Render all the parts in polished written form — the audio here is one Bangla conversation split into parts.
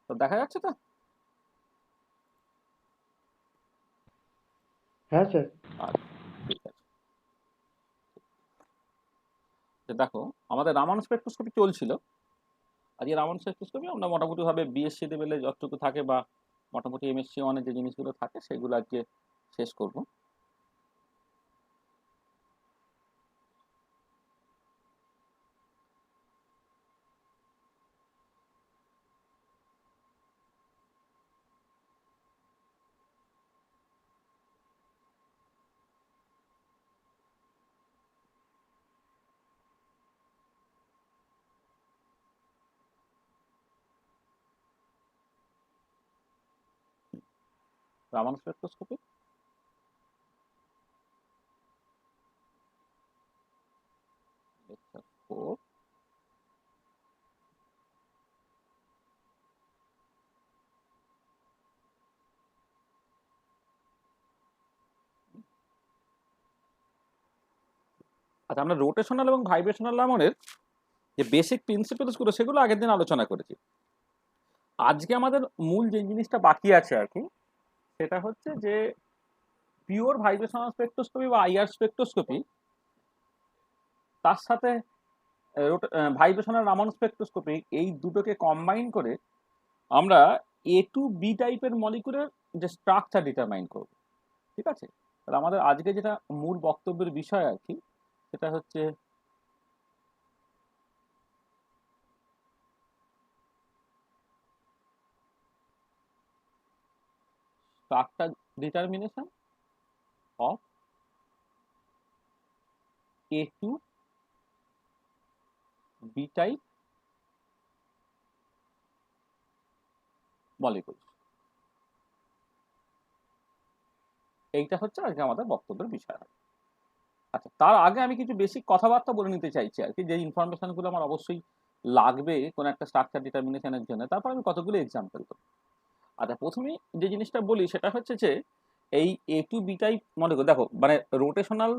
তো দেখা যাচ্ছে তো? হ্যাঁ স্যার। আচ্ছা, ঠিক আছে। তো দেখো, আমাদের রামান স্পেকট্রোস্কোপি চলছিল। আজকে রামান স্পেকট্রোস্কোপি আমরা মোটামুটি ভাবে বিএসসি লেভেলে যতটুকু থাকে বা মোটামুটি এমএসসি অনেক যে জিনিসগুলো থাকে সেগুলো আজকে শেষ করব। Raman spectroscopy lecture 4। আচ্ছা, আমরা রোটেশনাল এবং ভাইব্রেশনাল রামনের যে বেসিক প্রিন্সিপালস গুলো সেগুলো আগের দিন আলোচনা করেছি। আজকে আমাদের মূল যে জিনিসটা বাকি আছে আর কি, সেটা হচ্ছে যে পিওর ভাইব্রেশনাল স্পেকট্রোস্কোপি বা আইআর স্পেকট্রোস্কোপি, তার সাথে ভাইব্রেশনাল রামন স্পেকট্রোস্কোপি, এই দুটোকে কম্বাইন করে আমরা এ টু বি টাইপের মলিকুলের যে স্ট্রাকচার ডিটারমাইন করব। ঠিক আছে? তাহলে আমাদের আজকে যেটা মূল বক্তব্যের বিষয় আর কি, সেটা হচ্ছে structure determination of A two B type molecule. এইটা হচ্ছে আজকে আমাদের বক্তব্যের বিষয়। আচ্ছা, তার আগে আমি কিছু বেসিক কথাবার্তা বলে নিতে চাইছি আর কি, যে ইনফরমেশন গুলো আমার অবশ্যই লাগবে কোনো একটা স্ট্রাকচার ডিটারমিনেশনের জন্য। তারপর আমি কতগুলো এক্সাম্পল দেবো। আচ্ছা, প্রথমেই যে জিনিসটা বলি সেটা হচ্ছে যে এই A two B type molecule, দেখো মানে রোটেশনাল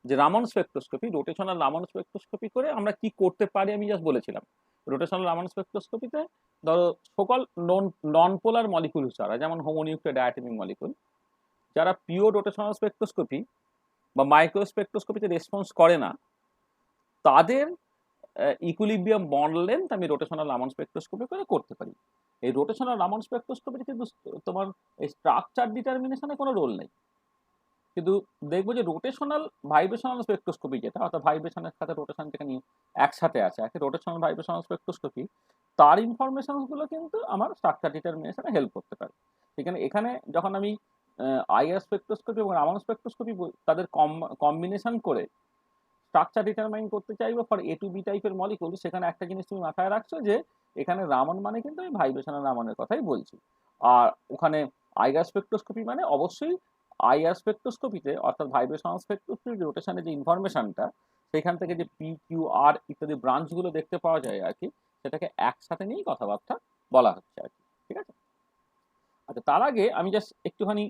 যে Raman spectroscopy, rotational Raman spectroscopy করে আমরা কি করতে পারি আমি জাস্ট বলেছিলাম। রোটেশনাল রামন স্পেকট্রোস্কোপিতে ধরো সকল নন পোলার মলিকুল ছাড়া, যেমন হোমোনিউক্লিয়েট ডায়াটমিক মলিকুল, যারা পিওর রোটেশনাল স্পেকট্রোস্কোপি বা মাইক্রোস্পেকট্রোস্কোপিতে রেসপন্স করে না, তাদের ইকুইলিব্রিয়াম বন্ড লেন্থ আমি রোটেশনাল রামন স্পেকট্রোস্কোপি করে করতে পারি। এই রোটেশনাল রামন স্পেকট্রোস্কোপিতে কিন্তু তোমার এই স্ট্রাকচার ডিটারমিনেশনে কোনো রোল নেই। কিন্তু দেখবো যে রোটেশনাল ভাইব্রেশনাল স্পেকট্রোস্কোপি, যেটা অর্থাৎ ভাইব্রেশনের সাথে রোটেশন যেখানে একসাথে আছে, একে রোটেশনাল ভাইব্রেশনাল স্পেকট্রোস্কোপি, তার ইনফরমেশন গুলো কিন্তু আমার স্ট্রাকচার ডিটারমিনেশনে হেল্প করতে পারে। সেখানে এখানে যখন আমি আইআর স্পেকট্রোস্কোপি এবং রামন স্পেকট্রোস্কোপি তাদের কম্বিনেশন করে স্ট্রাকচার ডিটারমাইন করতে চাইবো ফর এ টু বি টাইপের মলিকুল, সেখানে একটা জিনিস তুমি মাথায় রাখছো যে এখানে রামন মানে কিন্তু আমি ভাইব্রেশনাল রামনের কথাই বলছি। আর ওখানে আইআর স্পেকট্রোস্কোপি মানে অবশ্যই আইআর স্পেকট্রোস্কোপিতে অর্থাৎ ভাইব্রেশনাল স্পেকট্রোস্কোপি রোটেশনের যে ইনফরমেশনটা, সেখান থেকে যে পি কিউ আর ইত্যাদি ব্রাঞ্চগুলো দেখতে পাওয়া যায় আর কি, সেটাকে একসাথে নিয়েই কথাবার্তা বলা হচ্ছে আর কি। ঠিক আছে? আচ্ছা, তার আগে আমি জাস্ট একটুখানি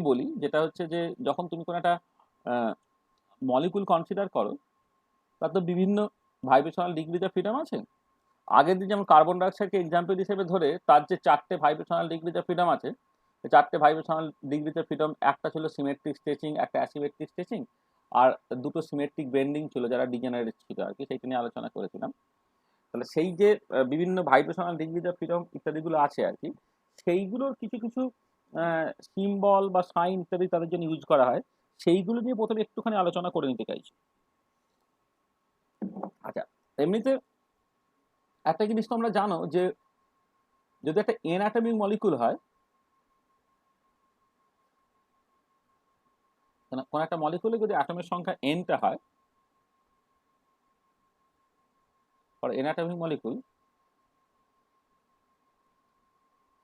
বলি, যেটা হচ্ছে যে যখন তুমি কোনো একটা মলিকুল কনসিডার করো, তার তো বিভিন্ন ভাইব্রেশনাল ডিগ্রিজ অফ ফ্রিডম আছে। আগের দিন যেমন কার্বন ডাইঅক্সাইডকে এক্সাম্পল হিসেবে ধরে তার যে 4টে ভাইব্রেশনাল ডিগ্রিজ অফ ফ্রিডম আছে, 4টে ভাইব্রেশনাল ডিগ্রিজ অফ ফ্রিডম, একটা ছিল সিমেট্রিক স্ট্রেচিং, একটা অ্যাসিমেট্রিক স্ট্রেচিং, আর দুটো সিমেট্রিক বেন্ডিং ছিল যারা ডিজেনারেট ছিল আর কি, সেইটা নিয়ে আলোচনা করেছিলাম। তাহলে সেই যে বিভিন্ন ভাইব্রেশনাল ডিগ্রিজ অফ ফ্রিডম ইত্যাদিগুলো আছে আর কি, সেইগুলোর কিছু কিছু সিম্বল বা সাইন ইত্যাদি তাদের জন্য ইউজ করা হয়, সেইগুলো নিয়ে প্রথমে একটুখানি আলোচনা করে নিতে চাইছি। আচ্ছা, এমনিতে একটা জিনিস তোমরা জানো যে যদি একটা এন অ্যাটমিক মলিকুল হয়, কোন একটা মলিকুলে যদি অ্যাটমের সংখ্যা এনটা হয়, for N atomic molecule,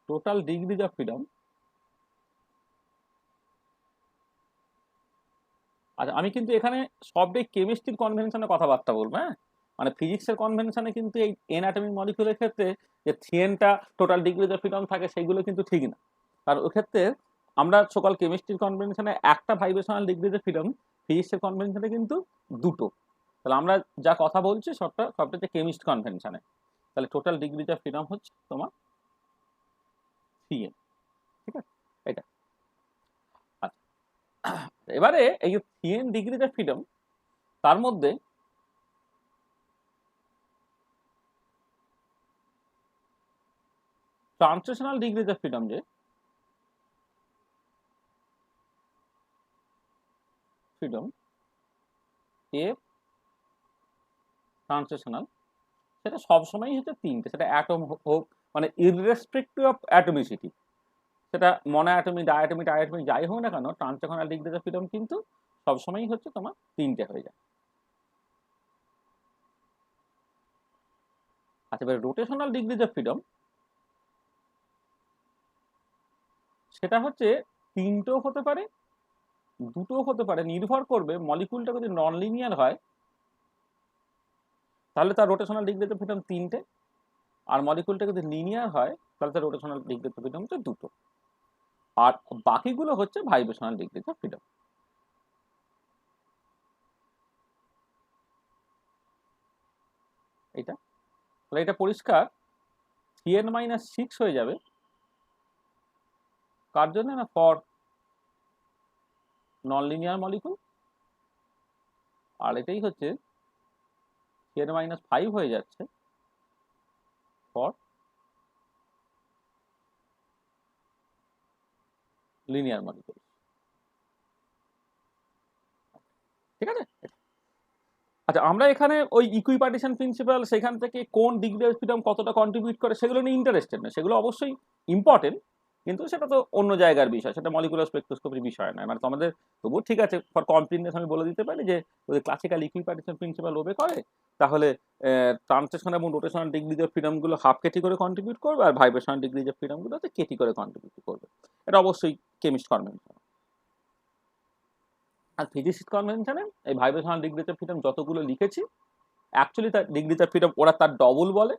total degrees of freedom, আচ্ছা আমি কিন্তু এখানে সবটাই কেমিস্ট্রির কনভেনশনে কথাবার্তা বলবো, হ্যাঁ। মানে ফিজিক্সের কনভেনশনে কিন্তু এই এন অ্যাটমিক মলিকুলের ক্ষেত্রে যে থিয়েনটা টোটাল ডিগ্রিজ অফ ফ্রিডম থাকে সেইগুলো কিন্তু ঠিক না। কারণ ওই ক্ষেত্রে আমরা সকল কেমিস্ট্রির কনভেনশনে একটা ভাইব্রেশনাল ডিগ্রিজ অফ ফ্রিডম, ফিজিক্সের কনভেনশনে কিন্তু দুটো। তাহলে আমরা যা কথা বলছি সবটা সবটা হচ্ছে কেমিস্ট কনভেনশনে। তাহলে টোটাল ডিগ্রিজ অফ ফ্রিডম হচ্ছে তোমার Cn, ঠিক আছে এটা। আচ্ছা, এবারে এই যে Cn ডিগ্রিজ অফ ফ্রিডম, তার মধ্যে ট্রান্সলেশনাল ডিগ্রিজ অফ ফ্রিডম যে ফ্রিডম এফ ট্রান্সলেশনাল, সেটা সবসময়ই হচ্ছে তিনটে, সেটা অ্যাটম হোক, মানে ইররেসপেক্টিভ অফ অ্যাটমিসিটি, সেটা মনোঅ্যাটমিক, ডায়াটমিক, টাইঅ্যাটমিক যাই হোক না কেন, ট্রান্সলেশনাল ডিগ্রিজ অফ ফ্রিডম কিন্তু সবসময়ই হচ্ছে তোমার তিনটে হয়ে যায়। আচ্ছা, এবার রোটেশনাল ডিগ্রিজ অফ ফ্রিডম, সেটা হচ্ছে তিনটেও হতে পারে, দুটোও হতে পারে, নির্ভর করবে মলিকুলটা যদি নন লিনিয়ার হয় তাহলে তার রোটেশনাল ডিগ্রিজ অফ ফ্রিডম তিনটে, আর মলিকুলটা যদি লিনিয়ার হয় তাহলে তার রোটেশনাল ডিগ্রিজ অফ ফ্রিডম হচ্ছে দুটো, আর বাকিগুলো হচ্ছে ভাইব্রেশনাল ডিগ্রিজ অফ ফ্রিডম। এটা তাহলে এটা পরিষ্কার, Cn-6 হয়ে যাবে কার জন্য না, ফর নন লিনিয়ার মলিকুল, আর এটাই হচ্ছে Cn-5 হয়ে যাচ্ছে ফর লিনিয়ার মলিকুল, ঠিক আছে। আচ্ছা, আমরা এখানে ওই ইকুইপার্টিশন প্রিন্সিপাল, সেখান থেকে কোন ডিগ্রি অফ ফ্রিডম কতটা কন্ট্রিবিউট করে সেগুলো নিয়ে ইন্টারেস্টেড না, সেগুলো অবশ্যই ইম্পর্টেন্ট, কিন্তু সেটা তো অন্য জায়গার বিষয়, সেটা মলিকুলার স্পেকট্রোস্কোপির বিষয় নয়। মানে তোমাদের তবুও ঠিক আছে, ফর কমপ্লিটনেস আমি বলে দিতে পারি যে যদি ক্লাসিক্যাল ইকুইপার্টিশন প্রিন্সিপাল ওবে করে তাহলে ট্রান্সলেশন এবং রোটেশনাল ডিগ্রি অফ ফ্রিডমগুলো হাফ কেটি করে কন্ট্রিবিউট করবে, আর ভাইব্রেশনাল ডিগ্রি অফ ফ্রিডমগুলো হচ্ছে কেটি করে কন্ট্রিবিউট করবে। এটা অবশ্যই কেমিস্ট কনভেনশন। আর ফিজিক্স কনভেনশনে এই ভাইব্রেশনাল ডিগ্রি অফ ফ্রিডম যতগুলো লিখেছি অ্যাকচুয়ালি তার ডিগ্রি অফ ফ্রিডম ওরা তার ডবল বলে।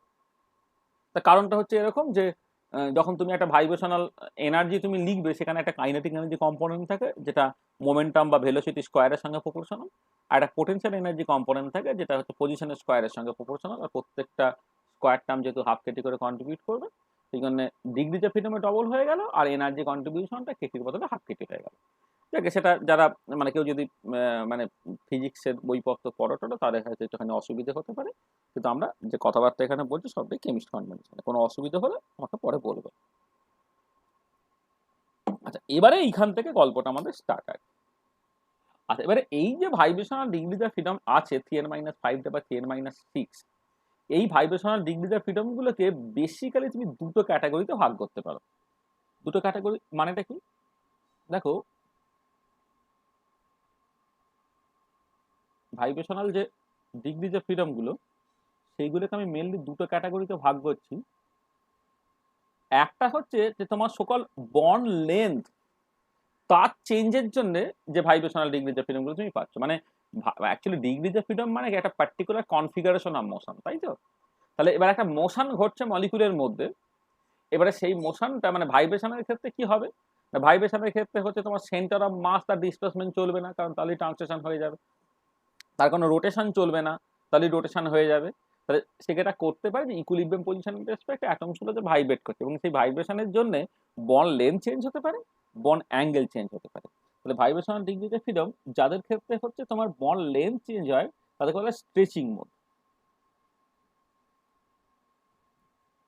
তার কারণটা হচ্ছে এরকম যে যখন তুমি একটা ভাইব্রেশনাল এনার্জি তুমি লিখবে, সেখানে একটা কাইনেটিক এনার্জি কম্পোনেন্ট থাকে যেটা মোমেন্টাম বা ভেলোসিটি স্কোয়ারের সঙ্গে প্রপোর্শনাল, আর একটা পোটেনশিয়াল এনার্জি কম্পোনেন্ট থাকে যেটা হচ্ছে পজিশনের স্কোয়ারের সঙ্গে প্রপোর্শনাল, আর প্রত্যেকটা স্কোয়ার টার্ম যেহেতু হাফ কেটি করে কন্ট্রিবিউট করবে সেই জন্য ডিগ্রি অফ ফ্রিডমে ডবল হয়ে গেল, আর এনার্জি কন্ট্রিবিউশনটা কেটির বদলে হাফ কেটি হয়ে গেল। ঠিক আছে, সেটা যারা মানে কেউ যদি মানে ফিজিক্সের বইপত্র পড়ো টড়ো তাদের হয়তো একটুখানি অসুবিধা হতে পারে, কিন্তু আমরা যে কথাবার্তা এখানে বলছি সবটাই কেমিস্ট কনভেনশনে, কোনো অসুবিধা হলে আমাকে পরে বলবে। আচ্ছা, এবারে এইখান থেকে গল্পটা আমাদের স্টার্ট হয়। আচ্ছা, এবারে এই যে ভাইব্রেশনাল ডিগ্রিজ অফ ফ্রিডম আছে Cn-5 বা Cn-6, এই ভাইব্রেশনাল ডিগ্রিজ অফ ফ্রিডম গুলোকে বেসিক্যালি তুমি দুটো ক্যাটাগরিতে ভাগ করতে পারো। দুটো ক্যাটাগরি মানেটা কি, দেখো ভাইব্রেশনাল যে ডিগ্রিজ অফ ফ্রিডম গুলো সেইগুলোকে আমি মেনলি দুটো ক্যাটাগরিতে ভাগ করছি। একটা হচ্ছে যে তোমার সকল বন্ড লেন্থ তার চেঞ্জের জন্য যে ভাইব্রেশনাল ডিগ্রিজ অফ ফ্রিডম গুলো তুমি পাচ্ছ, মানে অ্যাকচুয়ালি ডিগ্রিজ অফ ফ্রিডম মানে একটা পার্টিকুলার কনফিগারেশন অফ মোশন, তাই তো? তাহলে এবার একটা মোশন ঘটছে মলিকুলের মধ্যে, এবারে সেই মোশনটা মানে ভাইব্রেশনের ক্ষেত্রে কি হবে, ভাইব্রেশনের ক্ষেত্রে হচ্ছে তোমার সেন্টার অফ মাস তার ডিসপ্লেসমেন্ট চলবে না, কারণ তাহলে ট্রান্সলেশন হয়ে যাবে, তার কোনো রোটেশন চলবে না, তাহলে রোটেশন হয়ে যাবে। তাহলে সেটা করতে পারে যে ইকুইলিব্রিয়াম পজিশন রেসপেক্টে অ্যাটমসগুলো যে ভাইব্রেট করছে, এবং সেই ভাইব্রেশনের জন্য বন্ড লেন্থ চেঞ্জ হতে পারে, বন্ড অ্যাঙ্গেল চেঞ্জ হতে পারে। তাহলে ভাইব্রেশনাল ডিগ্রি অফ ফ্রিডম যাদের ক্ষেত্রে হচ্ছে তোমার বন্ড লেন্থ চেঞ্জ হয় তাদেরকে বলে স্ট্রেচিং মোড।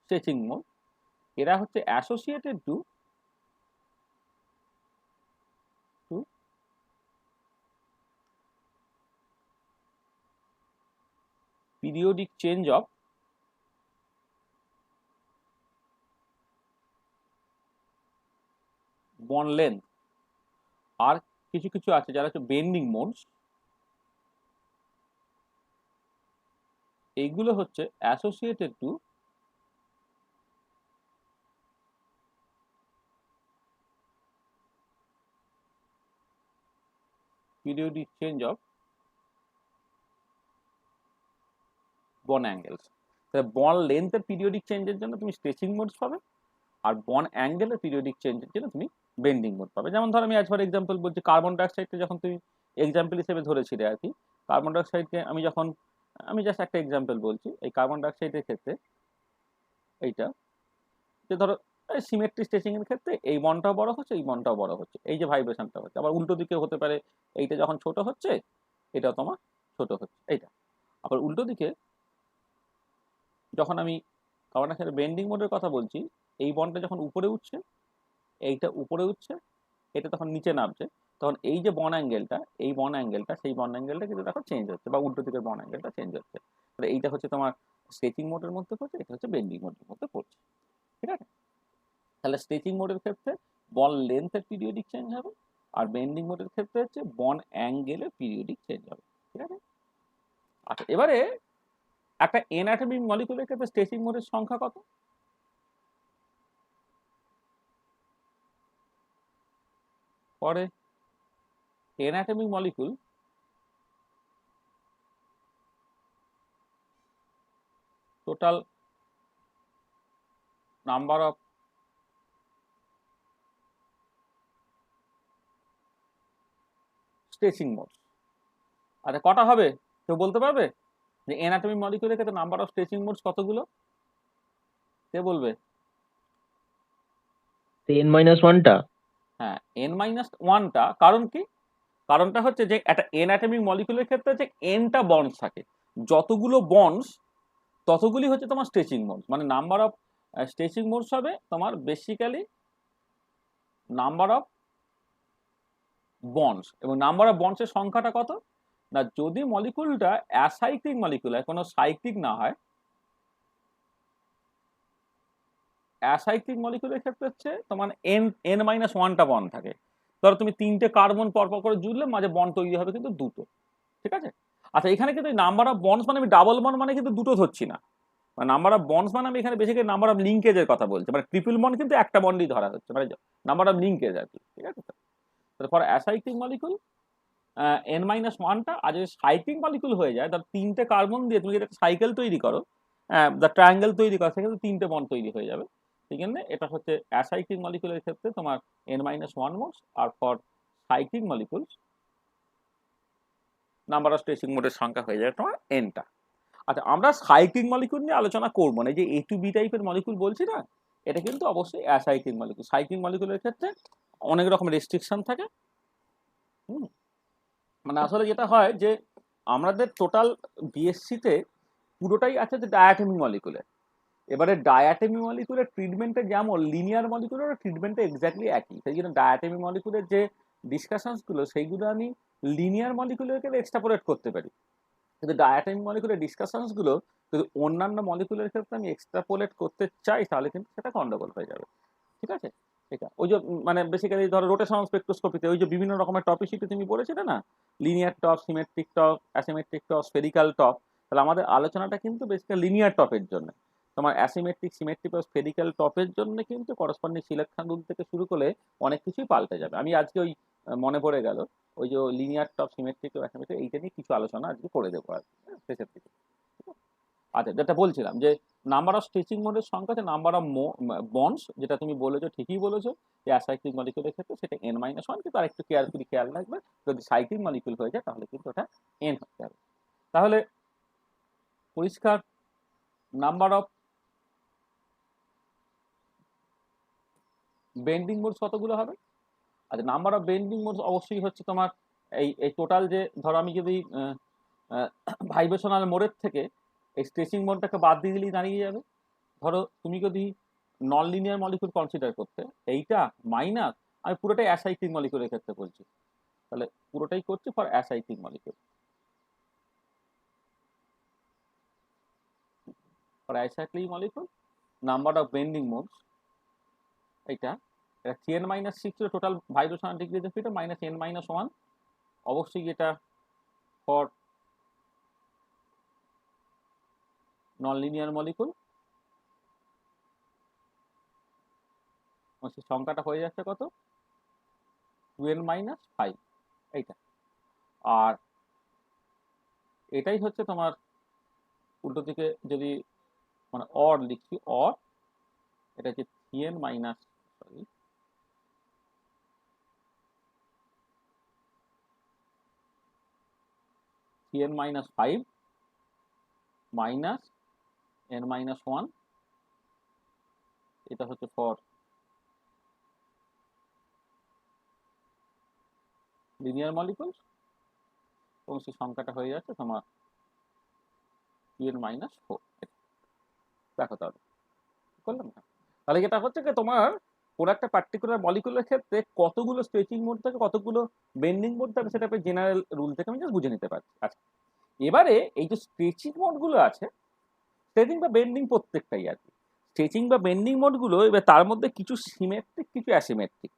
স্ট্রেচিং মোড এরা হচ্ছে associated to periodic change of bond length. আর কিছু কিছু আছে যারা হচ্ছে বেন্ডিং মোডস, এইগুলো হচ্ছে associated to periodic change of bond angles. তাহলে বন্ড লেন্থের পিরিয়ডিক চেঞ্জের জন্য তুমি স্ট্রেচিং মোডস পাবে, আর বন্ড অ্যাঙ্গেলের পিরিয়ডিক চেঞ্জের জন্য তুমি বেন্ডিং মোড পাবে। যেমন ধর আমি আজ ফর এক্সাম্পল বলছি, কার্বন ডাইঅক্সাইডকে যখন তুমি এক্সাম্পল হিসেবে ধরেছিলে আর কি, কার্বন ডাইঅক্সাইডকে আমি জাস্ট একটা এক্সাম্পল বলছি, এই কার্বন ডাইঅক্সাইডের ক্ষেত্রে এইটা যে ধরো সিমেট্রি স্ট্রেচিং এর ক্ষেত্রে এই বন্ডটাও বড় হচ্ছে, এই বন্ডটাও বড় হচ্ছে, এই যে ভাইব্রেশনটা হচ্ছে। আবার উল্টো দিকে হতে পারে, এইটা যখন ছোট হচ্ছে এটাও তোমার ছোট হচ্ছে, এইটা। আবার উল্টো দিকে যখন আমি কারণ এখানে বেন্ডিং মোডের কথা বলছি, এই বন্ডটা যখন উপরে উঠছে, এইটা উপরে উঠছে, এটা তখন নিচে নামছে, তখন এই যে বন অ্যাঙ্গেলটা, এই বন অ্যাঙ্গেলটা, সেই বন অ্যাঙ্গেলটা কিন্তু দেখো চেঞ্জ হচ্ছে, বা উল্টো দিকের বন অ্যাঙ্গেলটা চেঞ্জ হচ্ছে। তাহলে এইটা হচ্ছে তোমার স্ট্রেচিং মোডের মধ্যে পড়ছে, এটা হচ্ছে বেন্ডিং মোডের মধ্যে পড়ছে। ঠিক আছে? তাহলে স্ট্রেচিং মোডের ক্ষেত্রে বন লেন্থের পিরিয়ডিক চেঞ্জ হবে, আর বেন্ডিং মোডের ক্ষেত্রে হচ্ছে বন অ্যাঙ্গেলের পিরিয়ডিক চেঞ্জ হবে। ঠিক আছে? আচ্ছা, এবারে একটা এনঅ্যাটমিক মলিকুলের ক্ষেত্রে স্ট্রেচিং মোডের সংখ্যা কত? পরে N atomic molecule total number of stretching modes. আচ্ছা, কটা হবে কেউ বলতে পারবে যে এনাটমিক মলিকিউলের ক্ষেত্রে নাম্বার অফ স্ট্রেচিং মোডস কতগুলো? কে বলবে? n মাইনাস ওয়ানটা। হ্যাঁ, n মাইনাস ওয়ানটা। কারণ কি? কারণটা হচ্ছে যে একটা এনাটমিক মলিকিউলের ক্ষেত্রে হচ্ছে এনটা বন্ডস থাকে, যতগুলো বন্ডস ততগুলি হচ্ছে তোমার স্ট্রেচিং মোডস। মানে নাম্বার অফ স্ট্রেচিং মোডস হবে তোমার বেসিক্যালি নাম্বার অফ বন্ডস, এবং নাম্বার অফ বন্ডসের সংখ্যাটা কত না, যদি মলিকুলটা অ্যাসাইক্লিক মলিকুল হয়, কোনো সাইক্লিক না হয়, অ্যাসাইক্লিক মলিকুলের ক্ষেত্রে হচ্ছে তোমার এন মাইনাস ওয়ানটা বন্ড থাকে। ধরো তুমি তিনটে কার্বন পরপর করে জুড়লে মাঝে বন্ড তৈরি হবে কিন্তু দুটো। ঠিক আছে? আচ্ছা, এখানে কিন্তু নাম্বার অফ বন্ডস মানে আমি ডাবল বন্ড মানে কিন্তু দুটো ধরছি না, মানে নাম্বার অফ বন্ডস মানে আমি এখানে বেসিক্যালি নাম্বার অফ লিঙ্কেজের কথা বলছি, মানে ট্রিপল বন্ড কিন্তু একটা বন্ডই ধরা হচ্ছে, মানে নাম্বার অফ লিঙ্কেজ আর কি। ঠিক আছে? তাহলে for acyclic molecule N minus ওয়ানটা, আর যদি সাইক্লিক মলিকুল হয়ে যায়, তাহলে তিনটে কার্বন দিয়ে তুমি যদি একটা সাইকেল তৈরি করো, দ্য ট্রায়াঙ্গেল তৈরি করো, সেক্ষেত্রে তিনটে বন্ড তৈরি হয়ে যাবে। সেই জন্য এটা হচ্ছে অ্যাসাইক্লিক মলিকুলের ক্ষেত্রে তোমার এন মাইনাস ওয়ান মোডস, আর for cyclic molecule number of stretching মোডের সংখ্যা হয়ে যাবে তোমার এনটা। আচ্ছা, আমরা সাইক্লিক মলিকুল নিয়ে আলোচনা করবো না, যে এ টু বি টাইপের মলিকুল বলছি না, এটা কিন্তু অবশ্যই অ্যাসাইক্লিক মলিকুল। সাইক্লিক মলিকুলের ক্ষেত্রে অনেক রকম রেস্ট্রিকশন থাকে। হুম, মানে আসলে যেটা হয় যে আমাদের টোটাল বিএসসিতে পুরোটাই আছে যে ডায়াটমিক মলিকুলে। এবারে ডায়াটমিক মলিকুলের ট্রিটমেন্টে যেমন লিনিয়ার মলিকুলের ট্রিটমেন্টে এক্স্যাক্টলি একই, সেই জন্য ডায়াটমিক মলিকুলের যে ডিসকাশনসগুলো সেইগুলো আমি লিনিয়ার মলিকুলের ক্ষেত্রে এক্সট্রাপোলেট করতে পারি, কিন্তু ডায়াটমিক মলিকুলের ডিসকাশনসগুলো যদি অন্যান্য মলিকুলের ক্ষেত্রে আমি এক্সট্রাপোলেট করতে চাই, তাহলে কিন্তু সেটা গন্ডগোল হয়ে যাবে। ঠিক আছে? এটা ওই যে মানে বেসিক্যালি ধরো রোটেশনাল স্পেকট্রোস্কোপিতে ওই যে বিভিন্ন রকমের টপিক শিটে তুমি পড়েছিলে না, linear top, symmetric top, asymmetric top, spherical top. তাহলে আমাদের আলোচনাটা কিন্তু বেসিক্যালি লিনিয়ার টপের জন্য। তোমার অ্যাসিমেট্রিক, সিমেট্রিক বা স্ফেরিক্যাল টপের জন্য কিন্তু করসপন্ডিং সিলেকশন রুল থেকে শুরু করে অনেক কিছুই পাল্টে যাবে। আমি আজকে ওই মনে পড়ে গেল ওই যে লিনিয়ার টপ, সিমেট্রিক ও অ্যাসিমেট্রিক, এইটা নিয়ে কিছু আলোচনা আজকে করে দেবো আর কি, শেষের দিকে। আচ্ছা, যেটা বলছিলাম যে নাম্বার অফ স্ট্রেচিং মোডের সংখ্যা হচ্ছে নাম্বার অফ বন্ডস, যেটা তুমি বলেছো, ঠিকই বলেছো যে অ্যাসাইক্লিক মলিকুলের ক্ষেত্রে সেটা এন মাইনাস ওয়ান, কিন্তু আরেকটু কেয়ারফুলি খেয়াল রাখবে, যদি সাইক্লিক মলিকুল হয়ে যায় তাহলে কিন্তু ওটা এন হতে হবে। তাহলে পরিষ্কার নাম্বার অফ বেন্ডিং মোডস কতগুলো হবে? আচ্ছা, নাম্বার অফ বেন্ডিং মোডস অবশ্যই হচ্ছে তোমার এই এই টোটাল যে ধরো আমি যদি ভাইব্রেশনাল মোডের থেকে এই স্ট্রেচিং মোডটাকে বাদ দিয়ে দিলেই দাঁড়িয়ে যাবে। ধরো তুমি যদি নন লিনিয়ার মলিকুল কনসিডার করতে, এইটা মাইনাস, আমি পুরোটাই অ্যাসাইক্লিক মলিকুলের ক্ষেত্রে বলছি, তাহলে পুরোটাই করছি for acyclic molecule. For acyclic molecule number of bending modes এইটা, এটা CN minus six total vibrational degree of freedom minus N minus one. অবশ্যই এটা ফর নন লিনিয়ার মলিকুল, সেই সংখ্যাটা হয়ে যাচ্ছে কত, 2n মাইনাস 5, এইটা। আর এটাই হচ্ছে তোমার উল্টো দিকে যদি মানে অর লিখছি, অর এটা হচ্ছে 3n minus, sorry, cn minus 5 minus n minus 1, এটা হচ্ছে ফর লিনিয়ার মলিকুলস, এবং সেই সংখ্যাটা হয়ে যাচ্ছে তোমার -4। দেখো তাহলে করলাম না, তাহলে যেটা হচ্ছে যে তোমার কোন একটা পার্টিকুলার মলিকুলের ক্ষেত্রে কতগুলো স্ট্রেচিং মোড থাকে, কতগুলো বেন্ডিং মোড থাকে, সেটা জেনারেল রুল থেকে আমি জাস্ট বুঝে নিতে পারছি। আচ্ছা, এবারে এই যে স্ট্রেচিং মোড গুলো আছে, স্ট্রেচিং বা বেন্ডিং প্রত্যেকটাই আর কি, স্ট্রেচিং বা বেন্ডিং মোড গুলো, এবার তার মধ্যে কিছু সিমেট্রিক, কিছু অ্যাসিমেট্রিক।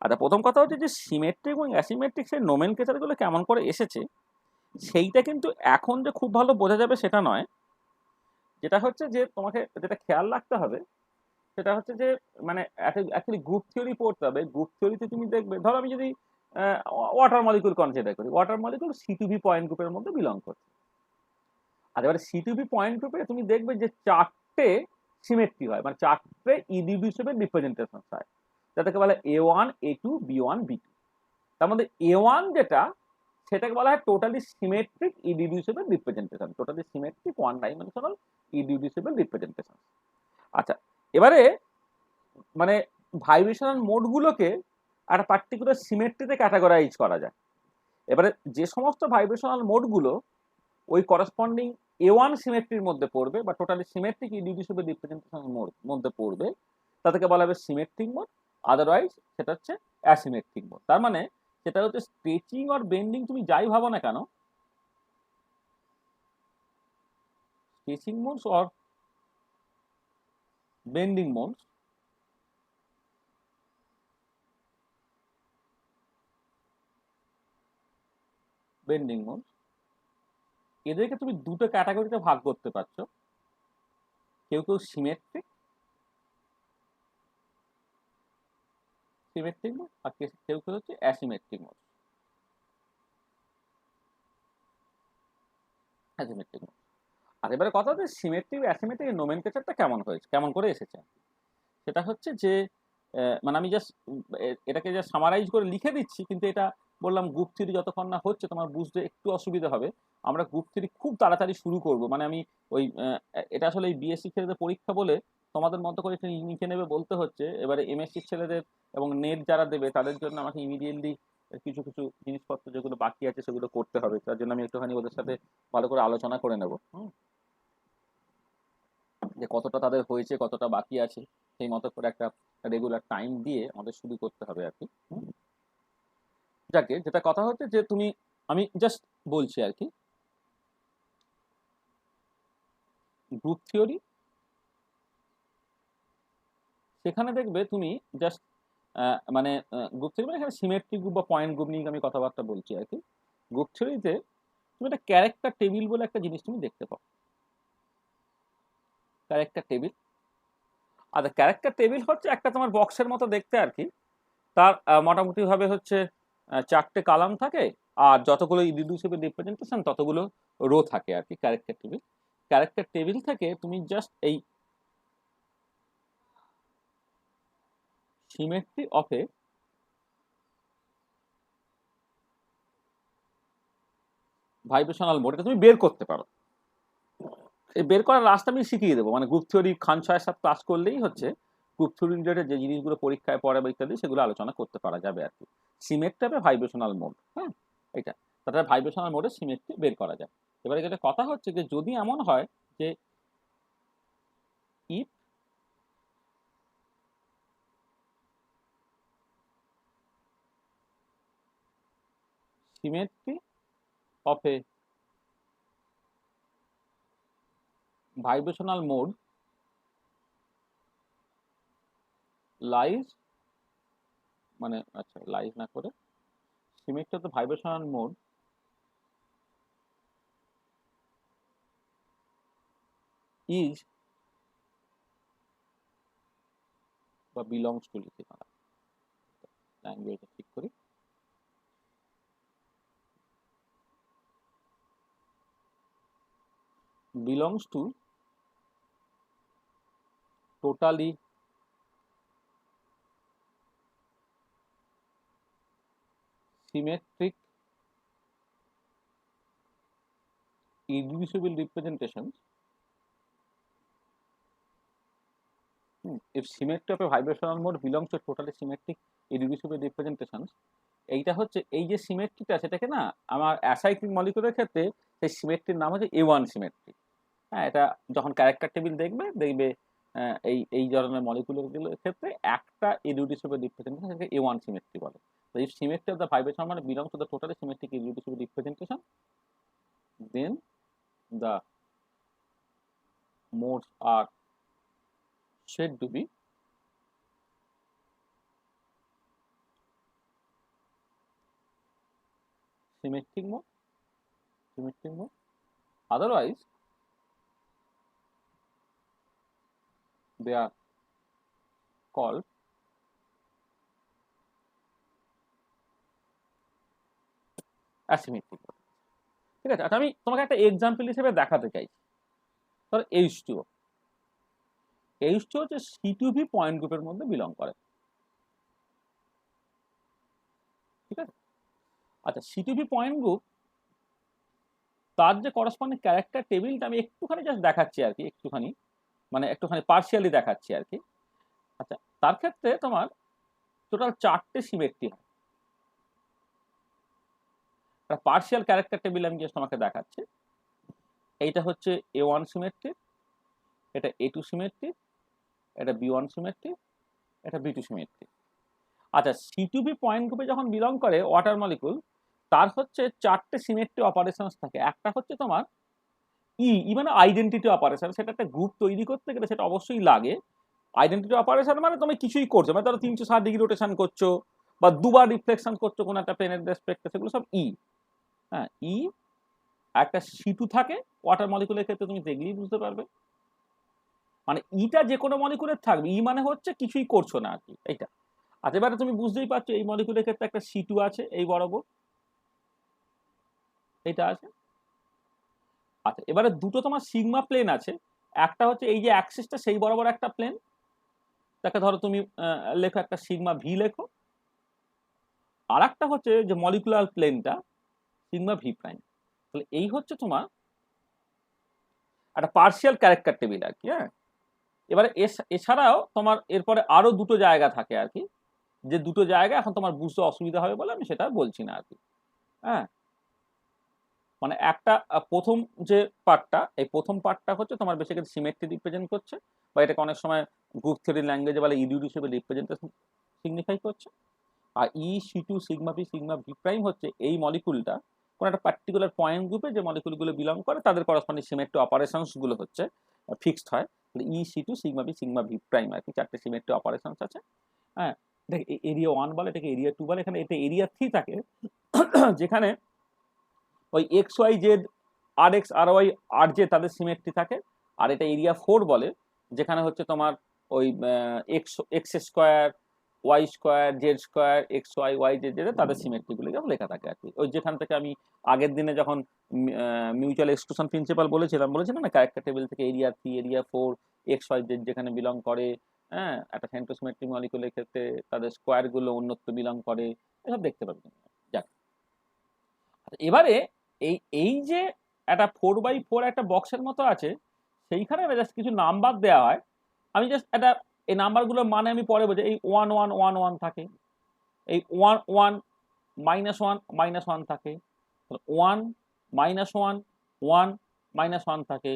আচ্ছা, প্রথম কথা হচ্ছে যে সিমেট্রিক এবং অ্যাসিমেট্রিক সেই নোমেনক্লেচার গুলো কেমন করে এসেছে, সেইটা কিন্তু এখন যে খুব ভালো বোঝা যাবে সেটা নয়। যেটা হচ্ছে যে তোমাকে যেটা খেয়াল রাখতে হবে সেটা হচ্ছে যে মানে অ্যাকচুয়ালি গ্রুপ থিওরি পড়তে হবে। গ্রুপ থিওরিতে তুমি দেখবে, ধরো আমি যদি ওয়াটার মলিকুল কনসিডার করি, ওয়াটার মলিকুল C2V পয়েন্ট গ্রুপের মধ্যে বিলং করছে। আর এবারে C2V পয়েন্ট গ্রুপে তুমি দেখবে যে চারটে সিমেট্রি হয়, মানে চারটে ইরিডিউসিবল রিপ্রেজেন্টেশন হয়, যাদেরকে বলে A1 A2 B1 B2। তার মধ্যে A1 যেটা, সেটাকে বলা হয় totally symmetric irreducible representation, totally symmetric one dimensional irreducible representation. আচ্ছা, এবারে মানে ভাইব্রেশনাল মোডগুলোকে একটা পার্টিকুলার সিমেট্রিতে ক্যাটাগরাইজ করা যায়। এবারে যে সমস্ত ভাইব্রেশনাল মোডগুলো ওই করসপন্ডিং A1 সিমেট্রির মধ্যে পড়বে, বা টোটালি সিমেট্রিক ইরিডিউসিবল রিপ্রেজেন্টেশন মধ্যে পড়বে, তাদেরকে বলা হবে সিমেট্রিক মোড। আদারওয়াইজ সেটা হচ্ছে অ্যাসিমেট্রিক মোড। তার মানে সেটা হচ্ছে স্ট্রেচিং আর বেন্ডিং তুমি যাই ভাবো না কেন, stretching modes or bending modes, bending mode, এদেরকে তুমি দুটো ক্যাটাগরিতে ভাগ করতে পারছো। কেউ কেউ সিমেট্রিক, সিমেট্রিক মোড, আর কেউ কেউ হচ্ছে অ্যাসিমেট্রিক মোড, অ্যাসিমেট্রিক মোড। আর এবারে কথা হচ্ছে সিমেট্রিক অ্যাসিমেট্রিক নোমেনক্লেচারটা কেমন হয়েছে, কেমন করে এসেছে। সেটা হচ্ছে যে মানে আমি জাস্ট এটাকে জাস্ট সামারাইজ করে লিখে দিচ্ছি, কিন্তু এটা বললাম গ্রুপ থ্রি যতক্ষণ না হচ্ছে তোমার বুঝতে একটু অসুবিধা হবে। আমরা গ্রুপ থ্রি খুব তাড়াতাড়ি শুরু করব, মানে আমি ওই এটা আসলে এই বিএসসি ছেলেদের পরীক্ষা বলে তোমাদের মতো করে এটা লিখে নেবে বলতে হচ্ছে। এবারে এমএসসি ছেলেদের এবং নেট যারা দেবে তাদের জন্য আমাকে ইমিডিয়েটলি কিছু কিছু জিনিসপত্র যেগুলো বাকি আছে সেগুলো করতে হবে, তার জন্য আমি একটুখানি ওদের সাথে ভালো করে আলোচনা করে নেব, যে কতটা তাদের হয়েছে, কতটা বাকি আছে, সেই মতো করে একটা রেগুলার টাইম দিয়ে আমাদের শুরু করতে হবে আর কি। যাকে যেটা কথা হচ্ছে যে তুমি, আমি জাস্ট বলছি আর কি, গ্রুপ থিওরি সেখানে দেখবে তুমি জাস্ট মানে গ্রুপ থিওরি মানে এখানে সিমেট্রিক গ্রুপ বা পয়েন্ট গ্রুপ নিয়ে আমি কথাবার্তা বলছি আর কি। গ্রুপ থিওরিতে তুমি একটা ক্যারেক্টার টেবিল বলে একটা জিনিস তুমি দেখতে পাও, ক্যারেক্টার টেবিল। আর ক্যারেক্টার টেবিল হচ্ছে একটা তোমার বক্সের মতো দেখতে আর কি। তার মোটামুটি ভাবে হচ্ছে চারটে কালাম থাকে, আর যতগুলো ইরিডিউসিবল রিপ্রেজেন্টেশন ততগুলো রো থাকে আর কি ক্যারেক্টার টেবিল। ক্যারেক্টার টেবিল থেকে তুমি জাস্ট এই symmetry of A vibrational mode এটা তুমি বের করতে পারো। এই বের করার রাস্তা আমি শিখিয়ে দেবো, মানে গ্রুপ থিওরি খান 6-7 ক্লাস করলেই হচ্ছে গ্রুপ থিওরি রিলেটেড যে জিনিসগুলো পরীক্ষায় পড়ে বা ইত্যাদি সেগুলো আলোচনা করতে পারা যাবে আর কি। সিমেট্রি হবে ভাইব্রেশনাল মোড, হ্যাঁ, এটা তাদের ভাইব্রেশনাল মোডে সিমেট্রি বের করা যায়। এবারে যেটা কথা হচ্ছে যে যদি এমন হয় যে if symmetry of a vibrational mode lies, মানে আচ্ছা লাইজ না করে symmetry of the vibrational mode is বা belongs to, লিখে না ল্যাঙ্গুয়েজটা ঠিক করি, belongs to totally symmetric irreducible representations. If symmetry of a vibrational mode belongs to totally symmetric irreducible representations, এইটা হচ্ছে এই যে সিমেট্রিটা সেটাকে না আমার অ্যাসাইক্লিক মলিকুলের ক্ষেত্রে সেই সিমেট্রির নাম হচ্ছে A1 সিমেট্রি। হ্যাঁ, এটা যখন ক্যারেক্টার টেবিল দেখবে দেখবে এই এই ধরনের মলিকুলগুলোর ক্ষেত্রে একটা ইররিডিউসিবল রিপ্রেজেন্টেশন সেটাকে A1 সিমেট্রি বলে। তো if symmetry of the vibration মানে belongs to the totally symmetric irreducible representation, then the modes are said to be symmetric mode. Otherwise, they are called asymmetric mode. ঠিক আছে, আচ্ছা আমি তোমাকে একটা এক্সাম্পল হিসেবে দেখাতে চাইছি। ধর H2O হচ্ছে C2V পয়েন্ট গ্রুপের মধ্যে বিলং করে। ঠিক আছে, আচ্ছা C2V পয়েন্ট গ্রুপ তার যে করসপন্ডিং ক্যারেক্টার টেবিলটা আমি একটুখানি জাস্ট দেখাচ্ছি আর কি, একটুখানি পার্শিয়ালি দেখাচ্ছি আর কি। আচ্ছা, তার ক্ষেত্রে তোমার টোটাল 4টে সিমেট্রি হয়। একটা পার্শিয়াল ক্যারেক্টার টেবিল আমি জাস্ট তোমাকে দেখাচ্ছি। এইটা হচ্ছে A1 সিমেট্রি, এটা A2 সিমেট্রি, এটা B1 সিমেট্রি, এটা B2 সিমেট্রি। আচ্ছা, C2V পয়েন্ট গ্রুপে যখন বিলং করে ওয়াটার মলিকুল, তার হচ্ছে 4টে সিমেট্রি অপারেশনস থাকে। একটা হচ্ছে তোমার ই মানে আইডেন্টিটি অপারেশন, সেটা একটা গ্রুপ তৈরি করতে গেলে সেটা অবশ্যই লাগে। আইডেন্টিটি অপারেশন মানে তুমি কিছুই করছো, মানে ধরো 360 ডিগ্রি রোটেশন করছো বা দুবার রিফ্লেকশন করছো কোনো একটা প্লেনের রেসপেক্টে, সেগুলো সব ই। হ্যাঁ, ই একটা C2 থাকে ওয়াটার মলিকুলের ক্ষেত্রে, তুমি দেখলেই বুঝতে পারবে। মানে ইটা যে কোনো মলিকুলের থাকবে, ই মানে হচ্ছে কিছুই করছো না আর কি, এইটা। আচ্ছা, এবারে তুমি বুঝতেই পারছো এই মলিকুলের ক্ষেত্রে একটা C2 আছে এই বরাবর, এইটা আছে। আচ্ছা, এবারে দুটো তোমার সিগমা প্লেন আছে, একটা হচ্ছে এই যে অ্যাক্সিসটা সেই বরাবর একটা প্লেন, তাকে ধরো তুমি লেখো একটা সিগমা ভি লেখো। আর একটা হচ্ছে যে মলিকুলার প্লেনটা সিগমা ভি প্রাইম। তাহলে এই হচ্ছে তোমার একটা পার্শিয়াল ক্যারেক্টার টেবিল আর কি। হ্যাঁ, এবারে এছাড়াও তোমার এরপরে আরো দুটো জায়গা থাকে আর কি, যে দুটো জায়গা এখন তোমার বুঝতে অসুবিধা হবে বলে আমি সেটা বলছি না আর কি। হ্যাঁ, মানে একটা প্রথম যে পার্টটা, এই প্রথম পার্টটা হচ্ছে তোমার বেসিক্যালি সিমেট্রি রিপ্রেজেন্ট করছে, বা এটাকে অনেক সময় গ্রুপ থিওরি ল্যাঙ্গুয়েজে বলে ইররিডিউসিবল রিপ্রেজেন্টেশন সিগনিফাই করছে। আর C2 সিগমা ভি প্রাইম হচ্ছে এই মলিকুলটা কোন একটা পার্টিকুলার পয়েন্ট গ্রুপে যে মলিকুলগুলো বিলং করে তাদের করসপন্ডিং সিমেট্রি অপারেশনস গুলো হচ্ছে ফিক্সড হয়। তাহলে C2 সিগমা ভি প্রাইম আর কি, 4টে সিমেট্রি অপারেশনস আছে। হ্যাঁ, এটাকে এরিয়া 1 বলে, এটাকে এরিয়া 2 বলে। এখানে এটা এরিয়া 3 থাকে যেখানে ওই এক্স ওয়াই জেড আর এক্স আর ওয়াই আর জে তাদের সিমেট্রি থাকে। আর এটা এরিয়া 4 বলে, যেখানে হচ্ছে তোমার ওই x square y square z square x y y z z তাদের সিমেট্রিগুলো যেমন লেখা থাকে আর কি। ওই যেখান থেকে আমি আগের দিনে যখন মিউচুয়াল এক্সক্লুশন প্রিন্সিপাল বলেছিলাম না ক্যারেক্টার টেবিল থেকে area 3 area 4 x y z যেখানে বিলং করে, হ্যাঁ, একটা সেন্ট্রোসিমেট্রিক মলিকুলের ক্ষেত্রে তাদের স্কোয়ার গুলো অন্যত্র বিলং করে, এসব দেখতে পাবে। যাক, এবারে এই এই যে একটা 4x4 একটা বক্সের মতো আছে, সেইখানে জাস্ট কিছু নাম্বার দেওয়া হয়। আমি জাস্ট একটা এই নাম্বারগুলোর মানে আমি পরে বোঝাই। এই 1 1 1 1 থাকে, এই 1 1 -1 -1 থাকে, 1 -1 1 -1 থাকে,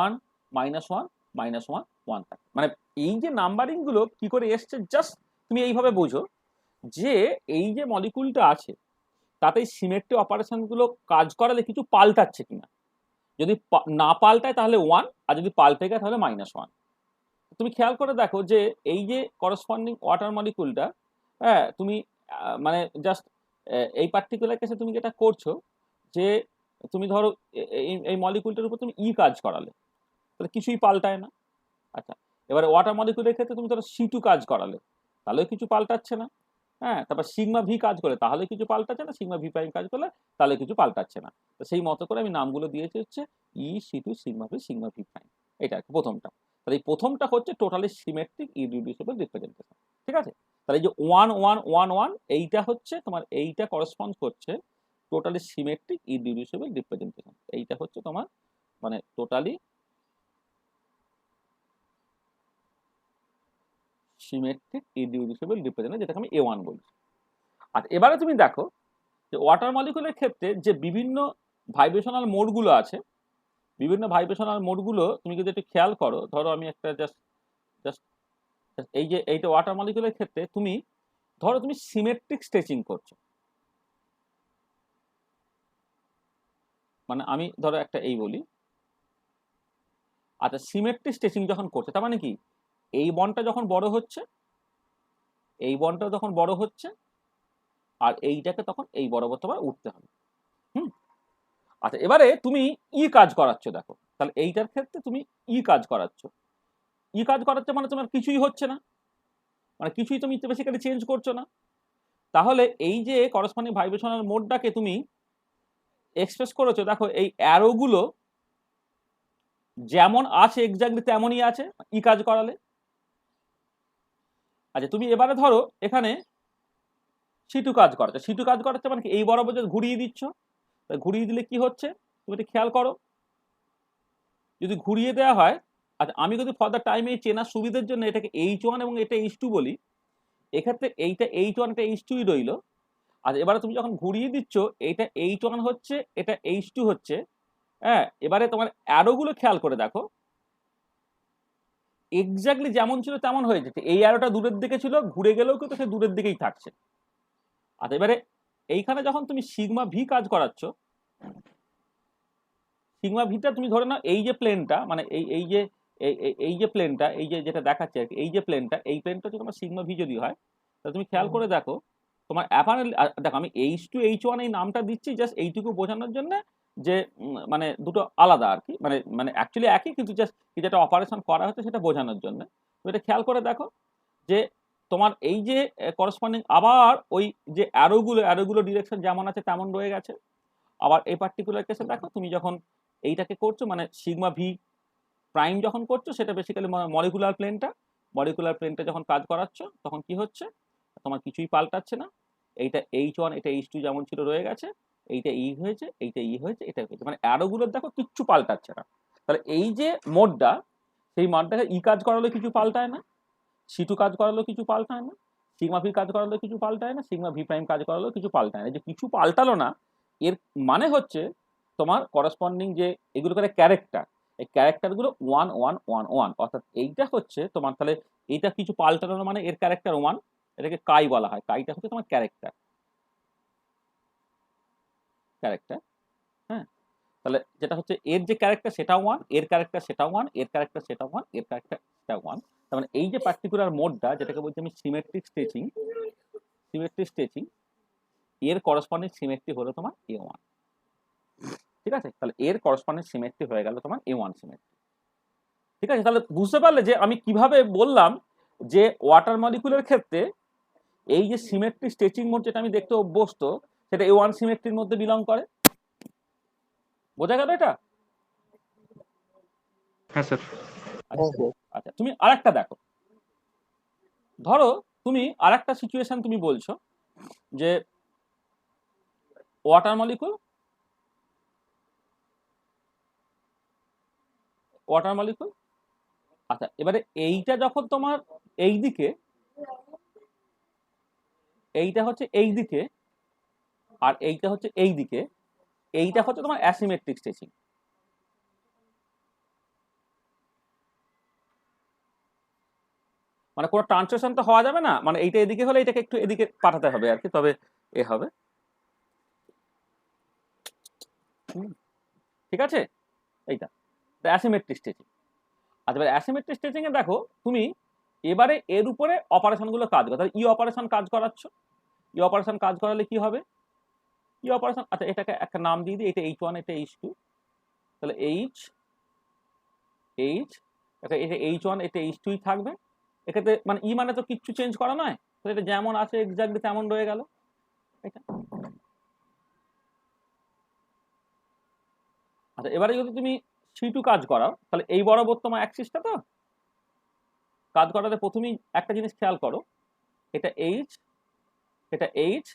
1 -1 -1 1 থাকে। মানে এই যে নাম্বারিং গুলো কি করে এসছে জাস্ট তুমি এইভাবে বোঝো যে এই যে মলিকুলটা আছে তাতে সিমেট্রি অপারেশন গুলো কাজ করালে কিছু পাল্টাচ্ছে কিনা। যদি না পাল্টায় তাহলে 1, আর যদি পাল্টে যায় তাহলে -1। তুমি খেয়াল করে দেখো যে এই যে করসপন্ডিং ওয়াটার মলিকুলটা, হ্যাঁ, তুমি মানে জাস্ট এই পার্টিকুলার কেসে তুমি যেটা করছো যে তুমি ধরো এই মলিকুলটার উপর তুমি কাজ করালে, তাহলে কিছুই পাল্টায় না। আচ্ছা, এবারে ওয়াটার মলিকুলের ক্ষেত্রে তুমি ধরো C2 কাজ করালে, তাহলেও কিছু পাল্টাচ্ছে না। হ্যাঁ, তারপর সিগমা ভি কাজ করে তাহলে কিছু পাল্টাচ্ছে না, সিগমা ভি প্রাইম কাজ করলে তাহলে কিছু পাল্টাচ্ছে না। তো সেই মতো করে আমি নামগুলো দিয়েছি হচ্ছে C2 সিগমা ভি প্রাইম। এটা প্রথমটা। তাহলে এই প্রথমটা হচ্ছে টোটালি সিমেট্রিক ইররিডিউসিবল রিপ্রেজেন্টেশন। ঠিক আছে, তাহলে এই যে 1 1 1 1 এইটা হচ্ছে তোমার, এইটা করসপন্ড করছে টোটালি সিমেট্রিক ইররিডিউসিবল রিপ্রেজেন্টেশন। এইটা হচ্ছে তোমার মানে টোটালি সিমেট্রিক ইররিডিউসিবল রিপ্রেজেন্টেশন, যেটাকে আমি A1 বলছি। আর এবারে তুমি দেখো যে ওয়াটার মলিকুলের ক্ষেত্রে যে বিভিন্ন ভাইব্রেশনাল মোডগুলো আছে, বিভিন্ন ভাইব্রেশনাল মোডগুলো তুমি যদি একটু খেয়াল করো, ধরো আমি একটা জাস্ট জাস্ট এই যে এইটা ওয়াটার মলিকুলের ক্ষেত্রে তুমি ধরো তুমি সিমেট্রিক স্ট্রেচিং করছো, মানে আমি ধরো একটা এই বলি, আচ্ছা সিমেট্রিক স্ট্রেচিং যখন করছে তার মানে কি এই বন্ডটা যখন বড় হচ্ছে, এই বন্ডটা যখন বড় হচ্ছে, আর এইটাকে তখন এই বরাবর তোমার উঠতে হবে। আচ্ছা এবারে তুমি ই কাজ করাচ্ছ, দেখো তাহলে এইটার ক্ষেত্রে তুমি ই কাজ করাচ্ছ, ই কাজ করাচ্ছ মানে তোমার কিছুই হচ্ছে না, মানে কিছুই তুমি বেসিক্যালি চেঞ্জ করছো না। তাহলে এই যে করসপন্ডিং ভাইব্রেশনাল মোডটাকে তুমি এক্সপ্রেস করেছো, দেখো এই অ্যারোগুলো যেমন আছে এক্স্যাক্টলি তেমনই আছে ই কাজ করালে। আচ্ছা তুমি এবারে ধরো এখানে সিটু কাজ করাচ্ছে, সিটু কাজ করাচ্ছে মানে কি এই বরাবর যদি ঘুরিয়ে দিচ্ছ, ঘুরিয়ে দিলে কি হচ্ছে তুমি একটু খেয়াল করো, যদি ঘুরিয়ে দেওয়া হয়, আচ্ছা আমি যদি ফর দ্য টাইম এই চেনার সুবিধার জন্য এটাকে H1 এবং এটা H2 বলি, এক্ষেত্রে এইটা H1 এটা H2 রইল। আর এবারে তুমি যখন ঘুরিয়ে দিচ্ছ এইটা H1 হচ্ছে, এটা H2 হচ্ছে, হ্যাঁ এবারে তোমার অ্যারোগুলো খেয়াল করে দেখো এক্স্যাক্টলি যেমন ছিল তেমন হয়ে যেতে, এই অ্যারোটা দূরের দিকে ছিল, ঘুরে গেলেও কিন্তু সে দূরের দিকেই থাকছে। আচ্ছা এবারে এইখানে যখন তুমি সিগমা ভি কাজ করাচ্ছ, সিগমা ভিটা তুমি ধরে নাও এই যে প্লেনটা, মানে এই যে এই যে প্লেনটা, এই যে যেটা দেখাচ্ছে আর কি, এই যে প্লেনটা, এই প্লেনটা হচ্ছে তোমার সিগমা ভি যদি হয়, তাহলে তুমি খেয়াল করে দেখো তোমার অ্যাপারেন্টলি, দেখো আমি H2 H1 এই নামটা দিচ্ছি জাস্ট এইটুকু বোঝানোর জন্য যে মানে দুটো আলাদা আর কি, মানে মানে অ্যাকচুয়ালি একই কিন্তু জাস্ট যেটা অপারেশন করা হচ্ছে সেটা বোঝানোর জন্য। তুমি এটা খেয়াল করে দেখো যে তোমার এই যে করসপন্ডিং আবার ওই যে অ্যারোগুলো ডিরেকশন যেমন আছে তেমন রয়ে গেছে। আবার এই পার্টিকুলার কেসে দেখো তুমি যখন এইটাকে করছো মানে সিগমা ভি প্রাইম যখন করছো, সেটা বেসিক্যালি মলিকুলার প্লেনটা যখন কাজ করাচ্ছ তখন কি হচ্ছে তোমার কিছুই পাল্টাচ্ছে না, এইটা H1 এটা H2 যেমন ছিল রয়ে গেছে, এইটা ই হয়েছে, এইটা ই হয়েছে, এটা হয়েছে, মানে অ্যারোগুলোর দেখো কিচ্ছু পাল্টাচ্ছে না। তাহলে এই যে মোডটা, সেই মোডটাকে ই কাজ করালে কিছু পাল্টায় না, সি2 কাজ করালেও কিছু পাল্টায় না, সিগমা ভি কাজ করালেও কিছু পাল্টায় না, সিগমা ভি প্রাইম কাজ করালেও কিছু পাল্টায় না। যে কিছু পাল্টালো না এর মানে হচ্ছে তোমার করসপন্ডিং যে এগুলো করে ক্যারেক্টার, এই ক্যারেক্টারগুলো 1 1 1 1, অর্থাৎ এইটা হচ্ছে তোমার, তাহলে এইটা কিছু পাল্টানো মানে এর ক্যারেক্টার 1, এটাকে কাই বলা হয়, কাইটা হচ্ছে তোমার ক্যারেক্টার, হ্যাঁ। তাহলে যেটা হচ্ছে এর যে ক্যারেক্টার সেটা 1, এর ক্যারেক্টার সেটা 1, এর ক্যারেক্টার সেটা 1, এর ক্যারেক্টার সেটা 1। তার মানে এই যে পার্টিকুলার মোডটা যেটাকে বলছি আমি সিমেট্রিক স্ট্রেচিং, এর করসপন্ডিং সিমেট্রি হলো তোমার A1, ঠিক আছে। তাহলে এর করসপন্ডিং সিমেট্রি হয়ে গেল তোমার A1 সিমেট্রি, ঠিক আছে। তাহলে বুঝতে পারলে যে আমি কিভাবে বললাম যে ওয়াটার মলিকুলের ক্ষেত্রে এই যে সিমেট্রি স্ট্রেচিং মোড যেটা আমি দেখতে অভ্যস্ত সেটা A1 সিমেট্রির মধ্যে বিলং করে। বোঝা গেল এটা? হ্যাঁ স্যার। আচ্ছা তুমি আরেকটা দেখো, ধরো তুমি আরেকটা সিচুয়েশন তুমি বলছো যে ওয়াটার মলিকুল, আচ্ছা এবারে এইটা যখন তোমার এই দিকে, এইটা হচ্ছে এই দিকে, আর এইটা হচ্ছে এই দিকে, এইটা হচ্ছে তোমার অ্যাসিমেট্রিক স্ট্রেচিং। মানে কোনো ট্রান্সলেশন তো হওয়া যাবে না, মানে এইটা এদিকে হলে এটাকে একটু এদিকে পাঠাতে হবে আর কি, তবে এ হবে, ঠিক আছে। এইটা অ্যাসিমেট্রিক স্ট্রেচিং। আচ্ছা এবার অ্যাসিমেট্রিক স্ট্রেচিং এ দেখো তুমি এবারে এর উপরে অপারেশন গুলো কাজ করে, তাহলে ই অপারেশন কাজ করাচ্ছ, ই অপারেশন কাজ করালে কি হবে, ই অপারেশন, আচ্ছা এটাকে একটা নাম দিয়ে দিই, এটা H1 এটা H2, তাহলে H এটা H1 এটা H2 থাকবে। এক্ষেত্রে মানে ই মানে তো কিচ্ছু চেঞ্জ করা নয়, তো এটা যেমন আছে এক্স্যাক্টলি তেমন রয়ে গেল এটা। আচ্ছা এবারে যদি তুমি C2 কাজ করাও, তাহলে এই বরাবর তোমার অ্যাক্সিসটা তো কাজ করাতে প্রথমেই একটা জিনিস খেয়াল করো, এটা H এটা H,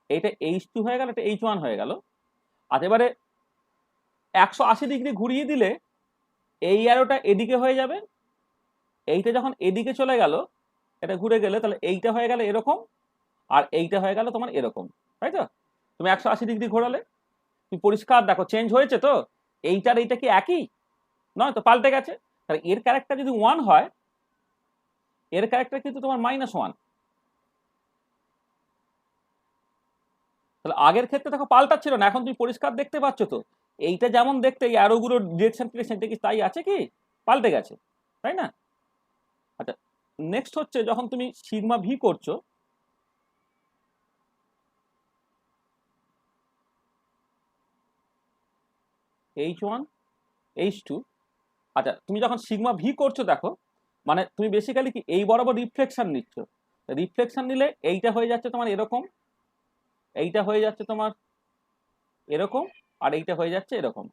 এটা H2 হয়ে গেল, এটা H1 হয়ে গেল। আর এবারে 180 ডিগ্রি ঘুরিয়ে দিলে এই অ্যারোটা এদিকে হয়ে যাবে, এইটা যখন এদিকে চলে গেল, এটা ঘুরে গেলে তাহলে এইটা হয়ে গেল এরকম, আর এইটা হয়ে গেল তোমার এরকম, তাই তো? তুমি 180 ডিগ্রি ঘোরালে তুমি পরিষ্কার দেখো চেঞ্জ হয়েছে তো, এইটার এইটা কি একই নয় তো, পাল্টে গেছে। তাহলে এর ক্যারেক্টার যদি 1 হয়, এর ক্যারেক্টার কিন্তু তোমার -1। তাহলে আগের ক্ষেত্রে দেখো পাল্টাচ্ছিল না, এখন তুমি পরিষ্কার দেখতে পাচ্ছ তো এইটা যেমন দেখতে, এই অ্যারোগুলোর ডিরেকশন কি তাই আছে কি, পাল্টে গেছে, তাই না? আচ্ছা, নেক্সট হচ্ছে যখন তুমি সিগমা ভি করছো, H1 H2, আচ্ছা তুমি যখন সিগমা ভি করছো দেখো, মানে তুমি বেসিক্যালি কি এই বরাবর রিফ্লেকশন নিচ্ছ, রিফ্লেকশন নিলে এইটা হয়ে যাচ্ছে তোমার এরকম, এইটা হয়ে যাচ্ছে তোমার এরকম, আর এইটা হয়ে যাচ্ছে এরকম।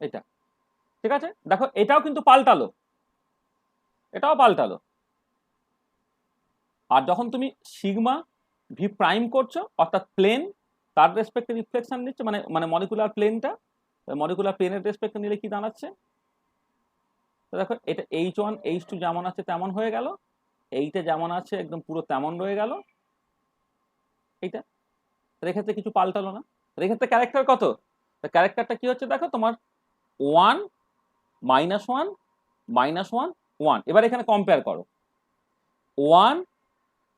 এটা ঠিক আছে, দেখো এটাও কিন্তু পাল্টালো, এটাও পাল্টালো। আর যখন তুমি সিগমা ভি প্রাইম করছো, অর্থাৎ প্লেন তার রেসপেক্টে রিফ্লেকশন নিচ্ছে, মানে মানে মলিকুলার প্লেনটা, মলিকুলার প্লেনের রেসপেক্টে নিলে কি দাঁড়াচ্ছে, তো দেখো এটা H1 H2 যেমন আছে তেমন হয়ে গেল, এইটা যেমন আছে একদম পুরো তেমন রয়ে গেল, এইটা এক্ষেত্রে কিছু পাল্টালো না। এক্ষেত্রে ক্যারেক্টার কত, ক্যারেক্টারটা কি হচ্ছে দেখো তোমার 1 -1 -1 1। এবার এখানে কম্পেয়ার করো, 1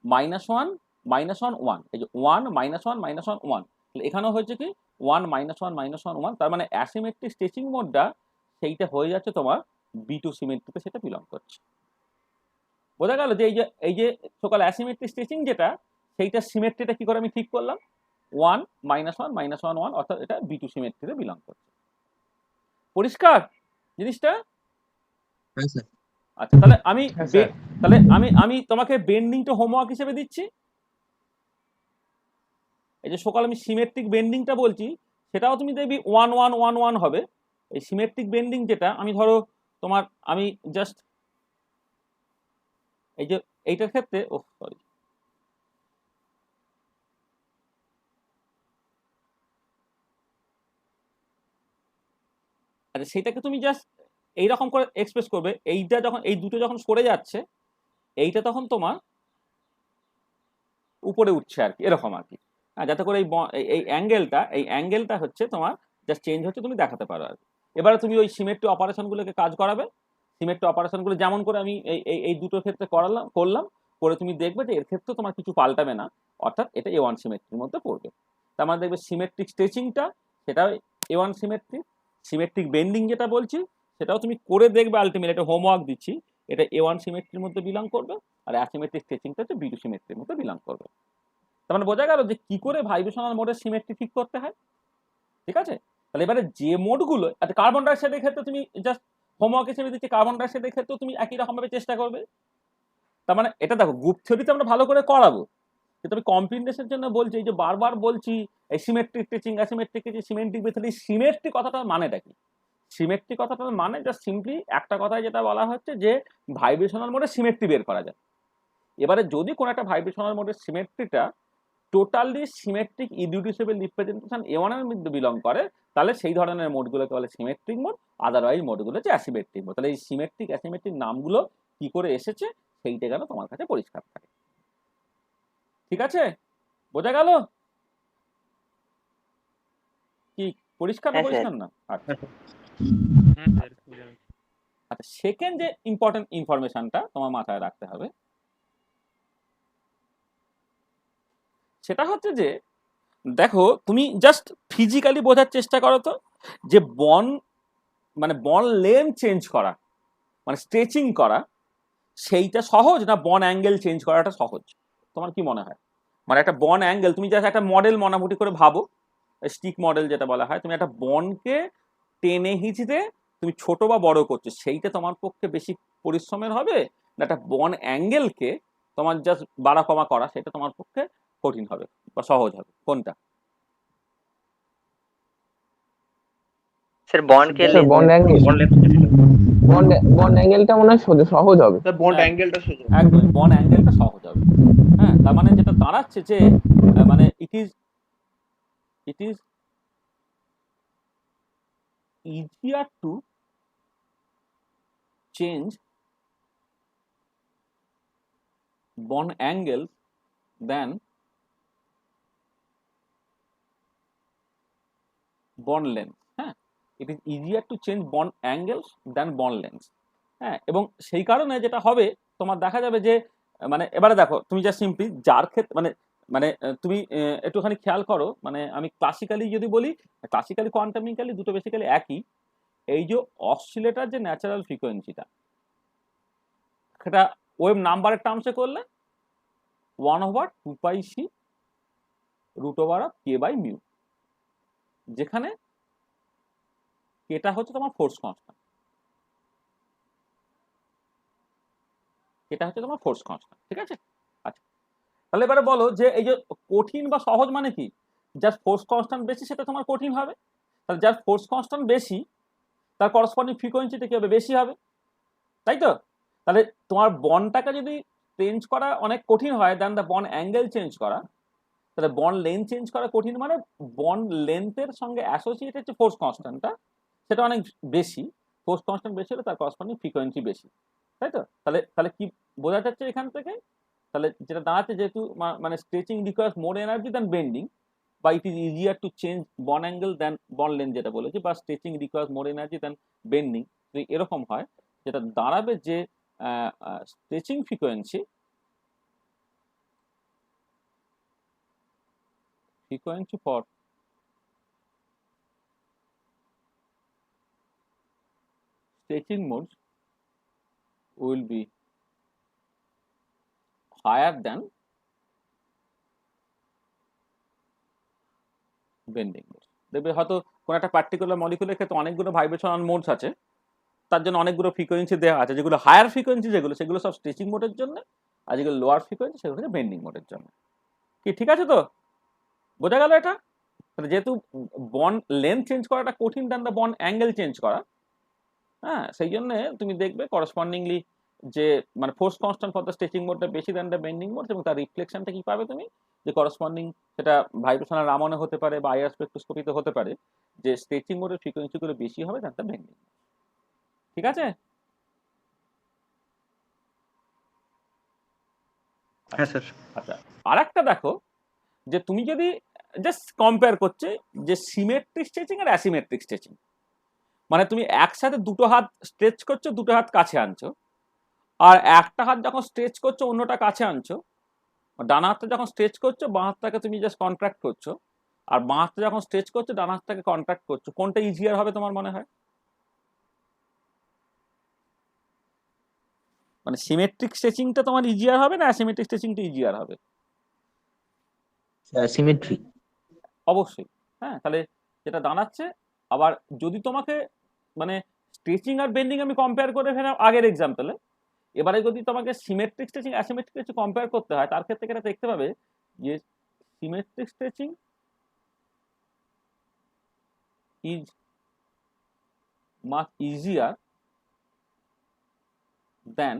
-1 -1 1, এই যে 1 -1 -1 1, এখানেও হয়েছে কি 1 -1 -1 1, তার মানে অ্যাসিমেট্রিক স্ট্রেচিং মোডটা সেইটা হয়ে যাচ্ছে তোমার B2 সিমেট্রিতে, সেটা বিলং করছে। বোঝা গেল যে এই যে সকাল অ্যাসিমেট্রিক স্ট্রেচিং যেটা, সেইটা সিমেট্রিটা কি করে আমি ঠিক করলাম, 1 -1 -1 1, অর্থাৎ এটা B2 সিমেট্রিতে বিলং করছে। পরিষ্কার জিনিসটা? আচ্ছা, তাহলে আমি তোমাকে বেন্ডিং টু হোমওয়ার্ক হিসেবে দিচ্ছি। এই যে সকাল আমি সিমেট্রিক বেন্ডিংটা বলছি, সেটাও তুমি দেখবি 1 1 1 1 হবে। এই সিমেট্রিক বেন্ডিং যেটা আমি ধরো তোমার, আমি জাস্ট এই যে এইটার ক্ষেত্রে, ও সরি, আচ্ছা সেইটাকে তুমি জাস্ট এইরকম করে এক্সপ্রেস করবে, এইটা যখন এই দুটো যখন সরে যাচ্ছে, এইটা তখন তোমার উপরে উঠছে আর কি, এরকম আর কি, যাতে করে এই অ্যাঙ্গেলটা হচ্ছে তোমার জাস্ট চেঞ্জ হচ্ছে, তুমি দেখাতে পারো আর কি। এবারে তুমি ওই সিমেট্রি অপারেশনগুলোকে কাজ করাবে, সিমেট্রি অপারেশনগুলো যেমন করে আমি এই দুটোর ক্ষেত্রে করলাম, করে তুমি দেখবে যে এর ক্ষেত্রে তোমার কিছু পাল্টাবে না, অর্থাৎ এটা A1 সিমেট্রির মধ্যে পড়বে। তার মানে দেখবে সিমেট্রিক স্ট্রেচিংটা সেটাও A1 সিমেট্রি, সিমেট্রিক বেন্ডিং যেটা বলছি সেটাও তুমি করে দেখবে, আলটিমেটলি এটা হোমওয়ার্ক দিচ্ছি, এটা A1 সিমেট্রির মধ্যে বিলং করবে, আর অ্যাসিমেট্রিক স্ট্রেচিংটা হচ্ছে B2 সিমেট্রির মধ্যে বিলং করবে। তার মানে বোঝা গেল যে কি করে ভাইব্রেশনাল মোডের সিমেট্রি ঠিক করতে হয়, ঠিক আছে? তাহলে এবারে যে মোডগুলো, আচ্ছা কার্বন ডাইঅক্সাইডের ক্ষেত্রে তুমি জাস্ট হোমওয়ার্ক হিসেবে দিচ্ছি, কার্বন ডাইঅক্সাইডের ক্ষেত্রেও তুমি একই রকম ভাবে চেষ্টা করবে। তার মানে এটা দেখো গ্রুপ থিওরিতে আমরা ভালো করে করাবো, কিন্তু আমি কম্পিউটেশনের জন্য বলছি, এই যে বারবার বলছি এই symmetric teaching, asymmetric teaching, symmetric method, এই সিমেট্রিক কথাটার মানেটা কি? সিমেট্রিক কথাটার মানে জাস্ট সিম্পলি একটা কথায় যেটা বলা হচ্ছে যে ভাইব্রেশনাল মোডে সিমেট্রি বের করা যায়। এবারে যদি কোনো একটা ভাইব্রেশনাল মোডের সিমেট্রিটা totally symmetric irreducible representation A1 এর মধ্যে বিলং করে, তাহলে সেই ধরনের মোডগুলোকে বলে সিমেট্রিক মোড, আদারওয়াইজ মোডগুলো হচ্ছে অ্যাসিমেট্রিক মোড। তাহলে এই সিমেট্রিক অ্যাসিমেট্রিক নামগুলো কি করে এসেছে সেইটা গেল তোমার কাছে পরিষ্কার থাকে, ঠিক আছে? বোঝা গেল কি, পরিষ্কার না পরিষ্কার না? আচ্ছা, আচ্ছা সেকেন্ড যে ইম্পর্টেন্ট ইনফরমেশনটা তোমার মাথায় রাখতে হবে, সেটা হচ্ছে যে দেখো তুমি জাস্ট ফিজিক্যালি বোঝার চেষ্টা করো তো, যে মানে বন লেন্থ চেঞ্জ করা, মানে স্ট্রেচিং করা, সেইটা সহজ না বন অ্যাঙ্গেল চেঞ্জ করাটা সহজ? তোমার কি মনে হয়? মানে একটা বন অ্যাঙ্গেল তুমি জাস্ট একটা মডেল মোটামুটি করে ভাবো, স্টিক মডেল যেটা বলা হয়, তুমি একটা বনকে টেনে হিঁচড়ে তুমি ছোট বা বড় করছো, সেইটা তোমার পক্ষে বেশি পরিশ্রমের হবে, না একটা বন অ্যাঙ্গেলকে তোমার জাস্ট বাড়া কমা করা সেটা তোমার পক্ষে কঠিন হবে বা সহজ হবে, কোনটা? স্যার বন্ড অ্যাঙ্গেলটা মনে হয় সহজ হবে, বন্ড অ্যাঙ্গেলটা সোজা, একদম বন্ড অ্যাঙ্গেলটা সহজ হবে। হ্যাঁ, তার মানে যেটা দাঁড়াচ্ছে যে মানে it is easier to change bond angles than bond length. হ্যাঁ, it is easier to change bond angles than bond length. হ্যাঁ, এবং সেই কারণে যেটা হবে তোমার দেখা যাবে যে মানে এবারে দেখো তুমি যা সিম্পলি যার ক্ষেত্রে মানে মানে তুমি একটুখানি খেয়াল করো, মানে আমি ক্লাসিক্যালি যদি বলি, ক্লাসিক্যালি কোয়ান্টাম মেকানিক্যালি দুটো বেসিক্যালি একই। এই যে অসিলেটর যে ন্যাচারাল ফ্রিকোয়েন্সিটা, সেটা ওয়েভ নাম্বারের টার্মসে করলে 1/2πc √k/μ, যেখানে এটা হচ্ছে তোমার ফোর্স কনস্ট্যান্ট, এটা হচ্ছে তোমার ফোর্স কনস্ট্যান্ট। ঠিক আছে, আচ্ছা তাহলে এবারে বলো যে এই যে কঠিন বা সহজ মানে কি, যার ফোর্স কনস্ট্যান্ট বেশি সেটা তোমার কঠিন হবে, তাহলে যার ফোর্স কনস্ট্যান্ট বেশি তার করসপন্ডিং ফ্রিকোয়েন্সিটা কি হবে, বেশি হবে, তাই তো? তাহলে তোমার বন্ডটাকে যদি চেঞ্জ করা অনেক কঠিন হয় দেন দ্য বন্ড অ্যাঙ্গেল চেঞ্জ করা, তাহলে বন্ড লেন্থ চেঞ্জ করা কঠিন মানে বন্ড লেন্থের সঙ্গে অ্যাসোসিয়েটেড যে ফোর্স কনস্ট্যান্টটা সেটা অনেক বেশি, ফোর্স কনস্ট্যান্ট বেশি হলে তার করসপন্ডিং ফ্রিকোয়েন্সি বেশি, তাই তো? তাহলে তাহলে কি বোঝা যাচ্ছে এখান থেকে? তাহলে যেটা দাঁড়াচ্ছে যেহেতু মানে stretching requires more energy than bending, বা it is easier to change bond angle than bond length যেটা বলেছি, বা stretching requires more energy than bending, যদি এরকম হয় যেটা দাঁড়াবে যে stretching frequency for stretching modes will be higher than bending modes. দেখবে হয়তো কোন একটা পার্টিকুলার মলিকুলের ক্ষেত্রে অনেকগুলো ভাইব্রেশনাল মোডস আছে, তার জন্য অনেকগুলো ফ্রিকোয়েন্সি দেওয়া আছে, যেগুলো হায়ার ফ্রিকোয়েন্সি যেগুলো সেগুলো সব স্ট্রেচিং মোডের জন্য, আর যেগুলো লোয়ার ফ্রিকোয়েন্সি সেগুলো হচ্ছে বেন্ডিং মোডের জন্য। কি ঠিক আছে তো? বোঝা গেল এটা? তাহলে যেহেতু বন্ড লেন্থ চেঞ্জ করাটা কঠিন then the bond angle change করা, হ্যাঁ সেই জন্য তুমি দেখবে করসপন্ডিংলি যে মানে force constant for the stretching মোডটা বেশি দেন দ্য বেন্ডিং মোড, এবং তার রিফ্লেকশনটা কি পাবে তুমি, যে করসপন্ডিং সেটা ভাইব্রেশনাল রামনে হতে পারে বা আইআর স্পেকট্রোস্কোপিতে হতে পারে, যে স্ট্রেচিং মোডের ফ্রিকোয়েন্সিগুলো বেশি হবে দেন দ্য বেন্ডিং। ঠিক আছে? হ্যাঁ স্যার। আচ্ছা আরেকটা দেখো, যে তুমি যদি জাস্ট কম্পেয়ার করছে যে সিমেট্রিক স্ট্রেচিং আর অ্যাসিমেট্রিক স্ট্রেচিং, মানে তুমি একসাথে দুটো হাত স্ট্রেচ করছো, দুটো হাত কাছে আনছো, আর একটা হাত যখন স্ট্রেচ করছো অন্যটা কাছে আনছো, ডান হাতটা যখন স্ট্রেচ করছো বাঁ হাতটাকে তুমি জাস্ট কন্ট্রাক্ট করছো, আর বাঁ হাতটা যখন স্ট্রেচ করছো ডান হাতটাকে কন্ট্রাক্ট করছো, কোনটা ইজিয়ার হবে তোমার মনে হয়? মানে সিমেট্রিক স্ট্রেচিংটা তোমার ইজিয়ার হবে না অ্যাসিমেট্রিক স্ট্রেচিংটা ইজিয়ার হবে? সিমেট্রি। অবশ্যই। হ্যাঁ, তাহলে যেটা দাঁড়াচ্ছে, আবার যদি তোমাকে মানে স্ট্রেচিং আর বেন্ডিং আমি কম্পেয়ার করে ফেলাম আগের এক্সাম্পলে, এবারে যদি তোমাকে symmetric stretching asymmetric stretching compare করতে হয়, তার ক্ষেত্রে এটা দেখতে পাবে যে symmetric stretching is much easier than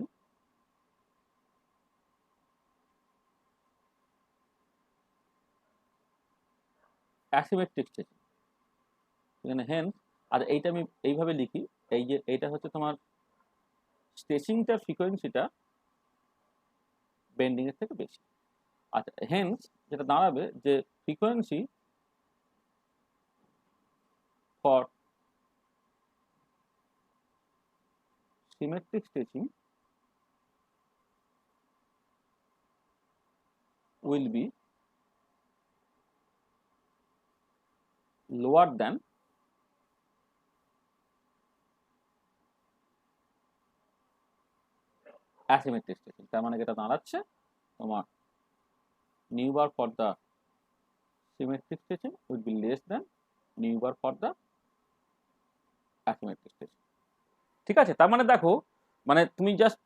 asymmetric stretching. এখানে হেন্স, আর এইটা আমি এইভাবে লিখি, এই যে এইটা হচ্ছে তোমার স্ট্রেচিংটার ফ্রিকোয়েন্সিটা বেন্ডিং এর থেকে বেশি। আচ্ছা হেন্স যেটা দাঁড়াবে যে frequency for symmetric stretching will be lower than asymmetric stretching। তার মানে এটা দাঁড়াচ্ছে তোমার new bar for the symmetric stretching will be less than new bar for the asymmetric stretching। ঠিক আছে, তার মানে দেখো, মানে তুমি জাস্ট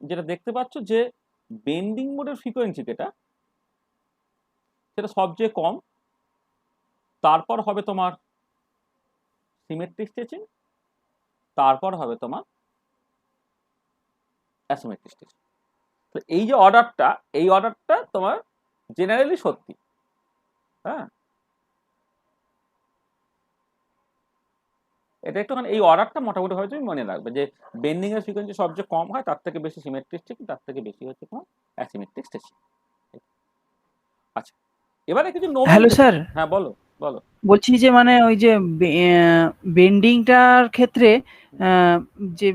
যেটা দেখতে পাচ্ছ যে বেন্ডিং মোডের ফ্রিকোয়েন্সি যেটা সেটা সবচেয়ে কম, তারপর হবে তোমার সিমেট্রিক স্ট্রেচিং, তারপর হবে তোমার অ্যাসিমেট্রিক স্ট্রেচিং। তো এই যে অর্ডারটা, এই অর্ডারটা তোমার জেনারেলি সত্যি। হ্যাঁ, এটা একটুখানি এই অর্ডারটা মোটামুটি হয়তো তুমি মনে রাখবে যে বেন্ডিং এর ফ্রিকোয়েন্সি সবচেয়ে কম হয়, তার থেকে বেশি সিমেট্রিক স্টেশন, তার থেকে বেশি হচ্ছে তোমার অ্যাসিমেট্রিক স্টেশন। আচ্ছা, এবারে কিছু হ্যালো নোমেনক্লেচার। স্যার, হ্যাঁ বলো বলো। বলছি যে মানে ওই যে বেন্ডিংটার ক্ষেত্রে যে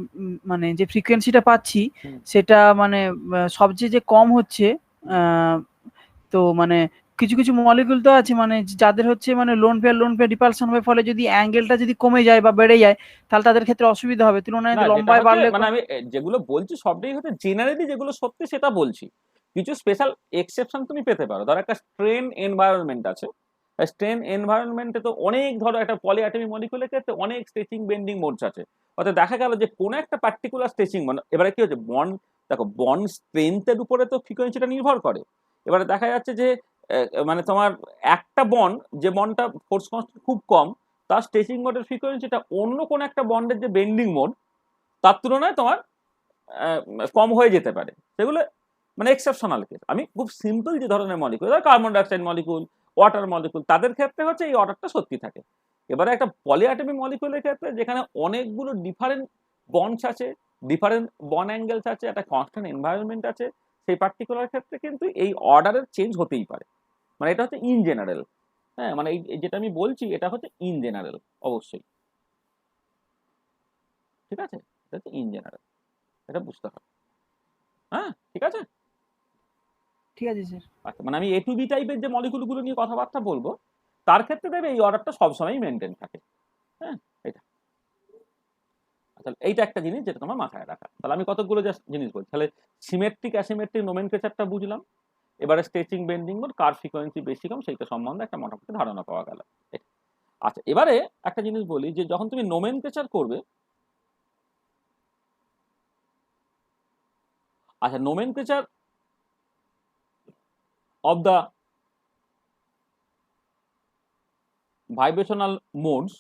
মানে যে ফ্রিকোয়েন্সিটা পাচ্ছি হুম। সেটা মানে সবচেয়ে যে কম হচ্ছে, তো মানে কিছু কিছু মলিকিউল তো আছে মানে যাদের হচ্ছে মানে লোন পেয়ার রিপালশন হবে, ফলে যদি অ্যাঙ্গেলটা যদি কমে যায় বা বেড়ে যায় তাহলে তাদের ক্ষেত্রে অসুবিধা হবে তুলনায় না, যেটা লম্বায় হচ্ছে বাড়লে মানে আমি যেগুলো বলছি সবটাই হচ্ছে জেনারেলি যেগুলো সত্যি সেটা বলছি। কিছু স্পেশাল এক্সেপশন তুমি পেতে পারো। ধরো একটা স্ট্রেন এনভায়রনমেন্ট আছে, স্ট্রেন এনভায়রনমেন্টে তো অনেক, ধরো একটা পলিঅ্যাটমিক মলিকুলের ক্ষেত্রে অনেক স্ট্রেচিং বেন্ডিং মোডস আছে। অর্থাৎ দেখা গেল যে কোনো একটা পার্টিকুলার স্ট্রেচিং মানে, এবারে কি হচ্ছে বন্ড, দেখো বন্ড স্ট্রেংথের উপরে তো ফ্রিকোয়েন্সিটা নির্ভর করে। এবারে দেখা যাচ্ছে যে মানে তোমার একটা বন্ড, যে বন্ডটা ফোর্স কনস্ট্যান্ট খুব কম, তার স্ট্রেচিং মোডের ফ্রিকোয়েন্সিটা অন্য কোনো একটা বন্ডের যে বেন্ডিং মোড তার তুলনায় তোমার কম হয়ে যেতে পারে। সেগুলো মানে এক্সেপশনাল কেস। আমি খুব সিম্পল যে ধরনের molecule, carbon dioxide molecule, water molecule, তাদের ক্ষেত্রে হচ্ছে এই অর্ডারটা সত্যি থাকে। এবারে একটা পলিঅ্যাটমিক মলিকুলের ক্ষেত্রে যেখানে অনেকগুলো ডিফারেন্ট বন্ডস আছে, ডিফারেন্ট বন্ড অ্যাঙ্গেলস আছে, একটা কনস্ট্যান্ট এনভায়রনমেন্ট আছে, সেই পার্টিকুলার ক্ষেত্রে কিন্তু এই অর্ডারের চেঞ্জ হতেই পারে। মানে এটা হচ্ছে ইন জেনারেল। হ্যাঁ, মানে এই যেটা আমি বলছি এটা হচ্ছে ইন জেনারেল, অবশ্যই। ঠিক আছে, এটা হচ্ছে ইন জেনারেল, এটা বুঝতে হবে। হ্যাঁ, ঠিক আছে। ঠিক আছে স্যার। আচ্ছা, মানে আমি এ টু বি টাইপের যে মলিকুলগুলো নিয়ে কথাবার্তা বলবো তার ক্ষেত্রে দেবে এই অর্ডারটা সবসময়ই মেনটেন থাকে। হ্যাঁ, এটা তাহলে এইটা একটা জিনিস যেটা তোমার মাথায় রাখা। তাহলে আমি কতগুলো জাস্ট জিনিস বলছি। তাহলে সিমেট্রিক অ্যাসিমেট্রিক নোমেনক্লেচারটা বুঝলাম। এবারে স্ট্রেচিং বেন্ডিং মোড, কার ফ্রিকোয়েন্সি বেশি কম সেইটা সম্বন্ধে একটা মোটামুটি ধারণা পাওয়া গেল। আচ্ছা, এবারে একটা জিনিস বলি যে যখন তুমি নোমেনক্লেচার করবে, আচ্ছা nomenclature of the vibrational modes,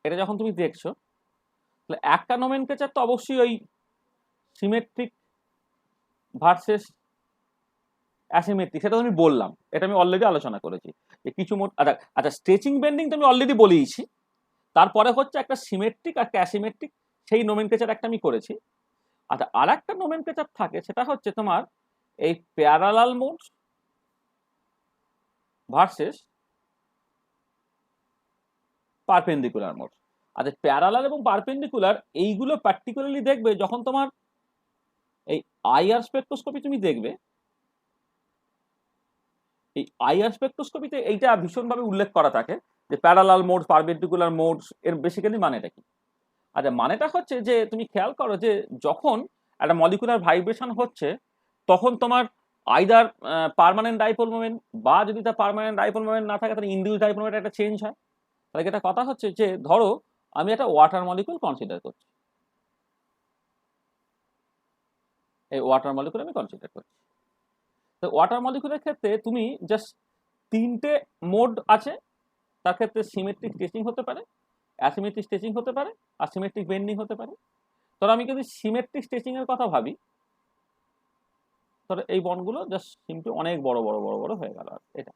এটা যখন তুমি দেখছো তাহলে একটা নোমেনক্লেচার তো অবশ্যই ওই সিমেট্রিক ভার্সেস অ্যাসিমেট্রিক, সেটা আমি বললাম, এটা আমি অলরেডি আলোচনা করেছি যে কিছু মোড। আচ্ছা আচ্ছা, স্ট্রেচিং বেন্ডিং তো আমি অলরেডি বলেইছি। তারপরে হচ্ছে একটা সিমেট্রিক আর একটা অ্যাসিমেট্রিক, সেই নোমেনক্লেচার একটা আমি করেছি। আচ্ছা, আর একটা নোমেনক্লেচার থাকে সেটা হচ্ছে তোমার এই parallel modes versus perpendicular modes. আচ্ছা, প্যারালাল এবং পারপেন্ডিকুলার এইগুলো পার্টিকুলারলি দেখবে যখন তোমার এই আইআর স্পেকট্রোস্কোপি তুমি দেখবে। এই আইআর স্পেকট্রোস্কোপিতে এইটা ভীষণভাবে উল্লেখ করা থাকে যে প্যারালাল মোড, পারপেন্ডিকুলার মোডস, এর বেসিক্যালি মানেটা কি? আচ্ছা, মানেটা হচ্ছে যে তুমি খেয়াল করো যে যখন একটা মলিকুলার ভাইব্রেশন হচ্ছে তখন তোমার আইদার পার্মানেন্ট ডাইপোল মোমেন্ট, বা যদি তার পার্মানেন্ট ডাইপোল মোমেন্ট না থাকে তাহলে ইনডিউস ডাইপোল মোমেন্ট একটা চেঞ্জ হয়। তাহলে এটা কথা হচ্ছে যে ধরো আমি একটা ওয়াটার মলিকুল কনসিডার করছি, এই ওয়াটার মলিকুল আমি কনসিডার করছি। তো ওয়াটার মলিকুলের ক্ষেত্রে তুমি জাস্ট তিনটে মোড আছে। তার ক্ষেত্রে সিমেট্রিক স্ট্রেচিং হতে পারে, অ্যাসিমেট্রিক স্ট্রেচিং হতে পারে, আর সিমেট্রিক বেন্ডিং হতে পারে। ধরো আমি যদি সিমেট্রিক স্ট্রেচিং এর কথা ভাবি, ধরো এই বন্ডগুলো জাস্ট সিম্পলি অনেক বড় বড় বড় বড় হয়ে গেল আর এটা।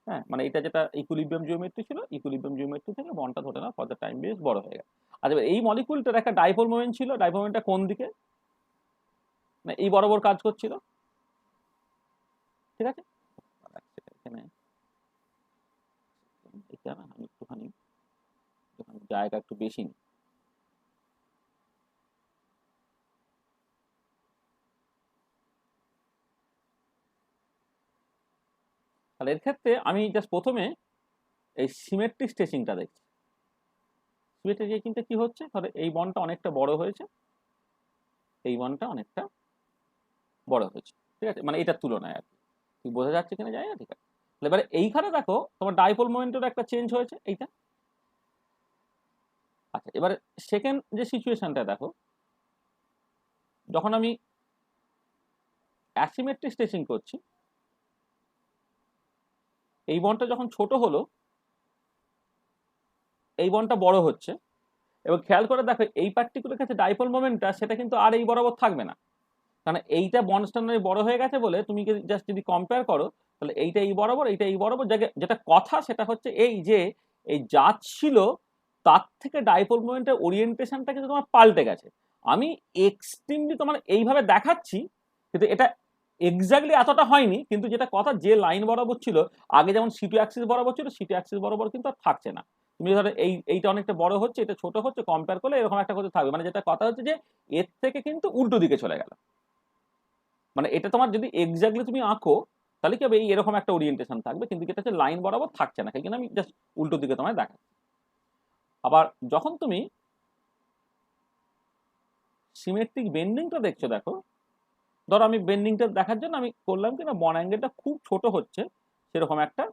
হ্যাঁ, মানে এটা যেটা ইকুইলিব্রিয়াম জিওমেট্রি ছিল, ইকুইলিব্রিয়াম জিওমেট্রি থেকে বন্ডটা ধরে না ফর দ্য টাইম বেশ বড় হয়ে গেল। আচ্ছা, এই মলিকুলটার একটা ডাইপোল মোমেন্ট ছিল, ডাইপোল মোমেন্টটা কোন দিকে, মানে এই বরাবর কাজ করছিল। ঠিক আছে, এখানে এটা না আমি একটুখানি জায়গা একটু বেশি নিই। তাহলে এর ক্ষেত্রে আমি জাস্ট প্রথমে এই সিমেট্রিক স্ট্রেচিংটা দেখছি। সিমেট্রিক স্ট্রেচিংটা কি হচ্ছে, তাহলে এই বন্ডটা অনেকটা বড় হয়েছে, এই বন্ডটা অনেকটা বড় হয়েছে। ঠিক আছে, মানে এটার তুলনায় আর কি বোঝা যাচ্ছে কিনা জানি না। ঠিক আছে, এবারে এইখানে দেখো তোমার ডাইপোল মোমেন্টের একটা চেঞ্জ হয়েছে এইটা। আচ্ছা, এবারে সেকেন্ড যে সিচুয়েশনটা দেখো, যখন আমি অ্যাসিমেট্রিক স্ট্রেচিং করছি, এই বন্ডটা যখন ছোট হলো এই বন্ডটা বড় হচ্ছে, এবং খেয়াল করে দেখো এই পার্টিকুলার ক্ষেত্রে ডাইপোল মোমেন্টটা সেটা কিন্তু আর এই বরাবর থাকবে না, কারণ এইটা বন্ড স্ট্যান্ডার্ড বড় হয়ে গেছে বলে তুমি জাস্ট যদি কম্পেয়ার করো তাহলে এইটা এই বরাবর, এইটা এই বরাবর। যেটা কথা সেটা হচ্ছে এই যে এই যাচ্ছিল তার থেকে ডাইপোল মোমেন্টের ওরিয়েন্টেশনটা কিন্তু তোমার পাল্টে গেছে। আমি এক্সট্রিমলি তোমার এইভাবে দেখাচ্ছি, কিন্তু এটা এক্স্যাক্টলি এতটা হয়নি, কিন্তু যেটা কথা, যে লাইন বরাবর ছিল আগে, যেমন সিটু অ্যাক্সিস বরাবর ছিল, সিটু অ্যাক্সিস বরাবর কিন্তু আর থাকছে না। তুমি ধরো এইটা অনেকটা বড় হচ্ছে, এটা ছোট হচ্ছে, কম্পেয়ার করলে এরকম একটা করতে থাকবে। মানে যেটা কথা হচ্ছে যে এর থেকে কিন্তু উল্টো দিকে চলে গেল। মানে এটা তোমার যদি এক্স্যাক্টলি তুমি আঁকো তাহলে কি হবে, এই এরকম একটা ওরিয়েন্টেশন থাকবে, কিন্তু এটা হচ্ছে লাইন বরাবর থাকছে না, সেই জন্য আমি জাস্ট উল্টো দিকে তোমায় দেখাচ্ছি। আবার যখন তুমি সিমেট্রিক বেন্ডিংটা দেখছো, দেখো ধরো আমি বেন্ডিংটা দেখার জন্য আমি করলাম কি না, বন অ্যাঙ্গেলটা খুব ছোট হচ্ছে সেরকম একটা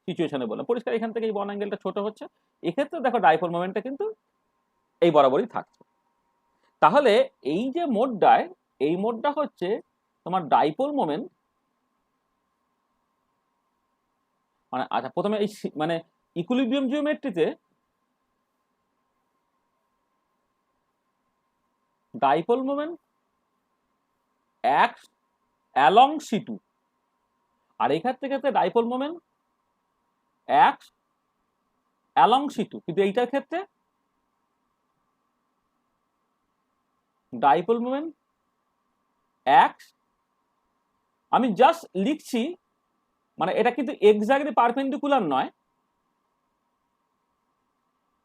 সিচুয়েশনে বললাম, পরিষ্কার এখান থেকে এই বন অ্যাঙ্গেলটা ছোট হচ্ছে, এক্ষেত্রে দেখো ডাইপোল মোমেন্টটা কিন্তু এই বরাবরই থাকছে। তাহলে এই যে মোডটায়, এই মোডটা হচ্ছে তোমার ডাইপোল মোমেন্ট। মানে আচ্ছা, প্রথমে এই মানে ইকুইলিব্রিয়াম জিওমেট্রিতে dipole moment acts along C2, আর এই ক্ষেত্রে dipole moment acts along C2, কিন্তু এইটার ক্ষেত্রে ডাইপোল মোমেন্ট অ্যাক্টস, আমি জাস্ট লিখছি, মানে এটা কিন্তু এক্স্যাক্টলি পারপেন্ডিকুলার নয়,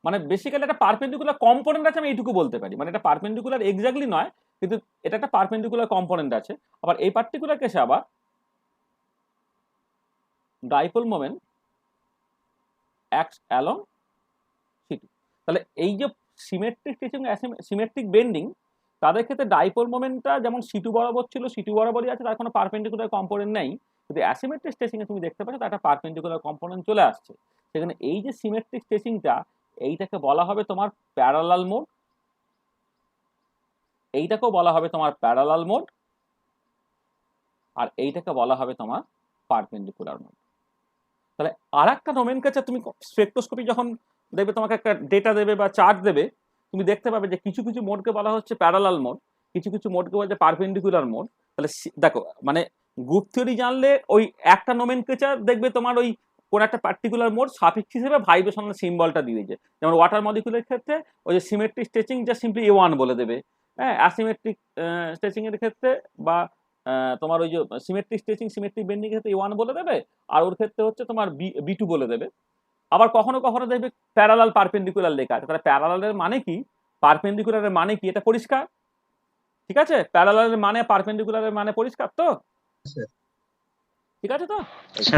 মানে বেসিক্যালি একটা পারপেন্ডিকুলার কম্পোনেন্ট আছে, আমি এইটুকু বলতে পারি। মানে এটা পারপেন্ডিকুলার এক্স্যাক্টলি নয়, কিন্তু এটা একটা পারপেন্ডিকুলার কম্পোনেন্ট আছে। আবার এই পার্টিকুলার কেসে আবার dipole moment acts along C2। তাহলে এই যে সিমেট্রিক স্ট্রেচিং, সিমেট্রিক বেন্ডিং, তাদের ক্ষেত্রে ডাইপোল মোমেন্টটা যেমন C2 বরাবর ছিল, C2 বরাবরই আছে, তার কোনো পারপেন্ডিকুলার কম্পোনেন্ট নেই। কিন্তু অ্যাসিমেট্রিক স্ট্রেচিং এ তুমি দেখতে পাচ্ছ তার একটা পারপেন্ডিকুলার কম্পোনেন্ট চলে আসছে। সেখানে এই যে সিমেট্রিক স্ট্রেচিংটা, এইটাকে বলা হবে তোমার প্যারালাল মোড, এইটাকেও বলা হবে তোমার প্যারালাল মোড, আর এইটাকে বলা হবে তোমার পারপেন্ডিকুলার মোড। তাহলে আর একটা নোমেনক্লেচার, তুমি স্পেকট্রোস্কোপি যখন দেখবে, তোমাকে একটা ডেটা দেবে বা চার্ট দেবে, তুমি দেখতে পাবে যে কিছু কিছু মোডকে বলা হচ্ছে প্যারালাল মোড, কিছু কিছু মোডকে বলা হচ্ছে পারপেন্ডিকুলার মোড। তাহলে দেখো, মানে গ্রুপ থিওরি জানলে ওই একটা নোমেনক্লেচার দেখবে তোমার ওই কোন একটা পার্টিকুলার মোড সাফিক্স হিসেবে ভাইব্রেশনাল সিম্বলটা দিয়ে দিয়েছে। যেমন ওয়াটার মলিকুলের ক্ষেত্রে ওই যে সিমেট্রিক স্ট্রেচিং যা সিম্পলি A1 বলে দেবে, হ্যাঁ, অ্যাসিমেট্রিক স্ট্রেচিং এর ক্ষেত্রে বা তোমার ওই যে সিমেট্রিক স্ট্রেচিং, সিমেট্রিক বেন্ডিং এর ক্ষেত্রে A1 বলে দেবে, আর ওর ক্ষেত্রে হচ্ছে তোমার B2 বলে দেবে। আবার কখনো কখনো দেখবে প্যারালাল পারপেন্ডিকুলার লেখা আছে। তাহলে প্যারালালের মানে কি, পারপেন্ডিকুলারের মানে কি, এটা পরিষ্কার? ঠিক আছে, প্যারালালের মানে, পারপেন্ডিকুলারের মানে পরিষ্কার তো? ঠিক আছে তো?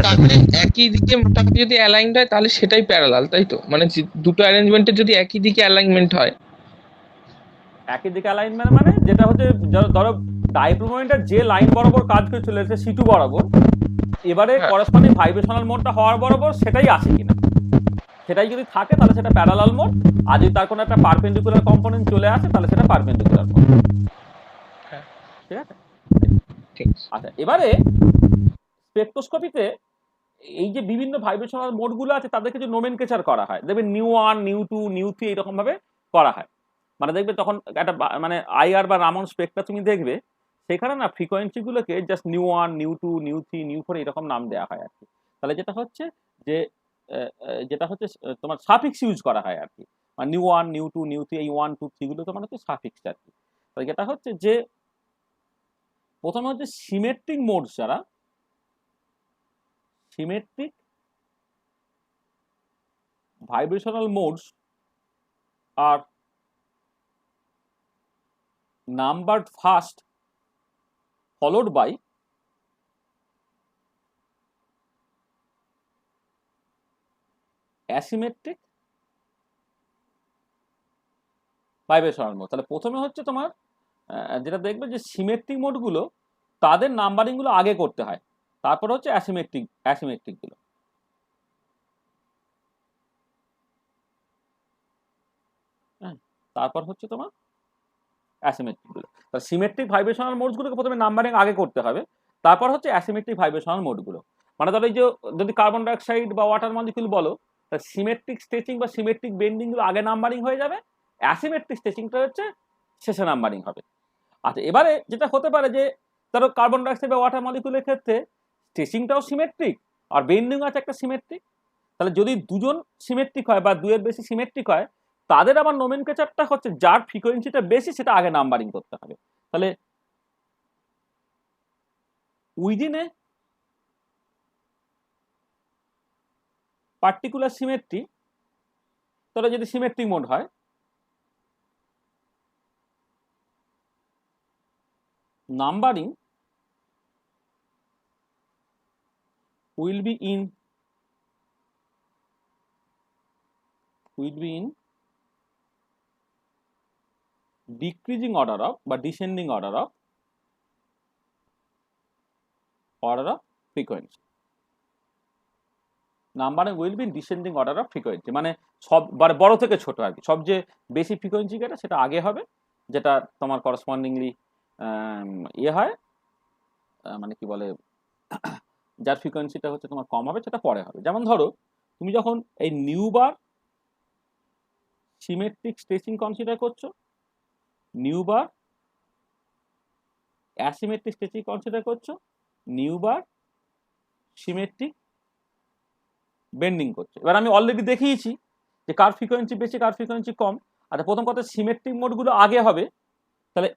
তার মানে একই দিকে মোটামুটি যদি অ্যালাইনড হয় তাহলে সেটাই প্যারালাল, তাই তো? মানে দুটো অ্যারেঞ্জমেন্টের যদি একই দিকে অ্যালাইনমেন্ট হয়, একই দিকে অ্যালাইনমেন্ট মানে যেটা হচ্ছে, ধরো ডাইপোল মোমেন্টের যে লাইন বরাবর কাজ করে চলে এসেছে C2 বরাবর, এবারে করেসপন্ডিং ভাইব্রেশনাল মোডটা হওয়ার বরাবর সেটাই আসে কিনা, সেটাই যদি থাকে তাহলে সেটা প্যারালাল মোড, আর যদি তার কোনো একটা পারপেন্ডিকুলার কম্পোনেন্ট চলে আসে তাহলে সেটা পারপেন্ডিকুলার মোড। ঠিক আছে? ঠিক। আচ্ছা, এবারে স্পেকট্রোস্কোপিতে এই যে বিভিন্ন ভাইব্রেশনাল মোডগুলো আছে তাদের কিছু নোমেনক্লেচার করা হয়, দেখবে নিউ1, নিউ2, নিউ3 এরকম ভাবে করা হয়। মানে দেখবে তখন একটা মানে IR বা রামন স্পেকট্রা তুমি দেখবে, সেখানে না ফ্রিকোয়েন্সি গুলোকে জাস্ট নিউ1, নিউ2, নিউ3, নিউ4 এরকম নাম দেওয়া হয় আর কি। তাহলে যেটা হচ্ছে যে তোমার সাফিক্স ইউজ করা হয় আর কি, মানে নিউ1, নিউ2, নিউ3, এই 1, 2, 3 গুলো তোমার হচ্ছে সাফিক্স আর কি। তাহলে যেটা হচ্ছে যে প্রথমে হচ্ছে সিমেট্রিক মোডস, যারা symmetric vibrational modes are numbered first, followed by asymmetric vibrational mode। তাহলে প্রথমে হচ্ছে তোমার যেটা দেখবে যে সিমেট্রিক মোডগুলো তাদের নাম্বারিং গুলো আগে করতে হয়, তারপর হচ্ছে অ্যাসিমেট্রিক গুলো। তারপর হচ্ছে তোমার অ্যাসিমেট্রিক গুলো। তাহলে সিমেট্রিক ভাইব্রেশনাল মোডস গুলোকে প্রথমে নাম্বারিং আগে করতে হবে, তারপর হচ্ছে অ্যাসিমেট্রিক ভাইব্রেশনাল মোডগুলো। মানে ধরো এই যে যদি কার্বন ডাইঅক্সাইড বা ওয়াটার মলিকিউল বলো, তাহলে সিমেট্রিক স্ট্রেচিং বা সিমেট্রিক বেন্ডিং গুলো আগে নাম্বারিং হয়ে যাবে, অ্যাসিমেট্রিক স্ট্রেচিংটা হচ্ছে শেষে নাম্বারিং হবে। আচ্ছা, এবারে যেটা হতে পারে যে ধরো কার্বন ডাইঅক্সাইড বা ওয়াটার মলিকিউলের ক্ষেত্রে স্ট্রেচিংটাও সিমেট্রিক আর বেন্ডিং আছে একটা সিমেট্রিক, তাহলে যদি দুজন সিমেট্রিক হয় বা দুয়ের বেশি সিমেট্রিক হয়, তাদের আবার নোমেনক্লেচারটা হচ্ছে যার ফ্রিকোয়েন্সিটা বেশি সেটা আগে নাম্বারিং করতে হবে। তাহলে উইদিন এ পার্টিকুলার সিমেট্রি, তাহলে যদি সিমেট্রিক মোড হয়, numbering will be in decreasing order of বা descending order of frequency. Numbering will be in descending order of frequency, মানে সব বড় থেকে ছোট আর কি, সবচেয়ে বেশি ফ্রিকোয়েন্সি যেটা সেটা আগে হবে, যেটা তোমার করসপন্ডিংলি ইয়ে হয়, মানে কি বলে, যার ফ্রিকোয়েন্সিটা হচ্ছে তোমার কম হবে সেটা পরে হবে। যেমন ধরো তুমি যখন এই নিউ বার সিমেট্রিক স্ট্রেচিং কনসিডার করছো, নিউ বার অ্যাসিমেট্রিক স্ট্রেচিং কনসিডার করছো, নিউ বার সিমেট্রিক বেন্ডিং করছো। এবার আমি অলরেডি দেখিয়েছি যে কার ফ্রিকোয়েন্সি বেশি কার ফ্রিকোয়েন্সি কম। আচ্ছা, প্রথম কথা সিমেট্রিক মোডগুলো আগে হবে, তাহলে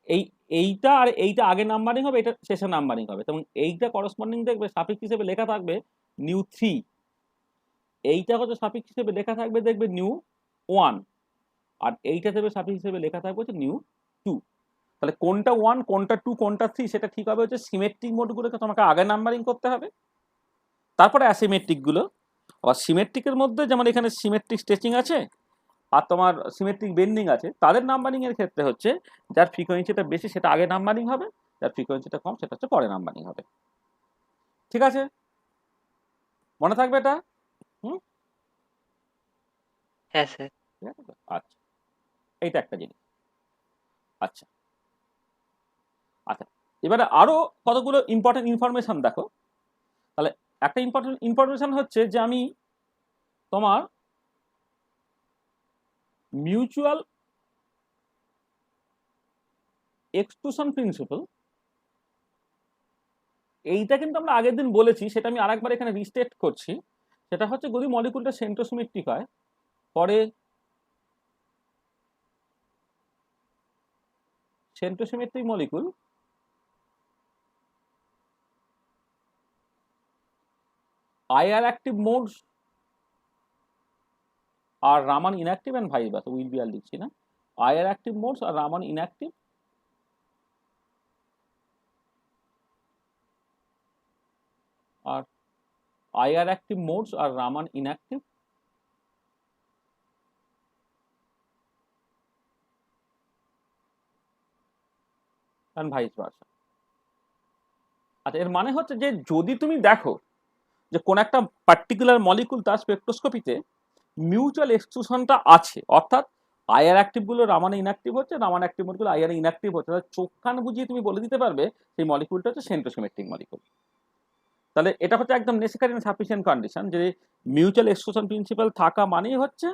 এইটা আর এইটা আগে নাম্বারিং হবে, এটা শেষে নাম্বারিং হবে। তেমন এইটা করসপন্ডিং দেখবে সাফিক্স হিসেবে লেখা থাকবে নিউ 3, এইটা হচ্ছে সাফিক্স হিসেবে লেখা থাকবে দেখবে নিউ 1, আর এইটা দেবে সাফিক্স হিসেবে লেখা থাকবে হচ্ছে নিউ 2। তাহলে কোনটা 1 কোনটা 2 কোনটা 3 সেটা ঠিক হবে হচ্ছে সিমেট্রিক মোডগুলোকে তোমাকে আগে নাম্বারিং করতে হবে, তারপরে অ্যাসিমেট্রিক গুলো। আবার সিমেট্রিকের মধ্যে যেমন এখানে সিমেট্রিক স্ট্রেচিং আছে আর তোমার সিমেট্রিক বেন্ডিং আছে, তাদের নাম্বারিং এর ক্ষেত্রে হচ্ছে যার ফ্রিকোয়েন্সিটা বেশি সেটা আগে নাম্বারিং হবে, যার ফ্রিকোয়েন্সিটা কম সেটা হচ্ছে পরে নাম্বারিং হবে। ঠিক আছে, মনে থাকবে এটা? হ্যাঁ স্যার। ঠিক আছে, আচ্ছা এইটা একটা জিনিস। আচ্ছা আচ্ছা, এবারে আরো কতগুলো ইম্পর্টেন্ট ইনফরমেশন দেখো। তাহলে একটা ইম্পর্টেন্ট ইনফরমেশন হচ্ছে যে আমি তোমার মিউচুয়াল এক্সক্লুশন প্রিন্সিপাল, এইটা কিন্তু আমরা আগের দিন বলেছি, সেটা আমি আরেকবার এখানে রিস্টেট করছি। সেটা হচ্ছে যদি মলিকুলটা সেন্ট্রোসিমেট্রিক হয়, পরে centrosymmetric molecule IR active modes আর Raman inactive and vice versa, will be আর লিখছি না, IR অ্যাক্টিভ মোডস আর রামান ইনঅ্যাক্টিভ, আর IR অ্যাক্টিভ মোডস আর Raman inactive and vice versa. আচ্ছা, এর মানে হচ্ছে যে যদি তুমি দেখো যে কোন একটা পার্টিকুলার মলিকুল তার স্পেকট্রোস্কোপিতে মিউচুয়াল এক্সক্লুশনটা আছে, অর্থাৎ IR অ্যাক্টিভ গুলো রামানে ইনঅ্যাক্টিভ হচ্ছে, রামান অ্যাক্টিভ গুলো IR ইনঅ্যাক্টিভ হচ্ছে, তাহলে চোখ কান বুঝিয়ে তুমি বলে দিতে পারবে সেই মলিকুলটা হচ্ছে সেন্ট্রোসিমেট্রিক মলিকুল। তাহলে এটা হচ্ছে একদম নেসেসারি এন্ড সাফিসিয়েন্ট কন্ডিশন যে মিউচুয়াল এক্সক্লুশন প্রিন্সিপাল থাকা মানেই হচ্ছে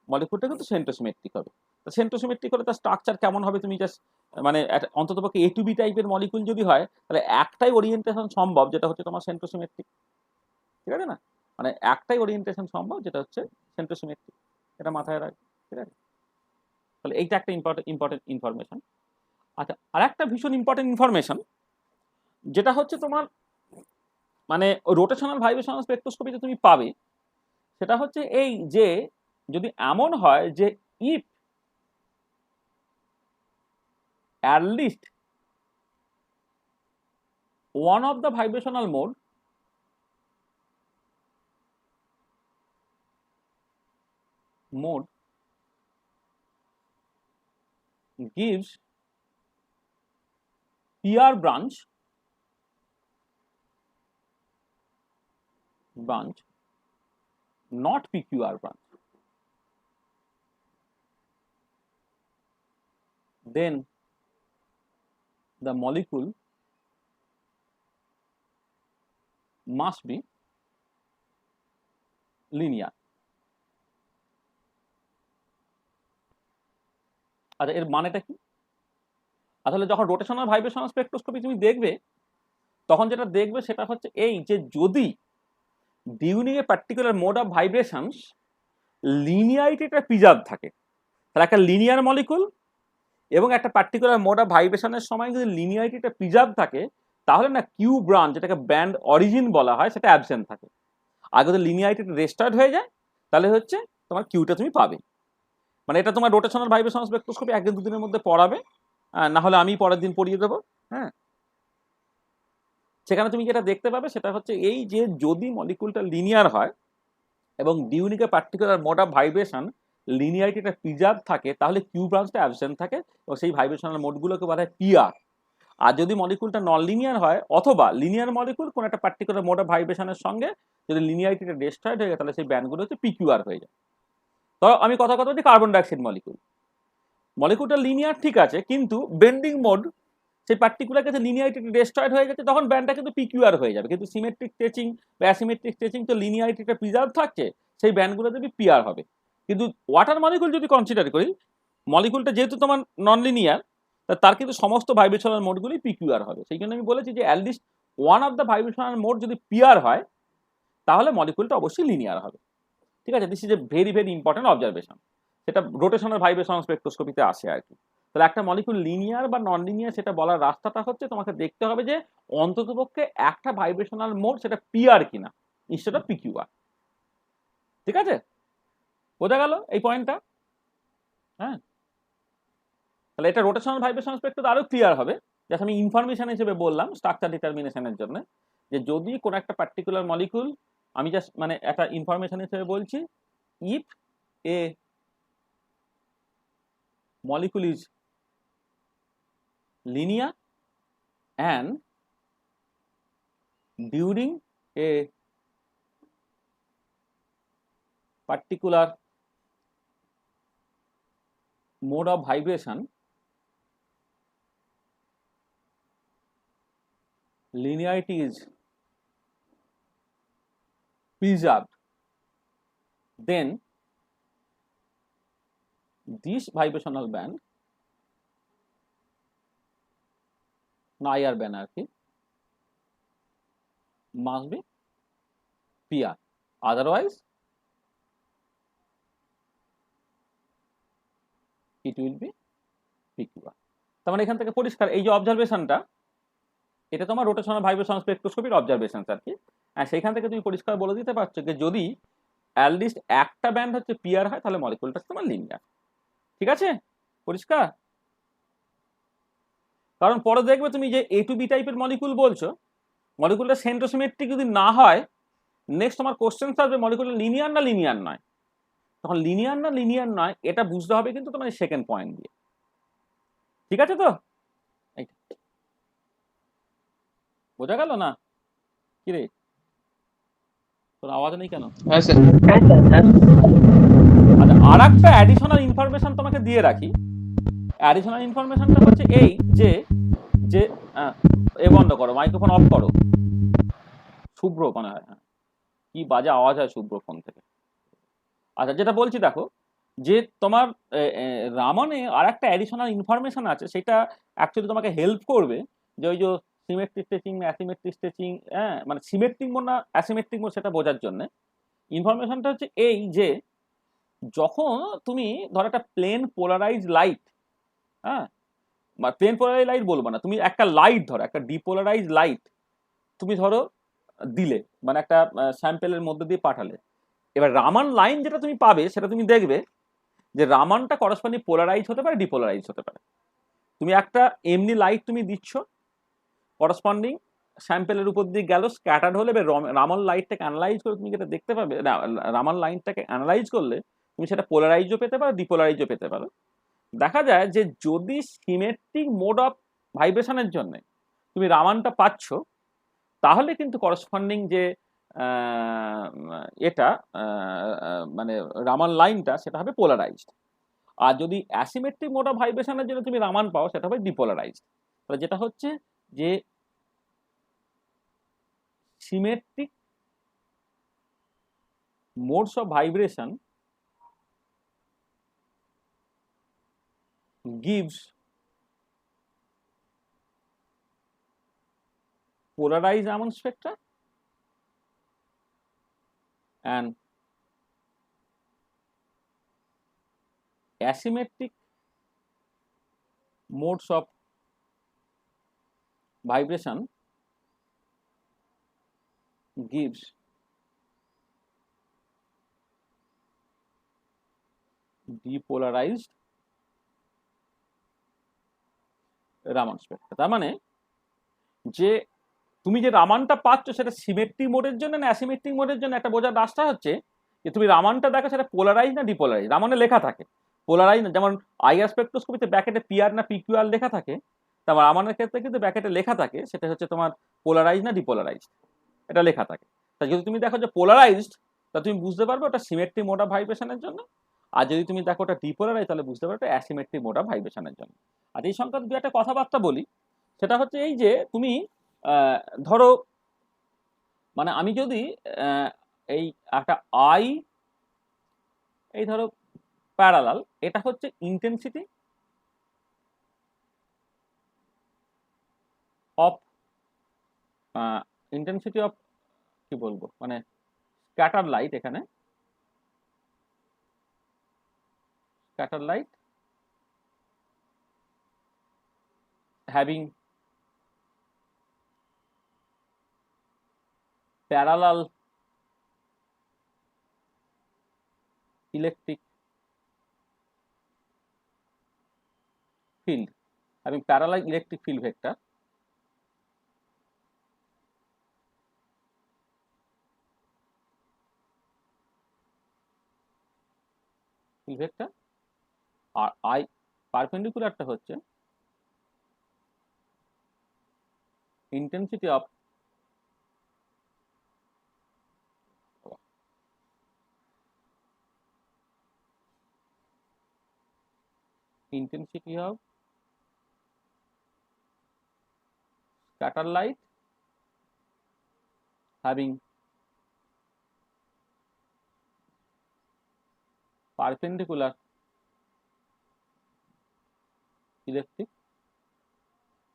মলিকুলটা কিন্তু সেন্ট্রোসিমেট্রিক হবে। তো সেন্ট্রোসিমেট্রিক হলে তার স্ট্রাকচার কেমন হবে তুমি জাস্ট মানে অন্ততপক্ষে A to B টাইপের মলিকুল যদি হয়, তাহলে একটাই ওরিয়েন্টেশন সম্ভব যেটা হচ্ছে তোমার সেন্ট্রোসিমেট্রিক। ঠিক আছে না, মানে একটাই ওরিয়েন্টেশন সম্ভব যেটা হচ্ছে সেন্ট্রোসিমেট্রিক, এটা মাথায় রাখবে। ঠিক আছে, তাহলে এইটা একটা ইম্পর্টেন্ট ইনফরমেশন। আচ্ছা, আর একটা ভীষণ ইম্পর্টেন্ট ইনফরমেশন যেটা হচ্ছে তোমার মানে রোটেশনাল ভাইব্রেশনাল স্পেকট্রোস্কোপিতে তুমি পাবে, সেটা হচ্ছে এই যে যদি এমন হয় যে if at least one of the vibrational mode gives PR branch not PQR branch, then the molecule must be linear. আচ্ছা, এর মানেটা কি? আসলে যখন রোটেশনাল ভাইব্রেশনাল স্পেকট্রোস্কোপি তুমি দেখবে, তখন যেটা দেখবে সেটা হচ্ছে এই যে যদি during a particular mode of vibrations লিনিয়ারিটিটা প্রিজার্ভ থাকে। তাহলে একটা লিনিয়ার মলিকুল এবং একটা পার্টিকুলার মোড অফ ভাইব্রেশনের সময় যদি লিনিয়ারিটিটা প্রিজার্ভ থাকে, তাহলে না কিউ ব্রাঞ্চ, যেটাকে ব্যান্ড অরিজিন বলা হয়, সেটা অ্যাবসেন্ট থাকে। আর যদি লিনিয়ারিটিটা রেস্টার্ট হয়ে যায়, তাহলে হচ্ছে তোমার কিউটা তুমি পাবে। মানে এটা তোমার রোটেশনাল ভাইব্রেশন স্পেকট্রোস্কোপি একদিন দুদিনের মধ্যে পড়াবে, না হলে আমি পরের দিন পড়িয়ে দেবো। হ্যাঁ, সেখানে তুমি যেটা দেখতে পাবে সেটা হচ্ছে এই যে যদি মলিকুলটা লিনিয়ার হয় এবং during a particular mode of vibration লিনিয়ারিটিটা প্রিজার্ভ থাকে, তাহলে কিউ ব্রাঞ্চটা অ্যাবসেন্ট থাকে এবং সেই ভাইব্রেশনাল মোডগুলোকে বলা হয় পিআর। আর যদি মলিকুলটা নন লিনিয়ার হয় অথবা লিনিয়ার মলিকুল কোন একটা পার্টিকুলার মোড অফ ভাইব্রেশনের সঙ্গে যদি লিনিয়ারিটিটা ডিস্ট্রয়েড হয়ে যায়, তাহলে সেই ব্যান্ডগুলো হচ্ছে পিকিউআর হয়ে যায়। তো আমি কথা বলছি কার্বন ডাইঅক্সাইড মলিকুল, মলিকুলটা লিনিয়ার ঠিক আছে, কিন্তু বেন্ডিং মোড সেই পার্টিকুলার ক্ষেত্রে লিনিয়ারিটি ডিস্ট্রয়েড হয়ে গেছে, তখন ব্যান্ডটা কিন্তু পিকিউআর হয়ে যাবে। কিন্তু সিমেট্রিক স্ট্রেচিং বা অ্যাসিমেট্রিক স্ট্রেচিং তো লিনিয়ারিটিটা প্রিজার্ভ থাকছে, সেই ব্যান্ডগুলো যদি পিআর হবে। কিন্তু ওয়াটার মলিকুল যদি কনসিডার করি, মলিকুলটা যেহেতু তোমার নন লিনিয়ার, তার কিন্তু সমস্ত ভাইব্রেশনাল মোডগুলি পিকিউআর হবে। সেই জন্য আমি বলেছি যে at least one of the vibrational mode যদি পিআর হয়, তাহলে মলিকুলটা অবশ্যই লিনিয়ার হবে। ঠিক আছে, this is a very very important observation. সেটা রোটেশনাল ভাইব্রেশন স্পেকট্রোস্কোপিতে আসে আর কি। তাহলে একটা মলিকুল লিনিয়ার বা নন লিনিয়ার সেটা বলার রাস্তাটা হচ্ছে তোমাকে দেখতে হবে যে অন্ততপক্ষে একটা ভাইব্রেশনাল মোড সেটা পিআর কিনা, ইনস্টেড অফ পিকিউআর। ঠিক আছে, বোঝা গেল এই পয়েন্টটা? হ্যাঁ, তাহলে এটা রোটেশনাল ভাইব্রেশন স্পেকট্রোতে আরো ক্লিয়ার হবে। যেটা আমি ইনফরমেশন হিসেবে বললাম স্ট্রাকচার ডিটারমিনেশনের জন্য, যে যদি কোন একটা পার্টিকুলার মলিকুল, আমি জাস্ট মানে একটা ইনফরমেশন হিসেবে বলছি, if A molecule is linear and during a particular mode of vibration linearity is preserved, then this vibrational band, IR band আর কি, must be PR, otherwise it will be PQR। তার মানে এখান থেকে পরিষ্কার এই যে অবজারভেশনটা, এটা তোমার রোটেশনাল ভাইব্রেশন স্পেকট্রোস্কোপির অবজারভেশন আর কি। সেইখান থেকে তুমি পরিষ্কার বলে দিতে পারছো যে যদি অ্যাটলিস্ট একটা ব্যান্ড হচ্ছে পিআর হয়, তাহলে মলিকুলটা তোমার লিনিয়ার। ঠিক আছে, পরিষ্কার? কারণ পরে দেখবে তুমি যে এ টু বি টাইপের মলিকুল বলছো, মলিকুলটা সেন্ট্রোসিমেট্রিক যদি না হয়, নেক্সট তোমার কোশ্চেন আসবে মলিকুলটা লিনিয়ার না লিনিয়ার নয়। তখন লিনিয়ার না লিনিয়ার নয় এটা বুঝতে হবে কিন্তু তোমার সেকেন্ড পয়েন্ট দিয়ে। ঠিক আছে তো? বোঝা গেল না? কি রে, তোর আওয়াজ নেই কেন? আচ্ছা, আর একটা অ্যাডিশনাল ইনফরমেশন তোমাকে দিয়ে রাখি। অ্যাডিশনাল ইনফরমেশনটা হচ্ছে এই যে যে এ বন্ধ করো, মাইক্রোফোন অফ করো। শুভ্র মনে হয়, কি বাজে আওয়াজ হয় শুভ্র ফোন থেকে। আচ্ছা, যেটা বলছি দেখো, যে তোমার রামনে আর একটা অ্যাডিশনাল ইনফরমেশন আছে, সেটা অ্যাকচুয়ালি তোমাকে হেল্প করবে যে ওই যে সিমেট্রিক স্ট্রেচিং না অ্যাসিমেট্রিক স্ট্রেচিং, হ্যাঁ মানে সিমেট্রিক মোড না অ্যাসিমেট্রিক মোড সেটা বোঝার জন্য। ইনফরমেশনটা হচ্ছে এই যে যখন তুমি ধরো একটা প্লেন পোলারাইজ লাইট, হ্যাঁ প্লেন পোলারাইজ লাইট বলবো না, তুমি একটা লাইট ধরো, একটা ডিপোলারাইজ লাইট তুমি ধরো দিলে, মানে একটা স্যাম্পেলের মধ্যে দিয়ে পাঠালে, এবার রামান লাইন যেটা তুমি পাবে সেটা তুমি দেখবে যে রামানটা করসপন্ডিং পোলারাইজ হতে পারে, ডিপোলারাইজ হতে পারে। তুমি একটা এমনি লাইট তুমি দিচ্ছ, করসপন্ডিং স্যাম্পেলের উপর দিয়ে গেল, স্ক্যাটার্ড হলে, রামান লাইটটাকে অ্যানালাইজ করে তুমি যেটা দেখতে পাবে, রামান লাইনটাকে অ্যানালাইজ করলে তুমি সেটা পোলারাইজও পেতে পারো, ডিপোলারাইজও পেতে পারো। দেখা যায় যে যদি সিমেট্রিক মোড অফ ভাইব্রেশনের জন্য তুমি রামানটা পাচ্ছ, তাহলে কিন্তু করসপন্ডিং যে এটা মানে রামান লাইনটা সেটা হবে পোলারাইজড। আর যদি অ্যাসিমেট্রিক মোড অফ ভাইব্রেশনের জন্য তুমি রামান পাও, সেটা হবে ডিপোলারাইজড। তাহলে যেটা হচ্ছে যে symmetric modes of vibration gives polarized Raman spectra and asymmetric modes of vibration gives depolarized Raman Spectra. তার মানে যে তুমি যে রামানটা পাচ্ছ সেটা সিমেট্রিক মোডের জন্য না অ্যাসিমেট্রিক মোডের জন্য, একটা বোঝার রাস্তা হচ্ছে যে তুমি রামানটা দেখো সেটা পোলারাইজ না ডিপোলারাইজ। রামানে লেখা থাকে পোলারাইজ না, যেমন আইআর স্পেকট্রোস্কোপিতে ব্যাকেটে পিআর না পিকিউআর লেখা থাকে, তারপর রামানের ক্ষেত্রে কিন্তু ব্যাকেটে লেখা থাকে সেটা হচ্ছে তোমার পোলারাইজ না ডিপোলারাইজড, এটা লেখা থাকে। তা যদি তুমি দেখো যে পোলারাইজড, তা তুমি বুঝতে পারবে ওটা সিমেট্রিক মোড অফ ভাইব্রেশনের জন্য, আর যদি তুমি দেখো ওটা ডিপোলারাইজ তাহলে বুঝতে পারবে ওটা অ্যাসিমেট্রিক মোড অফ ভাইব্রেশনের জন্য। আর এই সংক্রান্ত দু একটা কথাবার্তা বলি, সেটা হচ্ছে এই যে তুমি ধরো মানে আমি যদি এই একটা আই এই ধরো প্যারালাল, এটা হচ্ছে ইন্টেন্সিটি অফ কি বলবো মানে স্ক্যাটার লাইট, এখানে scatter light having parallel electric field, having parallel electric field vector আর I পারপেন্ডিকুলারটা হচ্ছে intensity of scatter light having perpendicular electric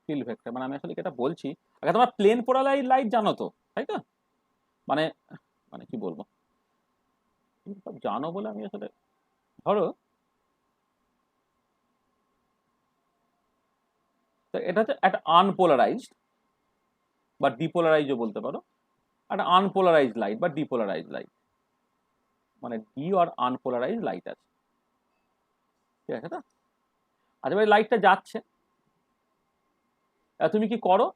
field vector। মানে আমি আসলে এটা বলছি, আগে তোমরা প্লেন পোলারাইজ লাইট জানো তো, তাই তো? মানে মানে কি বলবো, সব জানো বলে আমি আসলে ধরো এটা হচ্ছে একটা আনপোলারাইজড বা ডিপোলারাইজও বলতে পারো, একটা আনপোলারাইজড লাইট বা ডিপোলারাইজড লাইট, মানে ডি আর আনপোলারাইজড লাইট আছে, ঠিক আছে তো? আচ্ছা ভাই লাইটটা যাচ্ছে, তুমি কি করো,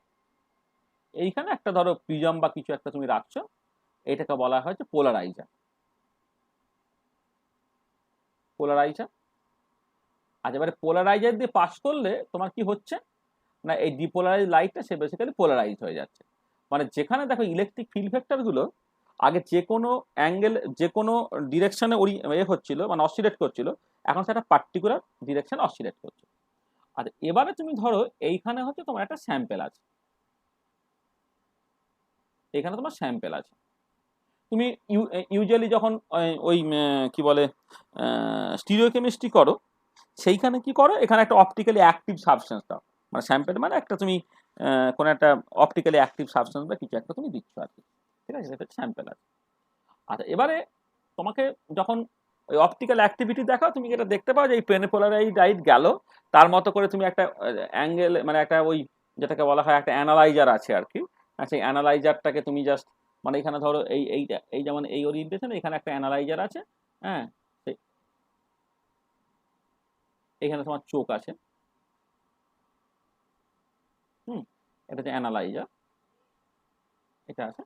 এইখানে একটা ধরো প্রিজম বা কিছু একটা তুমি রাখছো, এটাকে বলা হয়েছে পোলারাইজার। পোলারাইজার আচ্ছা এবারে পোলারাইজার দিয়ে পাস করলে তোমার কি হচ্ছে না, এই ডিপোলারাইজ লাইটটা সে বেসিক্যালি পোলারাইজ হয়ে যাচ্ছে। মানে যেখানে দেখো ইলেকট্রিক ফিল্ড ভেক্টরগুলো আগে যে কোনো অ্যাঙ্গেল যে কোনো ডিরেকশনে হচ্ছিল মানে অসিলেট করছিল, এখন সেটা পার্টিকুলার ডিরেকশন অসিলেট করছে। আর এবারে তুমি ধরো এইখানে হচ্ছে তোমার একটা স্যাম্পেল আছে, এখানে তোমার স্যাম্পেল আছে, তুমি ইউজুয়ালি যখন ওই কি বলে স্টিরিওকেমিস্ট্রি করো, সেইখানে কি করো, এখানে একটা অপটিক্যালি অ্যাক্টিভ সাবস্টেন্স দাও, মানে স্যাম্পেল মানে একটা তুমি কোনো একটা অপটিক্যালি অ্যাক্টিভ সাবস্টেন্স বা কিছু একটা তুমি দিচ্ছ আর কি, ঠিক আছে, সেটা স্যাম্পেল আছে। আচ্ছা এবারে তোমাকে যখন ওই অপটিক্যাল অ্যাক্টিভিটি দেখাও, তুমি যেটা দেখতে পাও যে এই প্লেন পোলারাইজ লাইট গেল, তার মতো করে তুমি একটা অ্যাঙ্গেল মানে একটা ওই যেটাকে বলা হয় একটা অ্যানালাইজার আছে আর কি, সেই অ্যানালাইজারটাকে তুমি জাস্ট মানে এখানে ধরো এই যেমন এই ওরিয়েন্টেশন, এখানে একটা অ্যানালাইজার আছে, হ্যাঁ এখানে তোমার চোখ আছে, এটা হচ্ছে অ্যানালাইজার, এটা আছে।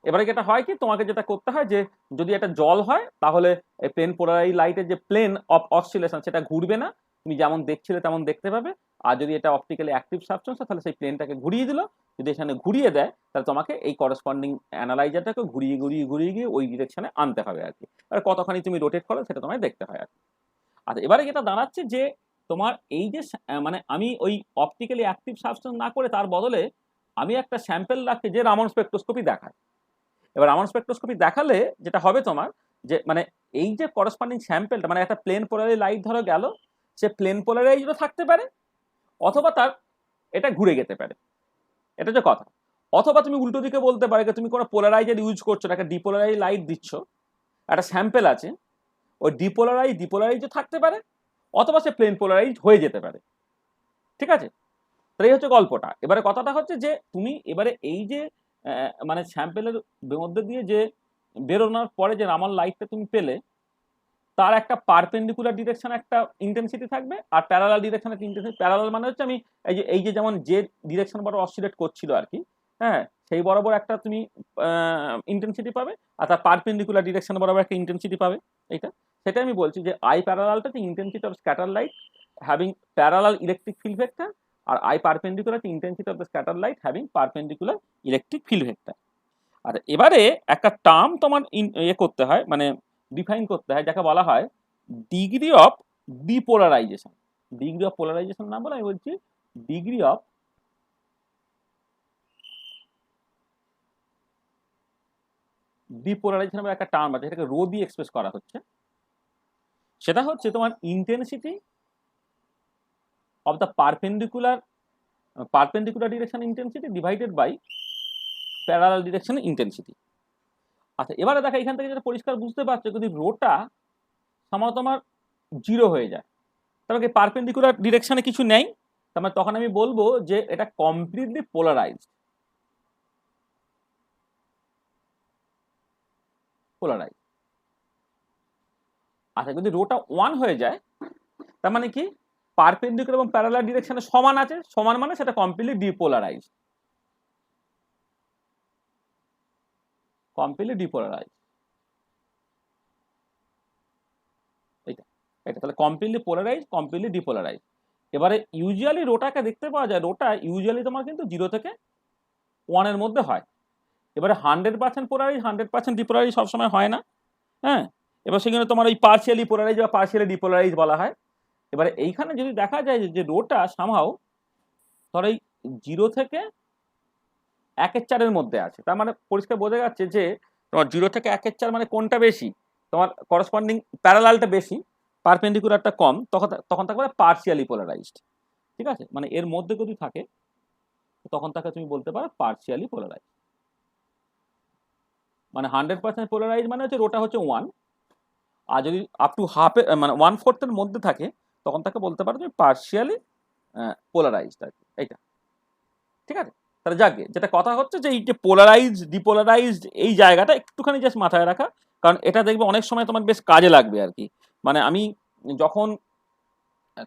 এবারে যেটা হয় কি, তোমাকে যেটা করতে হয় যে যদি একটা জল হয় তাহলে এই প্লেন পোলারাইজ লাইটের যে প্লেন অফ অসিলেশন সেটা ঘুরবে না, তুমি যেমন দেখছিলে তেমন দেখতে পাবে। আর যদি এটা অপটিক্যালি অ্যাক্টিভ সাবস্টেন্স তাহলে সেই প্লেনটাকে ঘুরিয়ে দিল, যদি এখানে ঘুরিয়ে দেয় তাহলে তোমাকে এই করসপন্ডিং অ্যানালাইজারটাকে ঘুরিয়ে গিয়ে ওই ডিরেকশনে আনতে হবে আর কি। আর কতখানি তুমি রোটেট করো সেটা তোমায় দেখতে হয় আর কি। আচ্ছা এবারে যেটা দাঁড়াচ্ছে যে তোমার এই যে মানে আমি ওই অপটিক্যালি অ্যাক্টিভ সাবস্টেন্স না করে তার বদলে আমি একটা স্যাম্পেল রাখি যে রামন স্পেকট্রোস্কোপি দেখায়। এবার রামন স্পেকট্রোস্কোপি দেখালে যেটা হবে তোমার যে মানে এই যে করসপন্ডিং স্যাম্পেলটা মানে একটা প্লেন পোলারাইজ লাইট ধরো গেল, সে প্লেন পোলারাইজও থাকতে পারে অথবা তার এটা ঘুরে যেতে পারে, এটা যে কথা। অথবা তুমি উল্টো দিকে বলতে পারো তুমি কোনো পোলারাইজার ইউজ করছো না, একটা ডিপোলারাইজ লাইট দিচ্ছ, একটা স্যাম্পেল আছে, ওই ডিপোলারাইজও থাকতে পারে, অথবা সে প্লেন পোলারাইজ হয়ে যেতে পারে। ঠিক আছে, তাই হচ্ছে গল্পটা। এবারে কথাটা হচ্ছে যে তুমি এবারে এই যে মানে স্যাম্পেলের মধ্যে দিয়ে যে বেরোনোর পরে যে রামাল লাইটটা তুমি পেলে, তার একটা পারপেন্ডিকুলার ডিরেকশন একটা ইন্টেন্সিটি থাকবে, আর প্যারালাল ডিরেকশন একটা ইন্টেন্সিটি। প্যারালাল মানে হচ্ছে আমি এই যে যেমন যে ডিরেকশন বরাবর অসিলেট করছিল আর কি, হ্যাঁ, সেই বরাবর একটা তুমি ইন্টেন্সিটি পাবে, আর তার পারপেন্ডিকুলার ডিরেকশন বরাবর একটা ইন্টেন্সিটি পাবে। এইটা সেটাই আমি বলছি যে আই প্যারালালটা হচ্ছে intensity of scatter light having parallel electric field vector, আর আই পারপেন্ডিকুলার হচ্ছে intensity of the scatter light having perpendicular electric field vector. আর এবারে একটা টার্ম তোমার ইয়ে করতে হয়, মানে ডিফাইন করতে হয়, যাকে বলা হয় degree of depolarisation. Degree of polarisation না বলে আমি বলছি ডিগ্রি অফ ডিপোলারাইজেশন নামে একটা টার্ম আছে, সেটাকে রো দিয়ে এক্সপ্রেস করা হচ্ছে। সেটা হচ্ছে তোমার intensity of the perpendicular direction intensity divided by parallel direction intensity. আচ্ছা, এবারে দেখো এখান থেকে যেটা পরিষ্কার বুঝতে পারছো, যদি রোটা সাধারণত তোমার 0 হয়ে যায়, তাহলে পারপেন্ডিকুলার ডিরেকশনে কিছু নেই, তার মানে তখন আমি বলবো যে এটা কমপ্লিটলি পোলারাইজড। আচ্ছা, যদি রোটা 1 হয়ে যায়, তার মানে কি পারপেন্ডিকুলার এবং প্যারালাল ডিরেকশনে সমান আছে, সমান মানে সেটা কমপ্লিটলি ডিপোলারাইজড। এটা তাহলে কমপ্লিটলি পোলারাইজ, কমপ্লিটলি ডিপোলারাইজ। এবারে ইউজুয়ালি রোটাকে দেখতে পাওয়া যায়, রোটা ইউজুয়ালি তোমার কিন্তু 0 থেকে 1 এর মধ্যে হয়। এবারে 100% পোলারাইজ 100% ডিপোলারাইজ সবসময় হয় না, হ্যাঁ, এবার সেখানে তোমার ওই পার্শিয়ালি পোলারাইজ বা পার্শিয়ালি ডিপোলারাইজ বলা হয়। এবারে এইখানে যদি দেখা যায় যে রোটা সামহাও ধর এই 0 থেকে 1/4 মধ্যে আছে, তার মানে পরিষ্কার বোঝা যাচ্ছে যে তোমার 0 থেকে 1/4 মানে কোনটা বেশি, তোমার করসপন্ডিং প্যারালালটা বেশি, পারপেন্ডিকুলারটা কম, তখন থাকবে পার্শিয়ালি পোলারাইজড। ঠিক আছে, মানে এর মধ্যে যদি থাকে তখন তাকে তুমি বলতে পারো পার্শিয়ালি পোলারাইজড। মানে 100% পোলারাইজ মানে হচ্ছে রোটা হচ্ছে 1, আর যদি আপ টু হাফে মানে 1/4 এর মধ্যে থাকে, তখন তাকে বলতে পারো তুমি পার্শিয়ালি পোলারাইজড আর কি। এইটা ঠিক আছে। তাহলে যাকে যেটা কথা হচ্ছে যে এই যে পোলারাইজড ডিপোলারাইজড এই জায়গাটা একটুখানি জাস্ট মাথায় রাখা, কারণ এটা দেখবে অনেক সময় তোমার বেশ কাজে লাগবে আর কি। মানে আমি যখন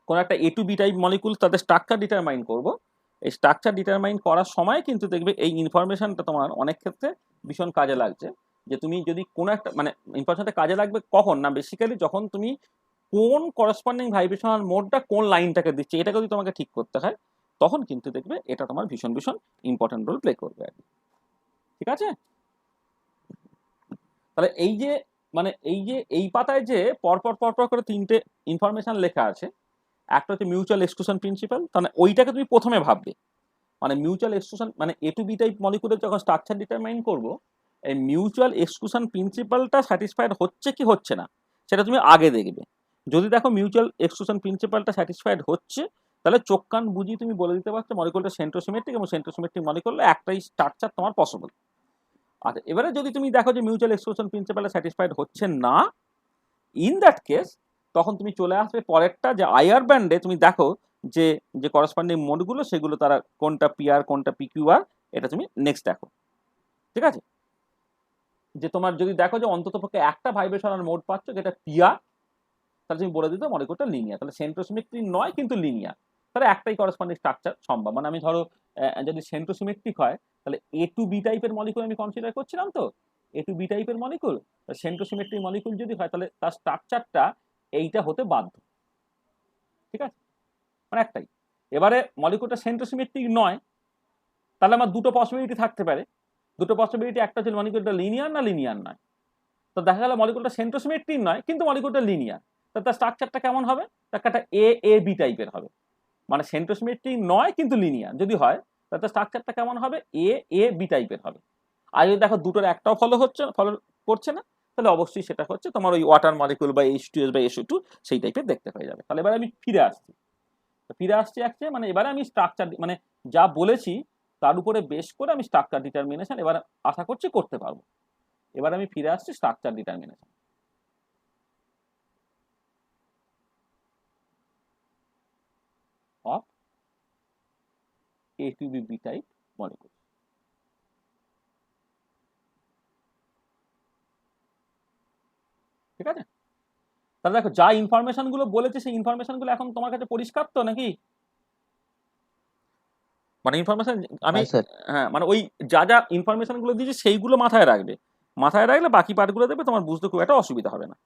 কোন একটা A to B type molecule তাদের স্ট্রাকচার ডিটারমাইন করব, এই স্ট্রাকচার ডিটারমাইন করার সময় কিন্তু দেখবে এই ইনফরমেশনটা তোমার অনেক ক্ষেত্রে ভীষণ কাজে লাগছে। যে তুমি যদি কোনো একটা মানে ইনফরমেশনটা কাজে লাগবে কখন না, বেসিক্যালি যখন তুমি কোন করসপন্ডিং ভাইব্রেশনাল মোডটা কোন লাইনটাকে দিচ্ছে এটা যদি তোমাকে ঠিক করতে হয়, তখন কিন্তু দেখবে এটা তোমার ভীষণ ভীষণ ইম্পর্টেন্ট রোল প্লে করবে আর কি। ঠিক আছে, তাহলে এই যে মানে এই পাতায় যে পরপর করে 3টে ইনফরমেশন লেখা আছে, একটা হচ্ছে মিউচুয়াল এক্সক্লুশন প্রিন্সিপাল, তাহলে ওইটাকে তুমি প্রথমে ভাববে। মানে মিউচুয়াল এক্সক্লুশন মানে A to B টাইপ মলিকুলের যখন স্ট্রাকচার ডিটারমাইন করবো, এই মিউচুয়াল এক্সক্লুশন প্রিন্সিপালটা স্যাটিসফাইড হচ্ছে কি হচ্ছে না সেটা তুমি আগে দেখবে। যদি দেখো মিউচুয়াল এক্সক্লুশন প্রিন্সিপালটা স্যাটিসফাইড হচ্ছে, তাহলে চোখ কান বুঝিয়ে তুমি বলে দিতে পারছো মলিকুলটা সেন্ট্রোসিমেট্রিক, এবং সেন্ট্রোসিমেট্রিক মলিকুল একটাই স্ট্রাকচার তোমার পসিবল। আচ্ছা, এবারে যদি তুমি দেখো যে মিউচুয়াল এক্সক্লুশন প্রিন্সিপালটা স্যাটিসফাইড হচ্ছে না, ইন দ্যাট কেস তখন তুমি চলে আসবে পরেরটা, যে আইআর ব্যান্ডে তুমি দেখো যে যে করসপন্ডিং মোডগুলো সেগুলো তারা কোনটা পিআর কোনটা পিকিউআর, এটা তুমি নেক্সট দেখো। ঠিক আছে, যে তোমার যদি দেখো যে অন্ততপক্ষে একটা ভাইব্রেশনাল মোড পাচ্ছ যেটা পিআর, তাহলে তুমি বলে দিতে মলিকুলটা লিনিয়ার, তাহলে সেন্ট্রোসিমেট্রিক নয় কিন্তু লিনিয়ার, তাহলে একটাই করসপন্ডিং স্ট্রাকচার সম্ভব। মানে আমি ধরো যদি সেন্ট্রোসিমেট্রিক হয় তাহলে A to B টাইপের মলিকুল আমি কনসিডার করছিলাম, তো A to B টাইপের মলিকুল সেন্ট্রোসিমেট্রিক মলিকুল যদি হয় তাহলে তার স্ট্রাকচারটা এইটা হতে বাধ্য। ঠিক আছে, মানে একটাই। এবারে মলিকুলটা সেন্ট্রোসিমেট্রিক নয়, তাহলে আমার দুটো পসিবিলিটি থাকতে পারে। দুটো পসিবিলিটি, একটা হচ্ছে মলিকুলটা লিনিয়ার না লিনিয়ার নয়। তো দেখা গেল মলিকুলটা সেন্ট্রোসিমেট্রিক নয় কিন্তু মলিকুলটা লিনিয়ার, তো তার স্ট্রাকচারটা কেমন হবে, তার একটা A B টাইপের হবে। মানে সেন্ট্রোসিমেট্রিক নয় কিন্তু লিনিয়ার যদি হয়, তাহলে তার স্ট্রাকচারটা কেমন হবে, A B টাইপের হবে। আর যদি দেখো দুটোর একটাও ফলো করছে না, তাহলে অবশ্যই সেটা হচ্ছে তোমার ওই ওয়াটার মলিকুল বা H2S বা SO2 সেই টাইপের দেখতে হয়ে যাবে। তাহলে এবার আমি ফিরে আসছি actually, মানে এবারে আমি স্ট্রাকচার মানে যা বলেছি তার উপরে বেশ করে আমি স্ট্রাকচার ডিটারমিনেশন এবার আশা করছি করতে পারবো। এবার আমি ফিরে আসছি structure determination. A2B type molecule. ঠিক আছে, তাহলে দেখো যা ইনফরমেশন গুলো বলেছে সেই ইনফরমেশন গুলো এখন তোমার কাছে পরিষ্কার তো নাকি? মানে ইনফরমেশন আমি হ্যাঁ স্যার। হ্যাঁ মানে ওই যা যা ইনফরমেশন গুলো দিয়েছি সেইগুলো মাথায় রাখবে, মাথায় রাখলে বাকি পার্টগুলো দেখবে তোমার বুঝতে খুব একটা অসুবিধা হবে না।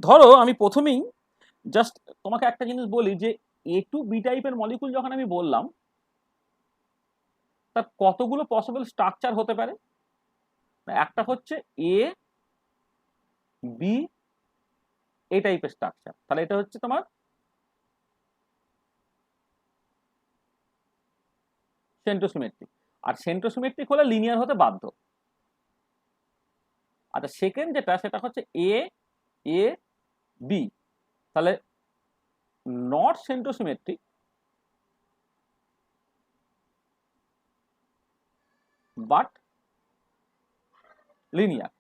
ধরো আমি প্রথমেই জাস্ট তোমাকে একটা জিনিস বলি যে A2B টাইপের মলিকুল যখন আমি বললাম তার কতগুলো পসিবল স্ট্রাকচার হতে পারে। একটা হচ্ছে A B এই টাইপের স্ট্রাকচার, তাহলে এটা হচ্ছে তোমার সেন্ট্রোসিমেট্রিক, আর সেন্ট্রোসিমেট্রিক হলে লিনিয়ার হতে বাধ্য। আচ্ছা সেকেন্ড যেটা সেটা হচ্ছে A A B, তাহলে নট সেন্ট্রোসিমেট্রিক বাট লিনিয়ার।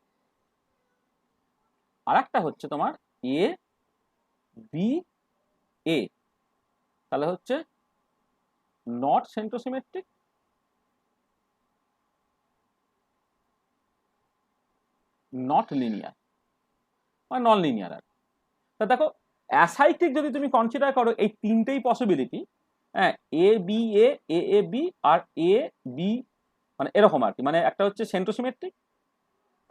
আর একটা হচ্ছে তোমার A B A, তাহলে হচ্ছে নট সেন্ট্রোসিমেট্রিক নট লিনিয়ার বা নন লিনিয়ার। আর তা দেখো অ্যাসাইক্লিক যদি তুমি কনসিডার করো এই তিনটেই পসিবিলিটি, হ্যাঁ A B A A B R A B মানে এরকম আর কি, মানে একটা হচ্ছে সেন্ট্রোসিমেট্রিক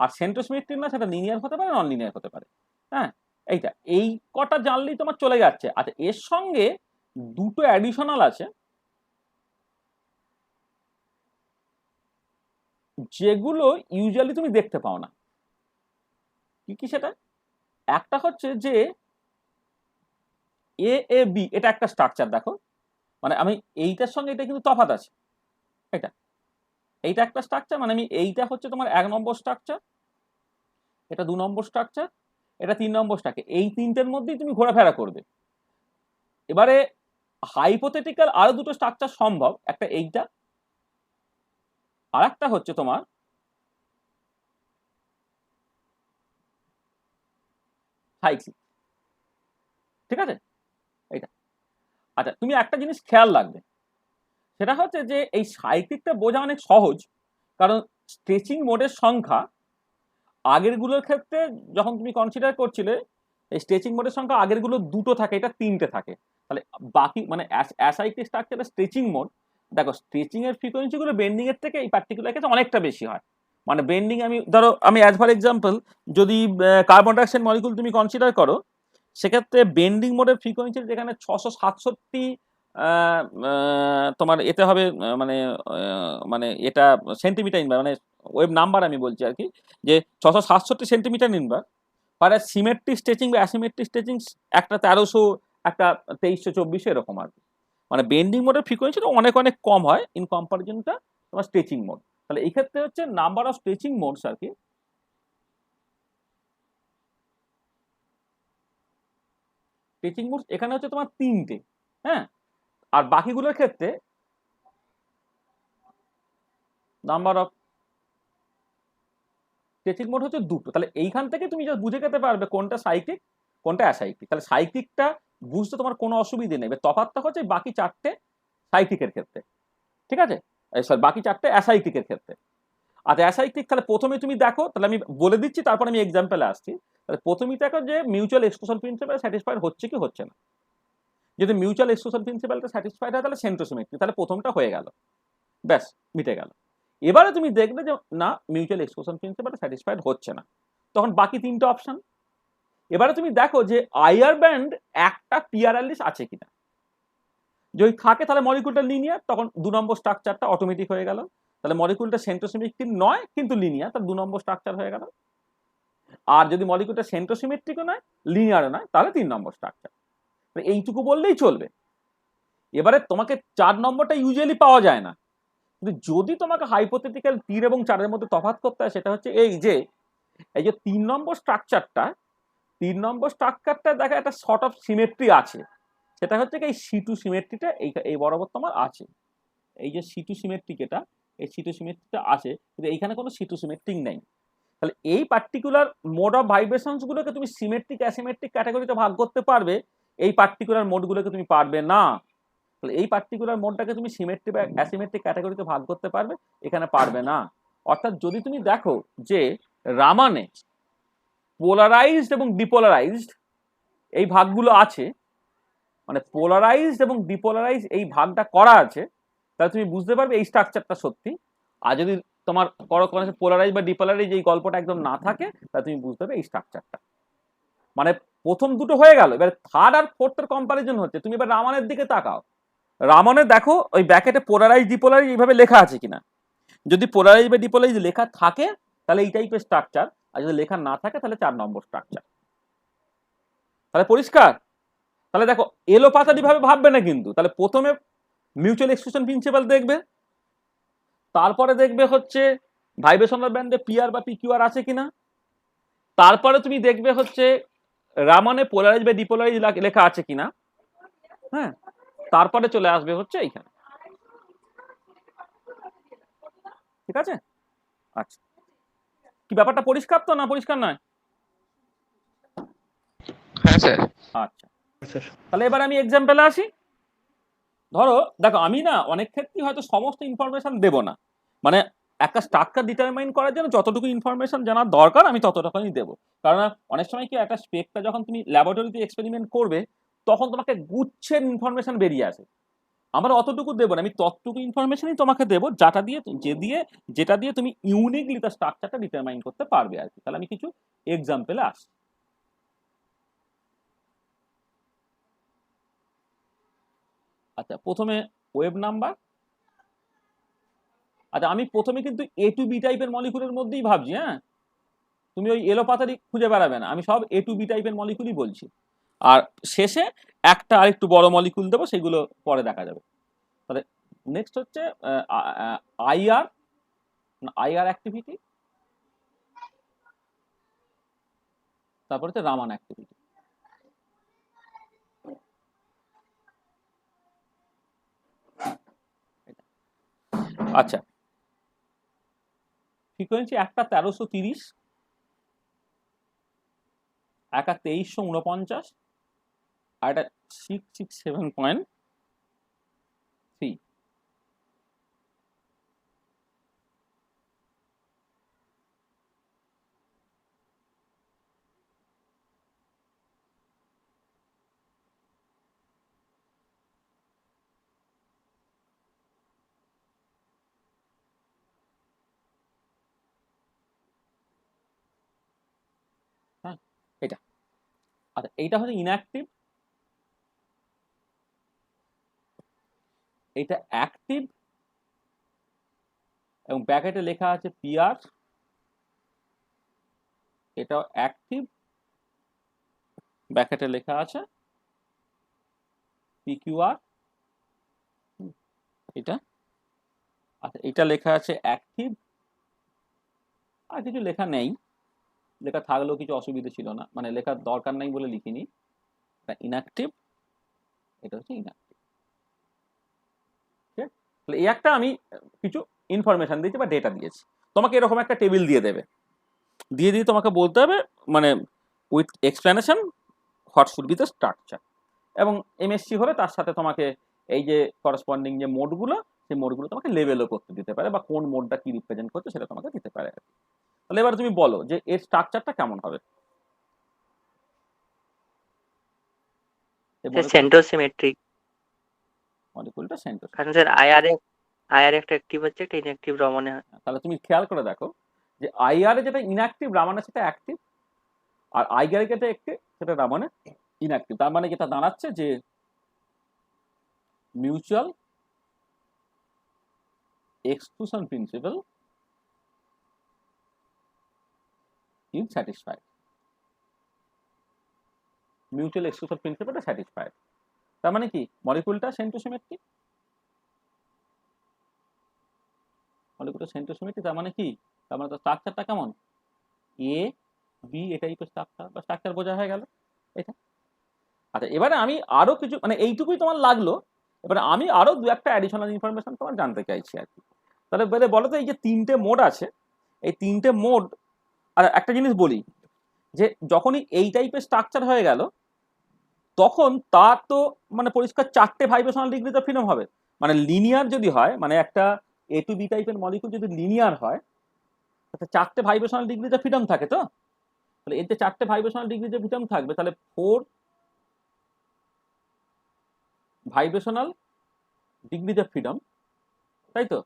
আর সেন্ট্রোসিমেট্রিক না সেটা লিনিয়ার হতে পারে নন লিনিয়ার হতে পারে। হ্যাঁ এইটা এই কটা জানলেই তোমার চলে যাচ্ছে। আচ্ছা এর সঙ্গে দুটো অ্যাডিশনাল আছে যেগুলো ইউজুয়ালি তুমি দেখতে পাও না। কি কি সেটা? একটা হচ্ছে যে এ এ বি এটা একটা স্ট্রাকচার, দেখো মানে আমি এইটার সঙ্গে এটা কিন্তু তফাৎ আছে। এটা এইটা একটা স্ট্রাকচার, মানে আমি এইটা হচ্ছে তোমার 1 নম্বর স্ট্রাকচার, এটা 2 নম্বর স্ট্রাকচার, এটা 3 নম্বর স্ট্রাকচার, এই তিনটের মধ্যেই তুমি ঘোরাফেরা করবে। এবারে হাইপোথেটিক্যাল আরো দুটো স্ট্রাকচার সম্ভব, একটা এইটা আর একটা হচ্ছে তোমার সাইক্লিক। ঠিক আছে এইটা। আচ্ছা তুমি একটা জিনিস খেয়াল রাখবে, সেটা হচ্ছে যে এই সাইক্লিকটা বোঝা অনেক সহজ, কারণ স্ট্রেচিং মোডের সংখ্যা আগের গুলোর ক্ষেত্রে যখন তুমি কনসিডার করছিলে এই স্ট্রেচিং মোডের সংখ্যা আগের গুলো দুটো থাকে, এটা তিনটে থাকে। তাহলে বাকি মানে অ্যাসাইক্লিক স্ট্রাকচারের স্ট্রেচিং মোড, দেখো স্ট্রেচিং এর ফ্রিকোয়েন্সি গুলো বেন্ডিং এর থেকে এই পার্টিকুলার ক্ষেত্রে অনেকটা বেশি হয়। মানে বেন্ডিং আমি ধরো আমি অ্যাজ ফর এক্সাম্পল যদি কার্বন ডাইঅক্সাইড মলিকুল তুমি কনসিডার করো, সেক্ষেত্রে বেন্ডিং মোডের ফ্রিকোয়েন্সি যেখানে 667 তোমার এতে হবে মানে মানে এটা সেন্টিমিটার ইনভার মানে ওয়েব নাম্বার আমি বলছি আর কি, যে 667 সেন্টিমিটার ইনভার। আর সিমেট্রিক স্ট্রেচিং বা অ্যাসিমেট্রিক স্ট্রেচিং একটা 1300 একটা 2324 এরকম আর কি। মানে বেন্ডিং মোডের ফ্রিকোয়েন্সিটা অনেক অনেক কম হয় ইন কম্পারিজনটা তোমার স্ট্রেচিং মোড। তাহলে এই ক্ষেত্রে হচ্ছে নাম্বার অফ স্ট্রেচিং মোডস আর কি, স্ট্রেচিং মোডস এখানে হচ্ছে তোমার 3টে। হ্যাঁ আর বাকিগুলোর ক্ষেত্রে নাম্বার অফ স্ট্রেচিং মোড হচ্ছে 2টো। তাহলে এইখান থেকে তুমি জাস্ট বুঝে যেতে পারবে কোনটা সাইক্লিক কোনটা অ্যাসাইক্লিক। তাহলে সাইক্লিকটা বুঝতে তোমার কোনো অসুবিধে নেই, তফাৎটা হচ্ছে বাকি 4টে সাইক্লিকের ক্ষেত্রে। ঠিক আছে সরি বাকি 4টে অ্যাসাইক্লিকের ক্ষেত্রে। আচ্ছা অ্যাসাইক্লিক তাহলে প্রথমে তুমি দেখো, তাহলে আমি বলে দিচ্ছি তারপর আমি এক্সাম্পলে আসছি। তাহলে প্রথমেই দেখো যে মিউচুয়াল এক্সক্লুশন প্রিন্সিপাল স্যাটিসফাইড হচ্ছে কি হচ্ছে না। যদি মিউচুয়াল এক্সক্লুশন প্রিন্সিপালটা স্যাটিসফাইড হয় তাহলে সেন্ট্রোসিমেট্রিক, তাহলে প্রথমটা হয়ে গেল, ব্যাস মিটে গেল। এবারে তুমি দেখবে যে না মিউচুয়াল এক্সক্লুশন প্রিন্সিপাল স্যাটিসফাইড হচ্ছে না, তখন বাকি 3টে অপশন। এবারে তুমি দেখো যে আইআর ব্যান্ড একটা পিআরএলিস আছে কিনা, যদি থাকে তাহলে মলিকুলটা লিনিয়ার, তখন 2 নম্বর স্ট্রাকচারটা অটোমেটিক হয়ে গেল। তাহলে মলিকুলটা সেন্ট্রোসিমেট্রিক নয় কিন্তু লিনিয়ার, তার 2 নম্বর স্ট্রাকচার হয়ে গেল। আর যদি মলিকুলটা সেন্ট্রোসিমেট্রিকও নয় লিনিয়ারও নয় তাহলে 3 নম্বর স্ট্রাকচার। এইটুকু বললেই চলবে। এবারে তোমাকে 4 নম্বরটা ইউজুয়ালি পাওয়া যায় না, কিন্তু যদি তোমাকে হাইপোথেটিক্যাল 3 এবং 4-এর মধ্যে তফাৎ করতে হয় সেটা হচ্ছে এই যে 3 নম্বর স্ট্রাকচারটা দেখা একটা শর্ট অফ সিমেট্রি আছে, সেটা হচ্ছে কি এই C2 সিমেট্রিটা এই বরাবর তোমার আছে। এই যে C2 সিমেট্রিক এটা এই C2 সিমেট্রিটা আছে, কিন্তু এইখানে কোনো C2 সিমেট্রিক নেই। তাহলে এই পার্টিকুলার মোড অফ ভাইব্রেশনস গুলোকে তুমি সিমেট্রিক অ্যাসিমেট্রিক ক্যাটাগরিতে ভাগ করতে পারবে, এই পার্টিকুলার মোডগুলোকে তুমি পারবে না। তাহলে এই পার্টিকুলার মোডটাকে তুমি সিমেট্রি বা অ্যাসিমেট্রিক ক্যাটাগরিতে ভাগ করতে পারবে, এখানে পারবে না। অর্থাৎ যদি তুমি দেখো যে রামানে পোলারাইজড এবং ডিপোলারাইজড এই ভাগগুলো আছে, মানে পোলারাইজড এবং ডিপোলারাইজড এই ভাগটা করা আছে, তাহলে তুমি বুঝতে পারবে এই স্ট্রাকচারটা সত্যি। আর যদি তোমার পোলারাইজ বা ডিপোলারাইজ এই গল্পটা একদম না থাকে, তাহলে তুমি বুঝতে পারবে এই স্ট্রাকচারটা। মানে প্রথম দুটো হয়ে গেল, এবার থার্ড আর ফোর্থের কম্পারিজন হচ্ছে। তুমি এবার রামানের দিকে তাকাও, রামানে দেখো ওই ব্যাকেটে পোলারাইজ ডিপোলারাইজ এইভাবে লেখা আছে কিনা। যদি পোলারাইজ বা ডিপোলারাইজ লেখা থাকে তাহলে এই টাইপের স্ট্রাকচার, আর যদি লেখা না থাকে তাহলে 4 নম্বর স্ট্রাকচার। তাহলে পরিষ্কার? তাহলে দেখো এলোপাতাড়ি ভাবে ভাববে না কিন্তু। তাহলে প্রথমে মিউচুয়াল এক্সক্লুশন প্রিন্সিপাল দেখবে, তারপরে দেখবে হচ্ছে ভাইব্রেশনাল ব্যান্ডে পিআর বা পিকিউআর আছে কিনা, তারপরে তুমি দেখবে হচ্ছে রামানে পোলারাইজ বা ডিপোলারাইজ লেখা আছে কিনা, হ্যাঁ, তারপরে চলে আসবে হচ্ছে এইখানে। ঠিক আছে? আচ্ছা, কি ব্যাপারটা পরিষ্কার তো, না পরিষ্কার নয়? হ্যাঁ স্যার। আচ্ছা, তাহলে এবার আমি এক্সাম্পলে আসি। ধরো দেখো আমি না অনেক ক্ষেত্রেই হয়তো সমস্ত ইনফরমেশন দেব না, মানে একটা স্ট্রাকচার ডিটারমাইন করার জন্য যতটুকু ইনফরমেশন জানার দরকার আমি ততটুকুই দেবো। কারণ অনেক সময় কি একটা স্পেকটা যখন তুমি ল্যাবরেটরিতে এক্সপেরিমেন্ট করবে তখন তোমাকে গুচ্ছের ইনফরমেশন বেরিয়ে আসে, আমরা অতটুকু দেবো না, আমি ততটুকু ইনফরমেশনই তোমাকে দেবো যেটা দিয়ে তুমি ইউনিকলি তার স্ট্রাকচারটা ডিটারমাইন করতে পারবে আর কি। তাহলে আমি কিছু এক্সাম্পলে আসি। আচ্ছা, প্রথমে ওয়েভ নাম্বার। আচ্ছা, আমি প্রথমে কিন্তু এ টু বি টাইপের মলিকুলের মধ্যেই ভাবছি, হ্যাঁ, তুমি ওই এলোপাতাড়ি খুঁজে বেড়াবে না, আমি সব এ টু বি টাইপের মলিকুলই বলছি। আর শেষে একটা আর একটু বড় মলিকুল দেবো, সেগুলো পরে দেখা যাবে। তাহলে নেক্সট হচ্ছে আইআর, আইআর অ্যাক্টিভিটি, তারপর হচ্ছে রামান অ্যাক্টিভিটি। আচ্ছা, ফ্রিকোয়েন্সি একটা 1330, একটা 2349, আর একটা 667.3। হ্যাঁ, এটা। আচ্ছা, এইটা হচ্ছে ইনঅ্যাক্টিভ, এটা অ্যাক্টিভ, এবং ব্র্যাকেটে লেখা আছে পিআর, এটাও অ্যাক্টিভ, ব্র্যাকেটে লেখা আছে পিকিউআর, এটা। আচ্ছা, এটা লেখা আছে অ্যাক্টিভ, আর কিছু লেখা নেই, লেখা থাকলেও কিছু অসুবিধা ছিল না, মানে লেখার দরকার নাই বলে লিখিনি। এটা ইনঅ্যাক্টিভ, এটা হচ্ছে ইনঅ্যাক্টিভ। ঠিক আছে? তাহলে এই একটা আমি কিছু ইনফরমেশন দিয়েছি বা ডেটা দিয়েছি, তোমাকে এরকম একটা টেবিল দিয়ে দেবে, দিয়ে তোমাকে বলতে হবে মানে with explanation what should be the structure. এবং এমএসসি হলে তার সাথে তোমাকে এই যে করসপন্ডিং যে মোডগুলো, সেই মোডগুলো তোমাকে লেভেলও করতে দিতে পারে, বা কোন মোডটা কি রিপ্রেজেন্ট করছে সেটা তোমাকে দিতে পারে। তাহলে এবার তুমি বলো যে এর স্ট্রাকচারটা কেমন হবে। সেন্টোসিমেট্রিক, মলিকুলটা সেন্টোস। কারণ স্যার আইআর একটা অ্যাক্টিভ হচ্ছে, একটা ইনঅ্যাক্টিভ রমনে হয়। তাহলে তুমি খেয়াল করে দেখো যে আইআর যেটা ইনঅ্যাক্টিভ, রামানে সেটা অ্যাক্টিভ, আর আইআর যেটা অ্যাক্টিভ সেটা রামানে ইনঅ্যাক্টিভ। তার মানে যেটা দাঁড়াচ্ছে যে mutual exclusion principle is satisfied, mutual exclusion প্রিন্সিপালটা স্যাটিসফাইড। তার মানে কি মলিকুলটা সেন্টোসিমেট্রিক, মলিকুলটা সেন্টোসিমেট্রিক, তার মানে কি, তার মানে স্ট্রাকচারটা কেমন, এ বি এটাই তো স্ট্রাকচার, বা স্ট্রাকচার বোঝা হয়ে গেল এটা। আচ্ছা, এবারে আমি আরো কিছু, মানে এইটুকুই তোমার লাগলো, এবারে আমি আরো দু একটা অ্যাডিশনাল ইনফরমেশন তোমার জানতে চাইছি আর কি। তাহলে বলো তো এই যে তিনটে মোড আছে, এই তিনটে মোড, আর একটা জিনিস বলি যে যখনই এই টাইপের স্ট্রাকচার হয়ে গেল, তখন তার তো মানে পরিষ্কার 4টে ভাইব্রেশনাল ডিগ্রিতে ফ্রিডম হবে। মানে লিনিয়ার যদি হয়, মানে একটা এ টু বি টাইপের মলিকুল যদি লিনিয়ার হয়, তাতে 4টে ভাইব্রেশনাল ডিগ্রিতে ফ্রিডম থাকে। তো তাহলে এতে 4টে ভাইব্রেশনাল ডিগ্রিতে ফ্রিডম থাকবে, তাহলে 4 ভাইব্রেশনাল ডিগ্রিতে ফ্রিডম, তাই তো?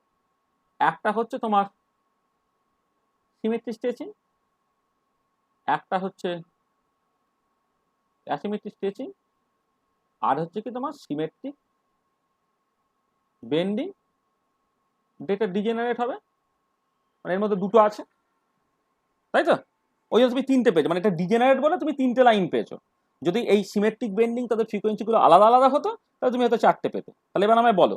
একটা হচ্ছে তোমার সিমেট্রিক স্ট্রেচিং, একটা হচ্ছে অ্যাসিমেট্রিক স্ট্রেচিং, আর হচ্ছে কি তোমার সিমেট্রিক বেন্ডিং, যেটা ডিজেনারেট হবে। মানে এর মধ্যে দুটো আছে, তাই তো? ওই জন্য তুমি 3টে পেয়েছো, মানে এটা ডিজেনারেট বলে তুমি 3টে লাইন পেয়েছো। যদি এই সিমেট্রিক বেন্ডিং তাদের ফ্রিকোয়েন্সিগুলো আলাদা আলাদা হতো, তাহলে তুমি হয়তো 4টে পেতে। তাহলে এবার আমায় বলো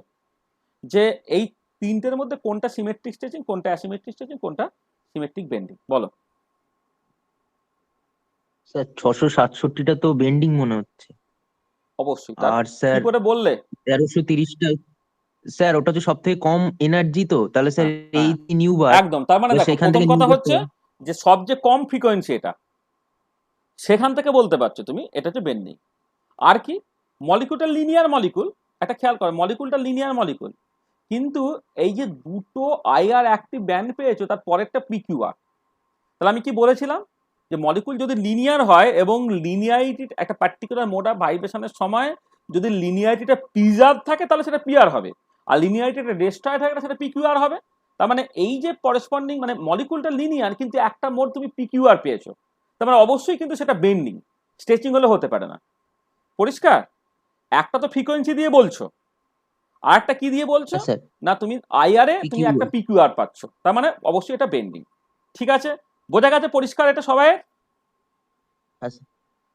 যে এই 3টের মধ্যে কোনটা সিমেট্রিক স্ট্রেচিং, কোনটা অ্যাসিমেট্রিক স্ট্রেচিং, কোনটা সিমেট্রিক বেন্ডিং, বলো। স্যার 667টা তো বেন্ডিং মনে হচ্ছে। অবশ্যই। তার আর কি স্যার করে বললে? 1330টা, স্যার ওটা তো সব থেকে কম এনার্জি, তো তাহলে স্যার হ্যাঁ এই হ্যাঁ, নিউ বার, একদম। তার মানে তাহলে দেখো, সেখান প্রথম থেকে নিউ কথা করতে হচ্ছে পারি। যে সবচেয়ে কম ফ্রিকোয়েন্সি এটা, সেখান থেকে বলতে পারছো তুমি এটা হচ্ছে বেন্ডিং। আর কি, মলিকুলটা লিনিয়ার মলিকুল, একটা খেয়াল করো, মলিকুলটা লিনিয়ার মলিকুল, কিন্তু এই যে দুটো আইআর অ্যাক্টিভ ব্যান্ড পেয়েছো, তার পরেরটা পিকিউআর। তাহলে আমি কি বলেছিলাম যে মলিকুল যদি লিনিয়ার হয় এবং লিনিয়ারিটি একটা পার্টিকুলার মোড অফ ভাইব্রেশনের সময় যদি লিনিয়ারিটিটা প্রিজার্ভ থাকে, তাহলে সেটা পিআর হবে। আর লিনিয়ারিটিটা ডিস্ট্রয় থাকে, সেটা পিকিউআর হবে। তার মানে এই যে করেসপন্ডিং, মানে মলিকুলটা লিনিয়ার কিন্তু একটা মোড তুমি পিকিউআর পেয়েছো, তার মানে অবশ্যই কিন্তু সেটা বেন্ডিং, স্ট্রেচিং হলে হতে পারে না। পরিষ্কার? একটা তো ফ্রিকোয়েন্সি দিয়ে বলছো, আর একটা কি দিয়ে বলছো হ্যাঁ স্যার, না, তুমি আইআরে তুমি একটা পিকিউ। পিকিউআর পাচ্ছ, তার মানে অবশ্যই এটা বেন্ডিং। ঠিক আছে, বোঝা গেছে পরিষ্কার এটা সবাই? হ্যাঁ স্যার।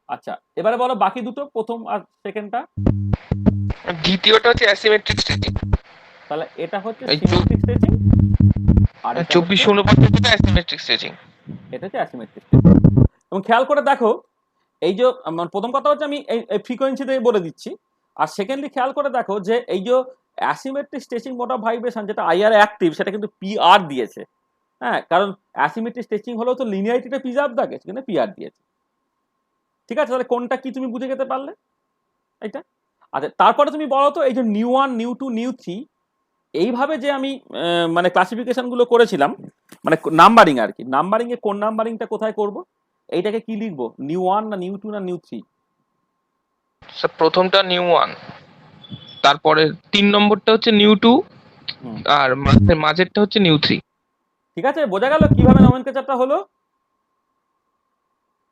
আচ্ছা, এবারে বলো বাকি দুটো, প্রথম আর সেকেন্ডটা। দ্বিতীয়টা হচ্ছে অ্যাসিমেট্রিক স্ট্রেচিং। তাহলে এটা হচ্ছে এই সিমেট্রিক স্ট্রেচিং, আর এটা হচ্ছে 2449 অ্যাসিমেট্রিক স্ট্রেচিং। এটা হচ্ছে অ্যাসিমেট্রিক স্ট্রেচিং। এবং খেয়াল করে দেখো, এই যে আমার প্রথম কথা হচ্ছে আমি এই ফ্রিকোয়েন্সি দিয়ে বলে দিচ্ছি, আর সেকেন্ডলি খেয়াল করে দেখো যে এই যে asymmetric stretching mode of vibration যেটা আইআর অ্যাক্টিভ, সেটা কিন্তু পিআর দিয়েছে। হ্যাঁ, কারণ অ্যাসিমেট্রিক স্ট্রেচিং হলেও তো লিনিয়ারিটিটা প্রিজার্ভ থাকে, সেখানে পিআর দিয়েছে। ঠিক আছে, তাহলে কোনটা কি তুমি বুঝে যেতে পারলে এটা? আচ্ছা, তারপরে তুমি বলো তো এই যে নিউ 1, নিউ 2, নিউ 3, এইভাবে যে আমি মানে ক্লাসিফিকেশন গুলো করেছিলাম, মানে নাম্বারিং আর কি, নাম্বারিং এ কোন নাম্বারিংটা কোথায় করব, এইটাকে কি লিখবো, নিউ 1 না নিউ 2 না নিউ 3? স্যার প্রথমটা নিউ 1, তারপরে 3 নম্বরটা হচ্ছে নিউ 2, আর মাঝেরটা হচ্ছে নিউ 3। ঠিক আছে, বোঝা গেল কিভাবে নমেনক্লেচারটা হলো।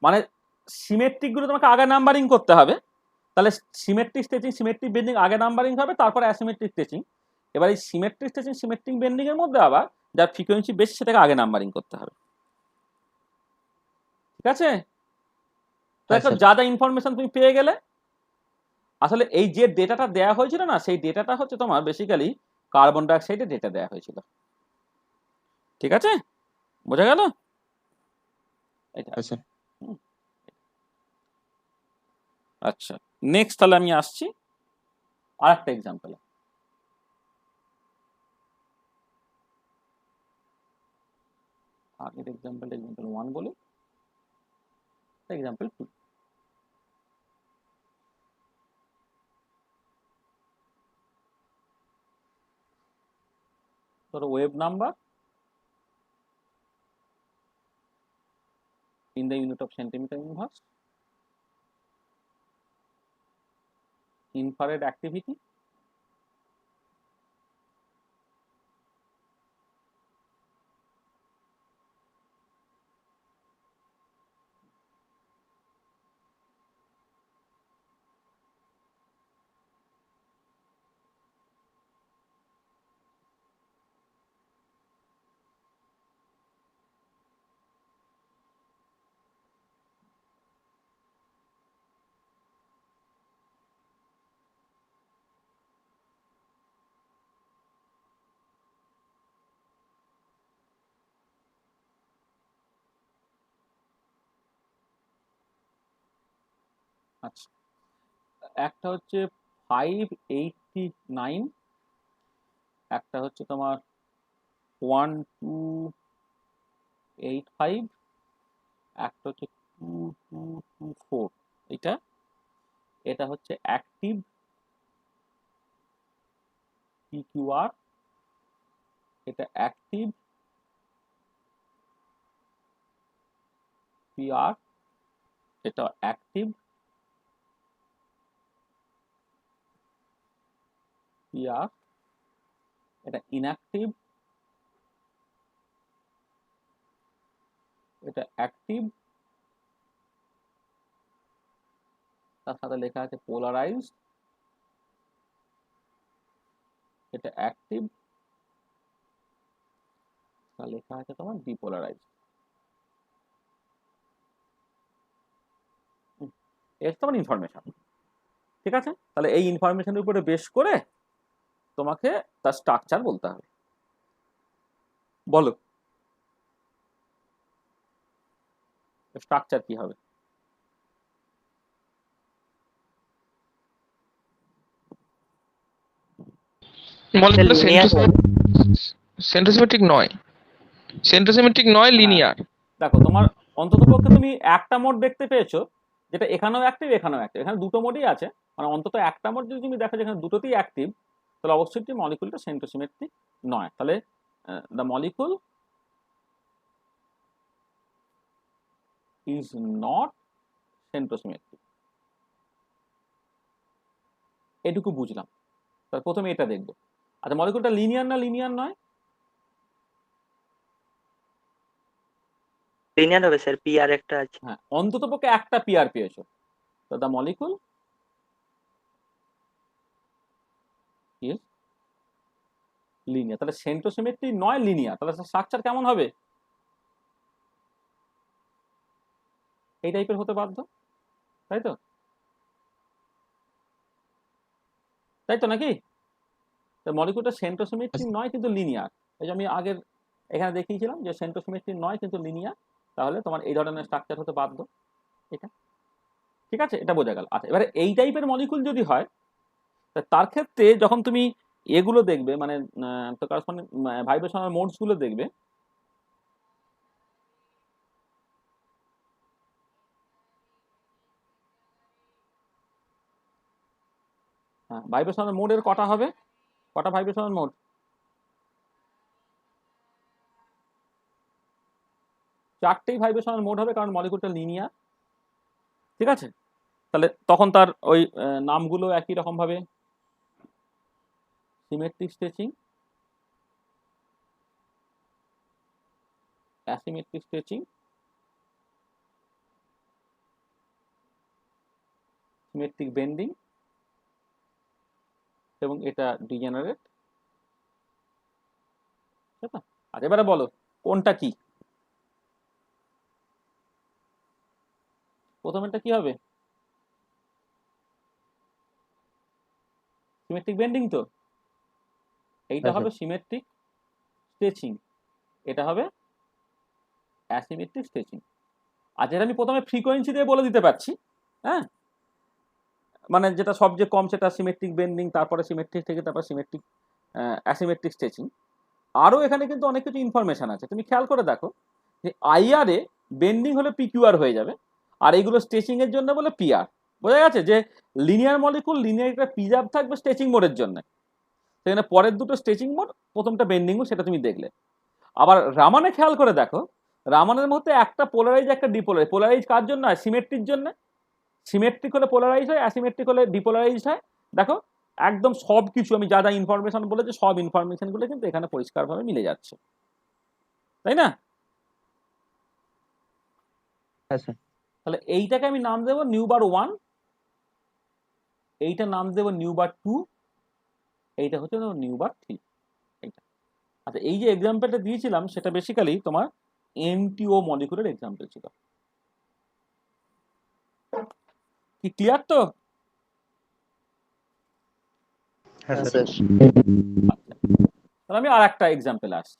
মানে সিমেট্রিক গুলো তোমাকে আগে নাম্বারিং করতে হবে, তাহলে সিমেট্রিক স্ট্রেচিং, সিমেট্রিক বেন্ডিং আগে নাম্বারিং হবে, তারপরে অ্যাসিমেট্রিক স্ট্রেচিং। এবার এই সিমেট্রিক স্ট্রেচিং, সিমেট্রিক বেন্ডিং এর মধ্যে আবার যার ফ্রিকোয়েন্সি বেশি সেটাকে আগে নাম্বারিং করতে হবে। ঠিক আছে, তো হ্যাঁ একটা স্যার। যা যা ইনফরমেশন তুমি পেয়ে গেলে। আসলে এই যে ডেটাটা দেয়া হয়েছিল না, সেই ডেটাটা হচ্ছে তোমার বেসিক্যালি কার্বন ডাইঅক্সাইডের ডেটা দেয়া হয়েছিল। ঠিক আছে, বোঝা গেল এটা? হ্যাঁ স্যার। হুম, আচ্ছা, নেক্সট তাহলে আমি আসছি আর একটা এক্সাম্পল। আগের এক্সাম্পল 1 বলি, এক্সাম্পল 2। ধরো wave number in the unit of centimeter inverse, infrared activity, আচ্ছা, একটা হচ্ছে 589, একটা হচ্ছে তোমার 1285, একটা হচ্ছে 2224, এটা এটা হচ্ছে অ্যাক্টিভ PQR, এটা অ্যাক্টিভ PR, এটা অ্যাক্টিভ PR, এটা ইনঅ্যাক্টিভ, এটা অ্যাক্টিভ, তার সাথে লেখা আছে পোলারাইজড, এটা অ্যাক্টিভ, তার লেখা আছে তোমার ডিপোলারাইজড। এটা তোমার ইনফরমেশন, ঠিক আছে? তাহলে এই ইনফরমেশনের উপরে বেশ করে তোমাকে তার স্ট্রাকচার বলতে হবে। বলো স্ট্রাকচার কি হবে? মলিকুলটা লিনিয়ার সেন্ট্রোসিমেট্রিক নয়, সেন্ট্রোসিমেট্রিক নয়, লিনিয়ার। দেখো তোমার অন্ততপক্ষে তুমি একটা মোড দেখতে পেয়েছো, যেটা এখানেও অ্যাক্টিভ এখানেও অ্যাক্টিভ, এখানে দুটো মোডই আছে, মানে অন্তত একটা মোড যদি তুমি দেখো যেখানে দুটোতেই অ্যাক্টিভ, তাহলে অবশ্যই মলিকুলটা সেন্ট্রোসিমেট্রিক নয়। তাহলে দ্য মলিকুল ইজ নট সেন্ট্রোসিমেট্রিক, এটুকু বুঝলাম। তাহলে প্রথমে এটা দেখবো। আচ্ছা, মলিকুলটা লিনিয়ার না লিনিয়ার নয়? লিনিয়ার হবে স্যার, PR একটা আছে। হ্যাঁ, অন্ততপক্ষে একটা পিআর পেয়েছো, তো দ্য মলিকুল ইজ লিনিয়ার। তাহলে সেন্ট্রোসিমেট্রি নয়, লিনিয়ার। তাহলে স্ট্রাকচার কেমন হবে? এই টাইপের হতে বাধ্য, তাই তো? তাই তো নাকি? মলিকুলটা সেন্ট্রোসিমেট্রিক নয় কিন্তু লিনিয়ার। এই যে আমি আগের এখানে দেখিয়েছিলাম যে সেন্ট্রোসিমেট্রিক নয় কিন্তু লিনিয়ার, তাহলে তোমার এই ধরনের স্ট্রাকচার হতে বাধ্য। এটা ঠিক আছে, এটা বোঝা গেল। আচ্ছা, এবারে এই টাইপের মলিকুল যদি হয়, তার ক্ষেত্রে যখন তুমি এগুলো দেখবে, মানে তো করসপন্ডিং ভাইব্রেশনাল মোডস গুলো দেখবে, হ্যাঁ, ভাইব্রেশনাল মোডের কটা হবে? কটা ভাইব্রেশনাল মোড? চারটেই ভাইব্রেশনাল মোড হবে, কারণ মলিকুলটা লিনিয়ার। ঠিক আছে, তাহলে তখন তার ওই নামগুলো একই রকম ভাবে, symmetric stretching, asymmetric stretching, symmetric bending, এবং এটা ডিজেনারেট। আচ্ছা, এবারে বলো কোনটা কি? প্রথমেরটা কি হবে? সিমেট্রিক বেন্ডিং তো? এইটা হবে সিমেট্রিক স্ট্রেচিং, এটা হবে অ্যাসিমেট্রিক স্ট্রেচিং। আর যেটা আমি প্রথমে ফ্রিকোয়েন্সি দিয়ে বলে দিতে পারছি, হ্যাঁ, মানে যেটা সবচেয়ে কম সেটা সিমেট্রিক বেন্ডিং, তারপরে সিমেট্রিক থেকে তারপর সিমেট্রিক অ্যাসিমেট্রিক স্ট্রেচিং। আরও এখানে কিন্তু অনেক কিছু ইনফরমেশন আছে, তুমি খেয়াল করে দেখো যে IR এ বেন্ডিং হলে PQR হয়ে যাবে, আর এইগুলো স্ট্রেচিং এর জন্য বলে PR। বোঝা গেছে যে লিনিয়ার মলিকুল লিনিয়ারিটা প্রিজার্ভ থাকবে স্ট্রেচিং মোডের জন্য, সেখানে পরের দুটো স্ট্রেচিং মোড, প্রথমটা বেন্ডিং মোড, সেটা তুমি দেখলে। আবার রামানে খেয়াল করে দেখো, রামানের মধ্যে একটা পোলারাইজ একটা ডিপোলারাইজ। পোলারাইজ কার জন্য হয়? সিমেট্রির জন্য। সিমেট্রিক হলে পোলারাইজ হয়, অ্যাসিমেট্রিক হলে ডিপোলারাইজ হয়। দেখো একদম সব কিছু আমি যা যা ইনফরমেশন বলেছি, সব ইনফরমেশন গুলো কিন্তু এখানে পরিষ্কারভাবে মিলে যাচ্ছে, তাই না? তাহলে এইটাকে আমি নাম দেবো নিউবার 1, এইটা নাম দেবো নিউবার 2, এইটা হচ্ছে নিউবার 3। এইটা আচ্ছা, এই যে এক্সাম্পলটা দিয়েছিলাম সেটা বেসিক্যালি তোমার NTO মলিকুলের এক্সাম্পল ছিল। কি ক্লিয়ার তো? হ্যাঁ স্যার। আচ্ছা, তাহলে আমি আর একটা এক্সাম্পল আসছি।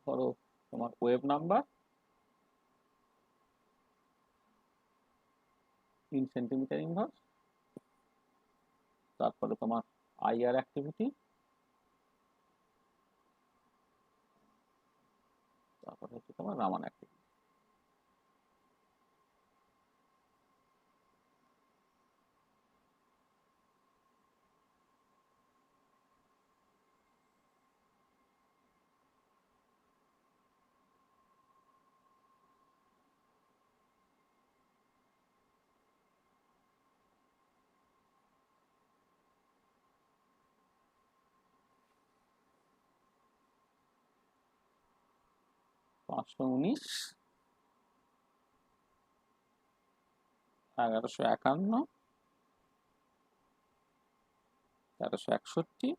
ধরো তোমার wave number in centimetre inverse, তারপরে তোমার আইআর অ্যাক্টিভিটি, তারপরে হচ্ছে তোমার রামান অ্যাক্টিভিটি। পাঁচশো 19, 1151, 1361,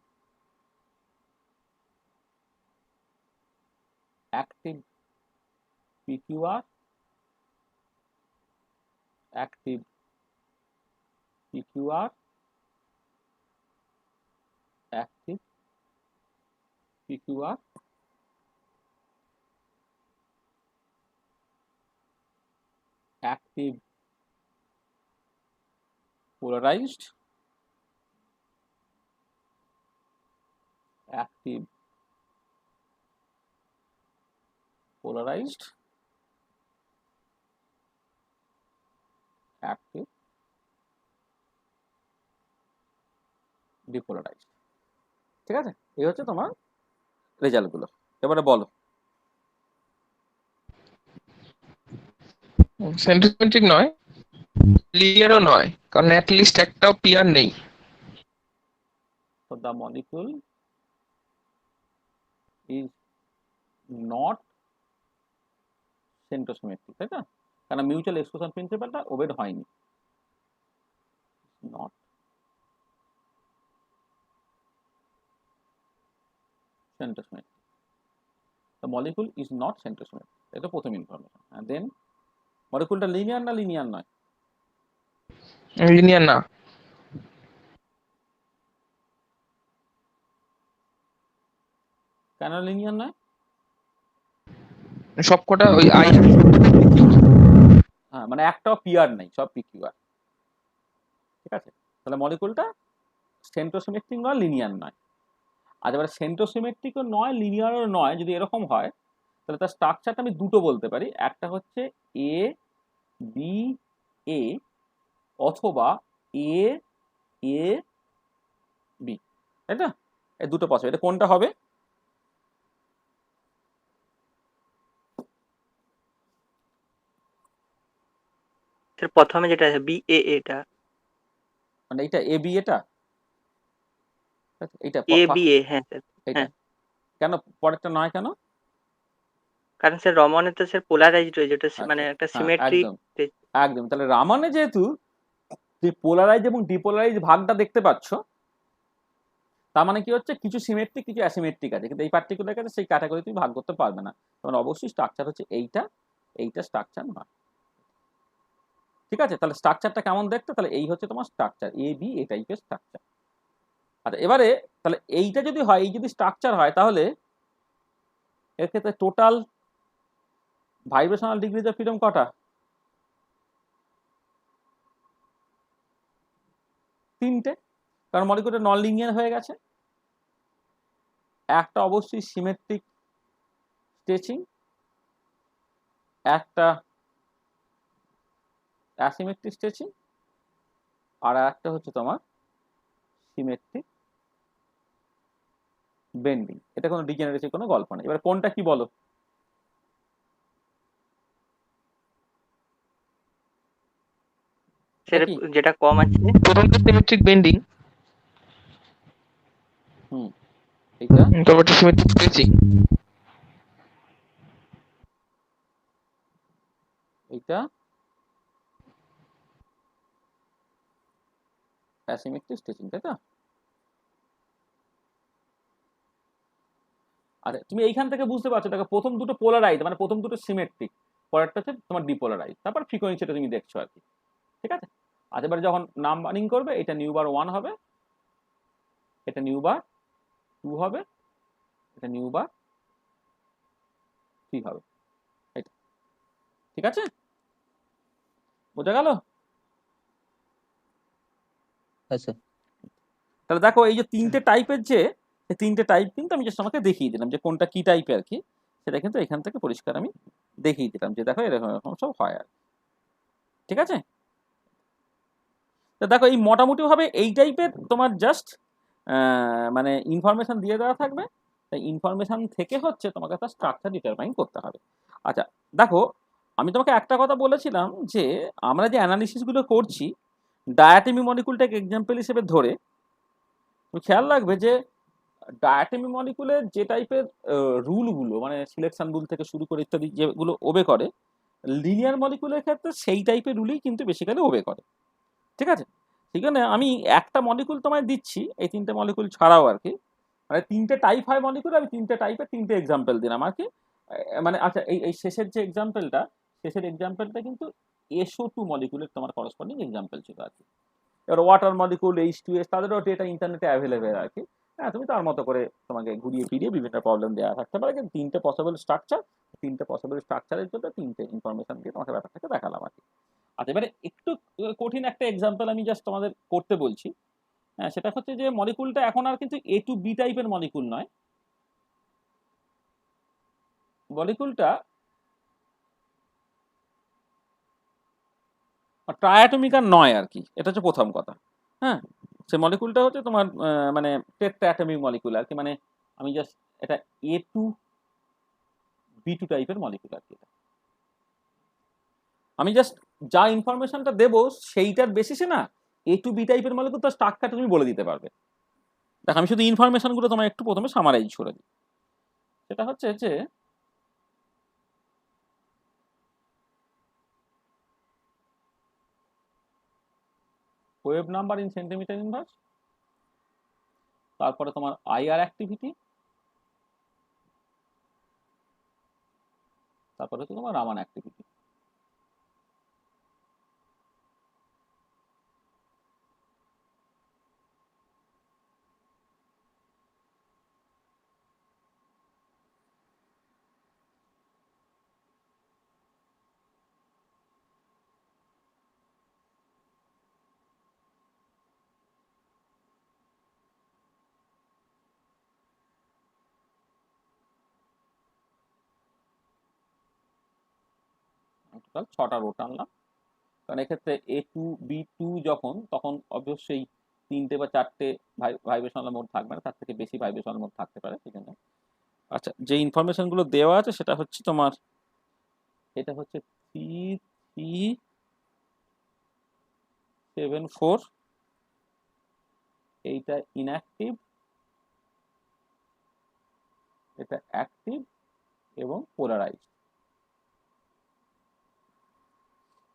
active PQR, active PQR, active PQR, active polarized, active polarized, active depolarized। ঠিক আছে, এই হচ্ছে তোমার রেজাল্ট গুলো। এবারে বলো। সেন্টিমেট্রিক নয়, লিনিয়ারও নয়, কারণ অ্যাটলিস্ট একটাও পিয়ার নেই। So the molecule is not centrosymmetric, তাই না? কারণ মিউচুয়াল এক্সক্লুশন প্রিন্সিপালটা ওবেড হয়নি। Not centrosymmetric, the molecule is not centrosymmetric, এটা প্রথম ইনফরমেশন। and then মলিকুলটা লিনিয়ার না লিনিয়ার নয়? লিনিয়ার না। কেন লিনিয়ার নয়? সবকটা ওই আই, হ্যাঁ, মানে একটাও পিয়ার নেই, সব পিকিউআর। ঠিক আছে, তাহলে মলিকুলটা সেন্ট্রোসিমেট্রিক নয়, লিনিয়ার নয়। আর এবার সেন্ট্রোসিমেট্রিকও নয়, লিনিয়ারও নয়, যদি এরকম হয় তাহলে তার স্ট্রাকচারটা আমি দুটো বলতে পারি। একটা হচ্ছে এ বি এ, অথবা এ এ বি, তাই না? এই দুটো পসিবল। এটা কোনটা হবে? স্যার প্রথমে যেটা আছে বি এ, এটা মানে এইটা এ বি, এটা এইটা এ বি এ, হ্যাঁ স্যার, এইটা হ্যাঁ। কেন পরেরটা নয় কেন? কারণ স্যার রমনে তো স্যার পোলারাইজড রয়েছে, ওটা মানে আচ্ছা, একটা হ্যাঁ, সিমেট্রিক। একদম একদম। তাহলে রামানে যেহেতু তুমি পোলারাইজ এবং ডিপোলারাইজ ভাগটা দেখতে পাচ্ছ, তার মানে কি হচ্ছে কিছু সিমেট্রিক কিছু অ্যাসিমেট্রিক আছে, কিন্তু এই পার্টিকুলার ক্ষেত্রে সেই ক্যাটাগরি তুমি ভাগ করতে পারবে না। তখন অবশ্যই স্ট্রাকচার হচ্ছে এইটা, এইটা স্ট্রাকচার নয়। ঠিক আছে, তাহলে স্ট্রাকচারটা কেমন দেখতে? তাহলে এই হচ্ছে তোমার স্ট্রাকচার, এ বি এ টাইপের স্ট্রাকচার। আচ্ছা, এবারে তাহলে এইটা যদি হয়, এই যদি স্ট্রাকচার হয়, তাহলে এর ক্ষেত্রে total vibrational degrees of freedom কটা? 3টে, কারণ মলিকুলটা নন লিনিয়ার হয়ে গেছে। একটা অবশ্যই সিমেট্রিক স্ট্রেচিং, একটা অ্যাসিমেট্রিক স্ট্রেচিং, আর একটা হচ্ছে তোমার সিমেট্রিক বেন্ডিং। এটা কোনো ডিজেনারেসির কোনো গল্প নেই। এবার কোনটা কি বলো? স্যার কি? যেটা কম আছে প্রথমটা সিমেট্রিক বেন্ডিং, এইটা তারপরটা সিমেট্রিক স্ট্রেচিং। এইটা অ্যাসিমেট্রিক স্ট্রেচিং, তাই তো? আচ্ছা, তুমি এইখান থেকে বুঝতে পারছো, দেখো প্রথম দুটো পোলারাইজ, মানে প্রথম দুটো সিমেট্রিক, পরেরটা হচ্ছে তোমার ডিপোলারাইজ, তারপর ফ্রিকোয়েন্সিটা তুমি দেখছো আর কি। ঠিক আছে, আজ এবারে যখন নাম্বারিং করবে, এটা নিউ বার 1 হবে, এটা নিউ বার 2 হবে, এটা নিউ বার 3 হবে। এটা ঠিক আছে, বোঝা গেল? আচ্ছা। তাহলে দেখো এই যে তিনটে টাইপের যে এই তিনটে টাইপ কিন্তু আমি জাস্ট আমাকে দেখিয়ে দিলাম যে কোনটা কি টাইপের আর কি, সেটা কিন্তু এখান থেকে পরিষ্কার আমি দেখিয়ে দিলাম যে দেখো এরকম এরকম সব হয় আর ঠিক আছে। তো দেখো এই মোটামুটি ভাবে এই টাইপের তোমার জাস্ট মানে ইনফরমেশন দিয়ে দেওয়া থাকবে, তাই ইনফরমেশন থেকে হচ্ছে তোমাকে একটা স্ট্রাকচার ডিটারমাইন করতে হবে। আচ্ছা দেখো আমি তোমাকে একটা কথা বলেছিলাম যে আমরা যে অ্যানালিসিসগুলো করছি ডায়াটমি মলিকুলটাকে এক্সাম্পল হিসেবে ধরে তুমি খেয়াল রাখবে যে ডায়াটমি মলিকুলের যে টাইপের রুলগুলো মানে সিলেকশন রুল থেকে শুরু করে ইত্যাদি যেগুলো ওবে করে, লিনিয়ার মলিকুলের ক্ষেত্রে সেই টাইপের রুলই কিন্তু বেসিক্যালি ওবে করে, ঠিক আছে। সেখানে আমি একটা মলিকুল তোমায় দিচ্ছি, এই তিনটে মলিকুল ছাড়াও আর কি, মানে তিনটে টাইপ হয় মলিকুল, আমি তিনটে টাইপের তিনটে এক্সাম্পল দিলাম আর কি। মানে আচ্ছা এই শেষের যে এক্সাম্পলটা, শেষের এক্সাম্পলটা কিন্তু SO2 মলিকুলের তোমার করসপন্ডিং এক্সাম্পল ছিল আর কি। এবার ওয়াটার মলিকুল H2S তাদেরও ডেটা ইন্টারনেটে অ্যাভেলেবেল আর কি। হ্যাঁ তুমি তার মতো করে তোমাকে ঘুরিয়ে ফিরিয়ে বিভিন্ন প্রবলেম দেওয়া থাকতে পারে, কিন্তু তিনটে পসিবল স্ট্রাকচার, তিনটে পসিবল স্ট্রাকচারের জন্য তিনটে ইনফরমেশন দিয়ে তোমাকে ব্যাপারটাকে দেখালাম আর কি। আচ্ছা এবারে একটু কঠিন একটা এক্সাম্পল আমি জাস্ট তোমাদের করতে বলছি। হ্যাঁ সেটা হচ্ছে যে মলিকুলটা এখন আর কিন্তু A to B টাইপের মলিকুল নয়, মলিকুলটা ট্রায়াটমিকার নয় আর কি, এটা হচ্ছে প্রথম কথা। হ্যাঁ সে মলিকুলটা হচ্ছে তোমার মানে টেট্রাঅ্যাটমিক মলিকুল আর কি, মানে আমি জাস্ট এটা A to B2 টাইপের মলিকুল আর কি। আমি জাস্ট যা ইনফরমেশনটা দেবো সেইটার বেসিসে না A to B টাইপের মলিকুল তার স্ট্রাকচারটা তুমি বলে দিতে পারবে। দেখো আমি শুধু ইনফরমেশনগুলো তোমায় একটু প্রথমে সামারাইজ করে দিই। সেটা হচ্ছে যে wave number in centimetre inverse, তারপরে তোমার IR অ্যাক্টিভিটি, তারপরে হচ্ছে তোমার রামান অ্যাক্টিভিটি। টোটাল 6টা রো টানলাম, কারণ এক্ষেত্রে A2B2 যখন তখন অবশ্যই 3টে বা 4টে ভাইব্রেশনাল মোড থাকবে না, তার থেকে বেশি ভাইব্রেশনাল মোড থাকতে পারে সেখানে। আচ্ছা যে ইনফরমেশনগুলো দেওয়া আছে সেটা হচ্ছে তোমার এটা হচ্ছে 3374, এইটা ইনঅ্যাক্টিভ, এটা অ্যাক্টিভ এবং পোলারাইজড।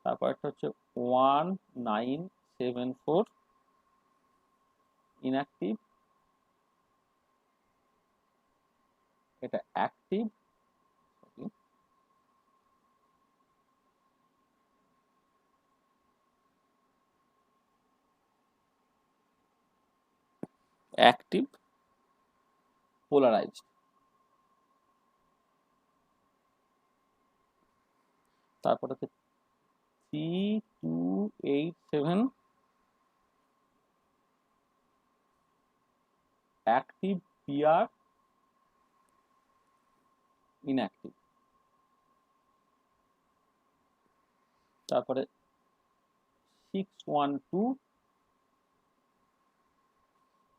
তারপর একটা হচ্ছে 1974 ইনঅ্যাক্টিভ, এটা অ্যাক্টিভ, অ্যাক্টিভ পোলারাইজড। তারপর হচ্ছে 3287 অ্যাক্টিভ PR ইনঅ্যাক্টিভ। তারপরে 612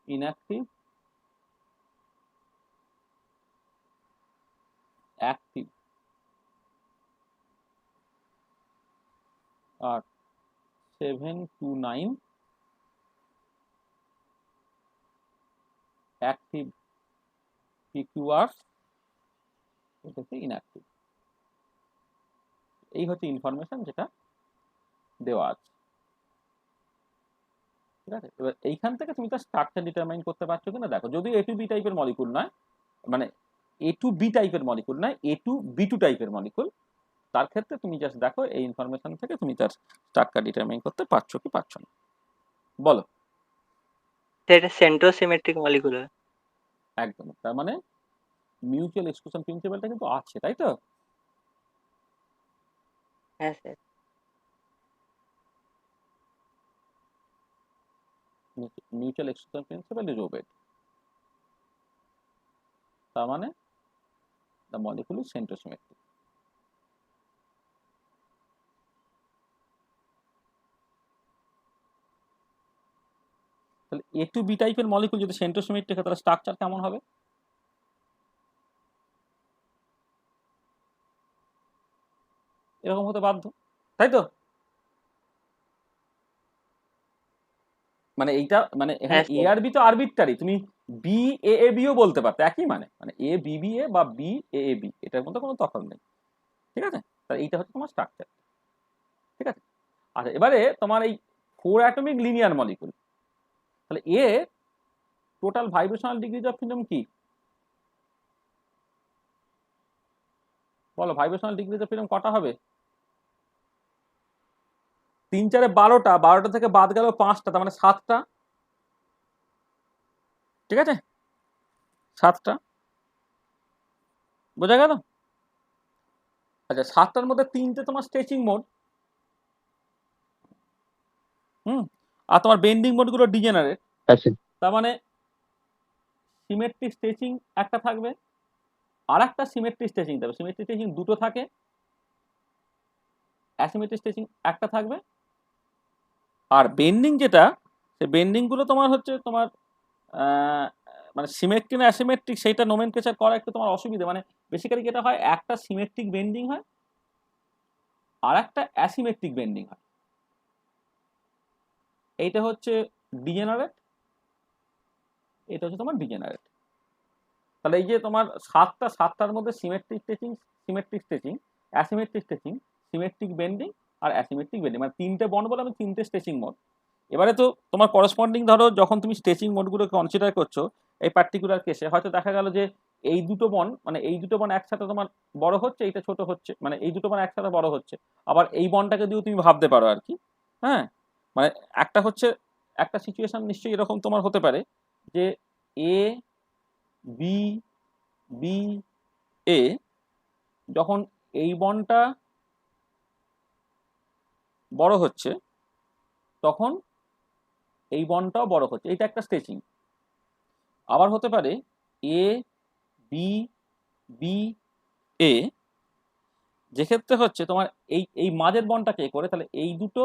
ইনঅ্যাক্টিভ, অ্যাক্টিভ। আর 729 অ্যাক্টিভ PQR, এটা হচ্ছে ইনঅ্যাক্টিভ। এই হচ্ছে ইনফরমেশন যেটা দেওয়া আছে, ঠিক আছে। এবার এইখান থেকে তুমি তার স্ট্রাকচার ডিটারমাইন করতে পারছো কিনা দেখো, যদি A2B টাইপের মলিকুল নয়, মানে A2B টাইপের মলিকুল নয়, A2B2 টাইপের মলিকুল, তার ক্ষেত্রে তুমি জাস্ট দেখো এই ইনফরমেশন থেকে তুমি তার স্ট্রাকচার ডিটারমাইন করতে পারছো কি পারছো না, বলো। এটা সেন্ট্রোসিমেট্রিক মলিকুল হয়। একদম, তার মানে মিউচুয়াল এক্সক্লুশন প্রিন্সিপালটা কিন্তু আছে, তাই তো। হ্যাঁ sir. Mutual exclusion principle is obeyed, তার মানে দ্য মলিকুল ইজ সেন্ট্রোসিমেট্রিক। তাহলে এ টু বি টাইপের মলিকুল যদি সেন্ট্রোসিমেট্রিক হয় তাহলে স্ট্রাকচার কেমন হবে? এরকম হতে বাধ্য, তাই তো? মানে এইটা মানে এখানে হ্যাঁ এ স্যার। আর বি তো আরবিট্রারি, তুমি বি এ এ বিও বলতে পারতে, একই মানে এ বি বি এ বা বি এ এ বি, এটার মধ্যে কোনো তফাৎ নেই, ঠিক আছে? তাহলে এইটা হচ্ছে তোমার স্ট্রাকচার, ঠিক আছে? আচ্ছা, এবারে তোমার এই 4 অ্যাটমিক লিনিয়ার মলিকুল, তাহলে a total vibrational degrees of freedom কি বলো? ভাইব্রেশনাল ডিগ্রিজ অফ ফ্রিডম কটা হবে? 3 4 12টা, 12টা থেকে বাদ গেল 5টা, তার মানে 7টা, ঠিক আছে? 7টা, বোঝা গেল? আচ্ছা, 7টার মধ্যে 3টে তোমার স্ট্রেচিং মোড, আর তোমার বেন্ডিং মোডগুলো ডিজেনারেট, তার মানে সিমেট্রিক স্ট্রেচিং একটা থাকবে, আর একটা সিমেট্রিক স্ট্রেচিং থাকবে। সিমেট্রিক স্ট্রেচিং দুটো থাকে, অ্যাসিমেট্রিক স্ট্রেচিং একটা থাকবে, আর বেন্ডিং যেটা, সেই বেন্ডিংগুলো তোমার হচ্ছে তোমার মানে সিমেট্রিক না অ্যাসিমেট্রিক সেইটা নোমেনক্লেচার করা একটু তোমার অসুবিধা। মানে বেসিক্যালি যেটা হয়, একটা সিমেট্রিক বেন্ডিং হয় আর একটা অ্যাসিমেট্রিক বেন্ডিং হয়। এইটা হচ্ছে ডিজেনারেট, এটা হচ্ছে তোমার ডিজেনারেট। তাহলে এই যে তোমার 7টার মধ্যে symmetric stretching, symmetric stretching, asymmetric stretching, symmetric bending আর অ্যাসিমেট্রিক বেন্ডিং, মানে 3টে বন্ড বলে আমি 3টে স্ট্রেচিং মোড। এবারে তো তোমার করসপন্ডিং ধরো যখন তুমি স্ট্রেচিং মোডগুলো কনসিডার করছো এই পার্টিকুলার কেসে, হয়তো দেখা গেল যে এই দুটো বন্ড মানে এই দুটো বন্ড একসাথে তোমার বড় হচ্ছে, এইটা ছোট হচ্ছে, মানে এই দুটো বন্ড একসাথে বড় হচ্ছে, আবার এই বন্ডটাকে দিয়েও তুমি ভাবতে পারো আর কি। হ্যাঁ, মানে একটা হচ্ছে একটা সিচুয়েশন নিশ্চয়ই এরকম তোমার হতে পারে যে এ বি বি এ, যখন এই বন্ডটা বড় হচ্ছে তখন এই বন্ডটাও বড় হচ্ছে, এটা একটা স্ট্রেচিং। আবার হতে পারে এ বি বি এ, যেক্ষেত্রে হচ্ছে তোমার এই এই মাঝের বন্ডটা কে করে, তাহলে এই দুটো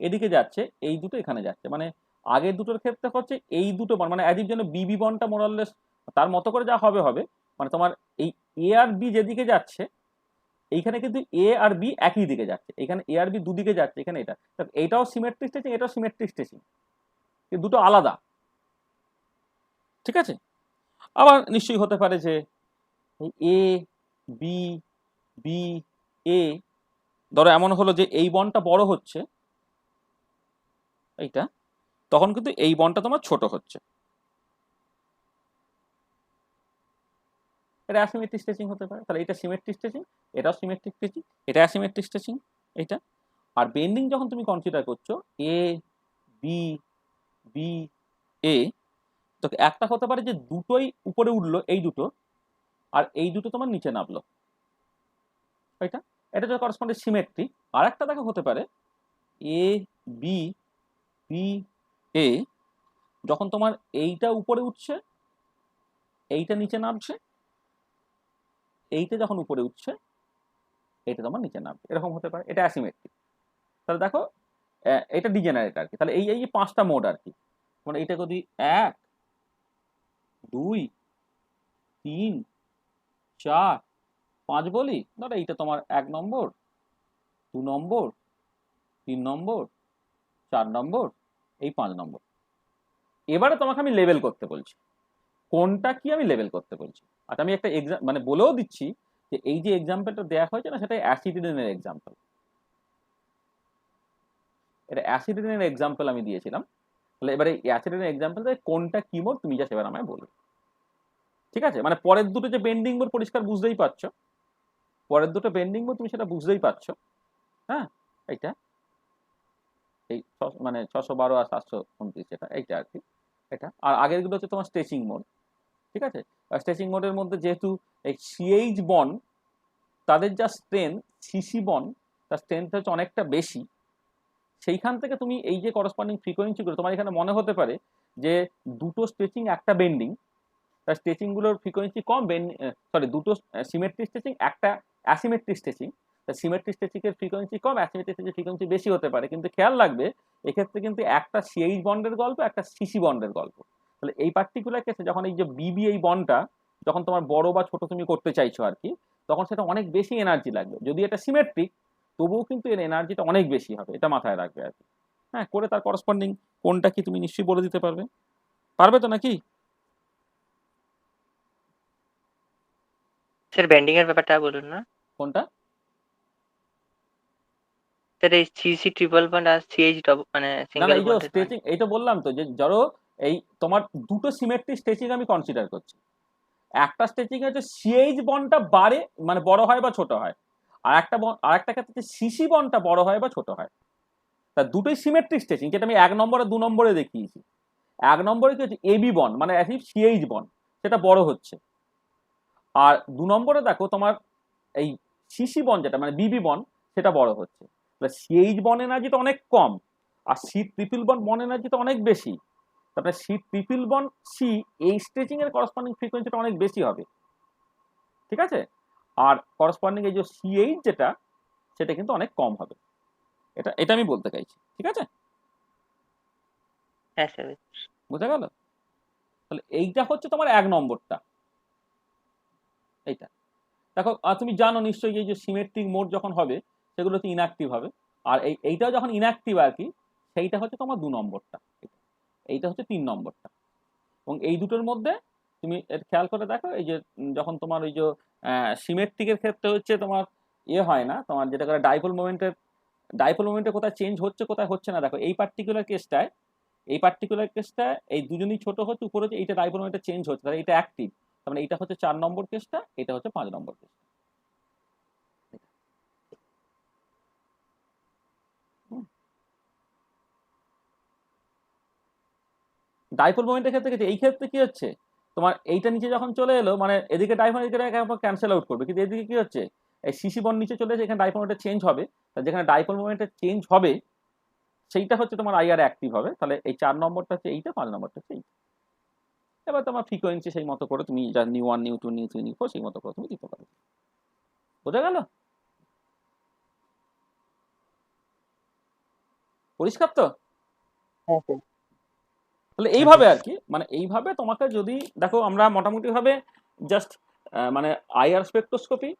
এদিকে যাচ্ছে, এই দুটো এখানে যাচ্ছে, মানে আগের দুটোর ক্ষেত্রে হচ্ছে এই দুটো বন্ড মানে অ্যাজ ইফ যেন বিবি বন্ডটা মোরাললেস তার মতো করে যা হবে হবে, মানে তোমার এই এ আর বি যেদিকে যাচ্ছে এইখানে কিন্তু এ আর বি একই দিকে যাচ্ছে, এখানে এ আর বি দুদিকে যাচ্ছে, এখানে এটা, এটাও সিমেট্রিক স্ট্রেচিং, এটাও সিমেট্রিক স্ট্রেচিং, দুটো আলাদা, ঠিক আছে? আবার নিশ্চয়ই হতে পারে যে এ বি বি এ, ধরো এমন হলো যে এই বন্ডটা বড় হচ্ছে এইটা, তখন কিন্তু এই বন্ডটা তোমার ছোট হচ্ছে, এটা অ্যাসিমেট্রিক স্ট্রেচিং হতে পারে। তাহলে এটা সিমেট্রিক স্ট্রেচিং, এটাও সিমেট্রিক স্ট্রেচিং, এটা অ্যাসিমেট্রিক স্ট্রেচিং এইটা। আর বেন্ডিং যখন তুমি কনসিডার করছো এ বি বি এ, তো একটা হতে পারে যে দুটোই উপরে উঠলো এই দুটো, আর এই দুটো তোমার নিচে নামলো, এটা এটা যদি করসপন্ডে সিমেট্রিক। আর একটা দেখো হতে পারে এ বি বি এ, যখন তোমার এইটা উপরে উঠছে এইটা নিচে নামছে, এইটা যখন উপরে উঠছে এটা তোমার নিচে নামছে, এরকম হতে পারে, এটা অ্যাসিমেট্রিক। তাহলে দেখো এটা ডিজেনারেট আর কি। তাহলে এই এই 5টা মোড আর কি, মানে এটা যদি 1 2 3 4 5 বলি, ধরো এইটা তোমার 1 নম্বর 2 নম্বর 3 নম্বর 4 নম্বর এই 5 নম্বর। এবারে তোমাকে আমি লেবেল করতে বলছি, কোনটা কি আমি লেবেল করতে বলছি। আচ্ছা, আমি একটা মানে বলেও দিচ্ছি যে এই যে এক্সাম্পলটা দেওয়া হয়েছে না, সেটা অ্যাসিডিনের এক্সাম্পল, এটা অ্যাসিডিনের এক্সাম্পল আমি দিয়েছিলাম। তাহলে এবারে অ্যাসিডিনের এক্সাম্পলটা কোনটা কি মোড তুমি যা সেবার আমায় বলবে, ঠিক আছে? মানে পরের দুটো যে বেন্ডিং মোড পরিষ্কার বুঝতেই পারছো, পরের দুটো বেন্ডিং মোড তুমি সেটা বুঝতেই পারছো। হ্যাঁ, এইটা এই মানে 612 আর 729 এটা এইটা আর কি, এটা। আর আগের গুলো হচ্ছে তোমার স্ট্রেচিং মোড, ঠিক আছে? স্ট্রেচিং মোডের মধ্যে যেহেতু এই সিএইচ বন্ড তাদের যা স্ট্রেংথ, সিসি বন্ড তার স্ট্রেংথ হচ্ছে অনেকটা বেশি, সেইখান থেকে তুমি এই যে করসপন্ডিং ফ্রিকোয়েন্সিগুলো তোমার এখানে মনে হতে পারে যে দুটো স্ট্রেচিং একটা বেন্ডিং, তার স্ট্রেচিং গুলোর ফ্রিকোয়েন্সি কম, দুটো সিমেট্রিক স্ট্রেচিং একটা অ্যাসিমেট্রিক স্ট্রেচিং, সিমেট্রিক স্ট্রেচিং এর ফ্রিকোয়েন্সি কম, অ্যাসিমেট্রিক স্ট্রেচিং ফ্রিকোয়েন্সি বেশি হতে পারে, কিন্তু খেয়াল রাখবে এক্ষেত্রে কিন্তু একটা সিএইচ বন্ডের গল্প, একটা সিসি বন্ডের গল্প। তাহলে এই পার্টিকুলার কেসে যখন এই যে বিবি এই বন্ডটা যখন তোমার বড় বা ছোট তুমি করতে চাইছো আর কি, তখন সেটা অনেক বেশি এনার্জি লাগবে। যদি এটা সিমেট্রিক তবুও কিন্তু এর এনার্জিটা অনেক বেশি হবে, এটা মাথায় রাখবে আর কি। হ্যাঁ, করে তার করসপন্ডিং কোনটা কি তুমি নিশ্চয়ই বলে দিতে পারবে, পারবে তো নাকি? স্যার ব্যান্ডিং এর ব্যাপারটা বলুন না কোনটা? স্যার, এই সিসি ট্রিপল বন্ড আর সিএইচ মানে না না, সিঙ্গেল এই যে বন্ডের স্ট্রেচিং, এই তো বললাম তো যে ধরো এই তোমার দুটো সিমেট্রিক স্ট্রেচিং আমি কনসিডার করছি। একটা স্ট্রেচিং হচ্ছে সিএইচ বন্ডটা বাড়ে মানে বড় হয় বা ছোট হয়, আর একটা ক্ষেত্রে সিসি বন্ডটা বড় হয় বা ছোট হয়। তা দুটোই সিমেট্রিক স্ট্রেচিং, যেটা আমি 1 নম্বরে 2 নম্বরে দেখিয়েছি। 1 নম্বরে কি হচ্ছে এবি বন্ড মানে সিএইচ বন্ড, সেটা বড় হচ্ছে। আর 2 নম্বরে দেখো তোমার এই সিসি বন্ড যেটা মানে বিবি বন্ড, সেটা বড় হচ্ছে। সিএইচ বন্ড এনার্জিটা অনেক কম, আর সি ট্রিপল বন্ড বন্ড এনার্জিটা অনেক বেশি। তারপরে সি ট্রিপল বন্ড সি এই স্ট্রেচিং এর করসপন্ডিং ফ্রিকোয়েন্সিটা অনেক বেশি হবে, ঠিক আছে? আর করসপন্ডিং এই যে সিএইচ যেটা, সেটা কিন্তু অনেক কম হবে। এটা এটা আমি বলতে চাইছি, ঠিক আছে? হ্যাঁ স্যার। বুঝা গেল? তাহলে এইটা হচ্ছে তোমার 1 নম্বরটা। এইটা দেখো, তুমি জানো নিশ্চয়ই এই যে সিমেট্রিক মোড যখন হবে সেগুলো হচ্ছে ইনঅ্যাক্টিভ হবে, আর এইটাও যখন ইনঅ্যাক্টিভ আর কি, সেইটা হচ্ছে তোমার 2 নম্বরটা, এইটা হচ্ছে 3 নম্বরটা। এবং এই দুটোর মধ্যে তুমি খেয়াল করে দেখো, এই যে যখন তোমার ওই যে সিমেট্রিকের ক্ষেত্রে হচ্ছে তোমার ইয়ে হয় না, তোমার যেটা করে ডাইপোল মোমেন্টে কোথায় চেঞ্জ হচ্ছে কোথায় হচ্ছে না। দেখো এই পার্টিকুলার কেসটায় এই দুজনই ছোট হচ্ছে, উপরে হচ্ছে এইটা ডাইপোল মোমেন্টে চেঞ্জ হচ্ছে, তাহলে এটা অ্যাক্টিভ। তার মানে এটা হচ্ছে 4 নম্বর কেসটা, এটা হচ্ছে 5 নম্বর কেস। ডাইপোল মোমেন্টের ক্ষেত্রে এই ক্ষেত্রে কি হচ্ছে, তোমার এইটা নিচে যখন চলে এলো মানে এদিকে ডাইপোল ক্যান্সেল আউট করবে, কিন্তু এদিকে কি হচ্ছে এই সিসি বন্ড নিচে চলে এসে এখানে ডাইপোল মোমেন্টে চেঞ্জ হবে। যেখানে ডাইপোল মোমেন্টে চেঞ্জ হবে সেইটা হচ্ছে তোমার আইআর অ্যাক্টিভ হবে। তাহলে এই 4 নম্বরটা হচ্ছে এইটা, 5 নম্বরটা হচ্ছে এইটা। এবার তোমার ফ্রিকোয়েন্সি সেই মতো করে তুমি যা নিউ 1 নিউ 2 নিউ 3 নিউ 4 সেই মতো করে তুমি দিতে পারো। বোঝা গেল? পরিষ্কার তো? হ্যাঁ স্যার। তাহলে এইভাবে আর কি, মানে এইভাবে তোমাকে যদি দেখো, আমরা মোটামুটি ভাবে জাস্ট মানে আইআর স্পেকট্রোস্কোপি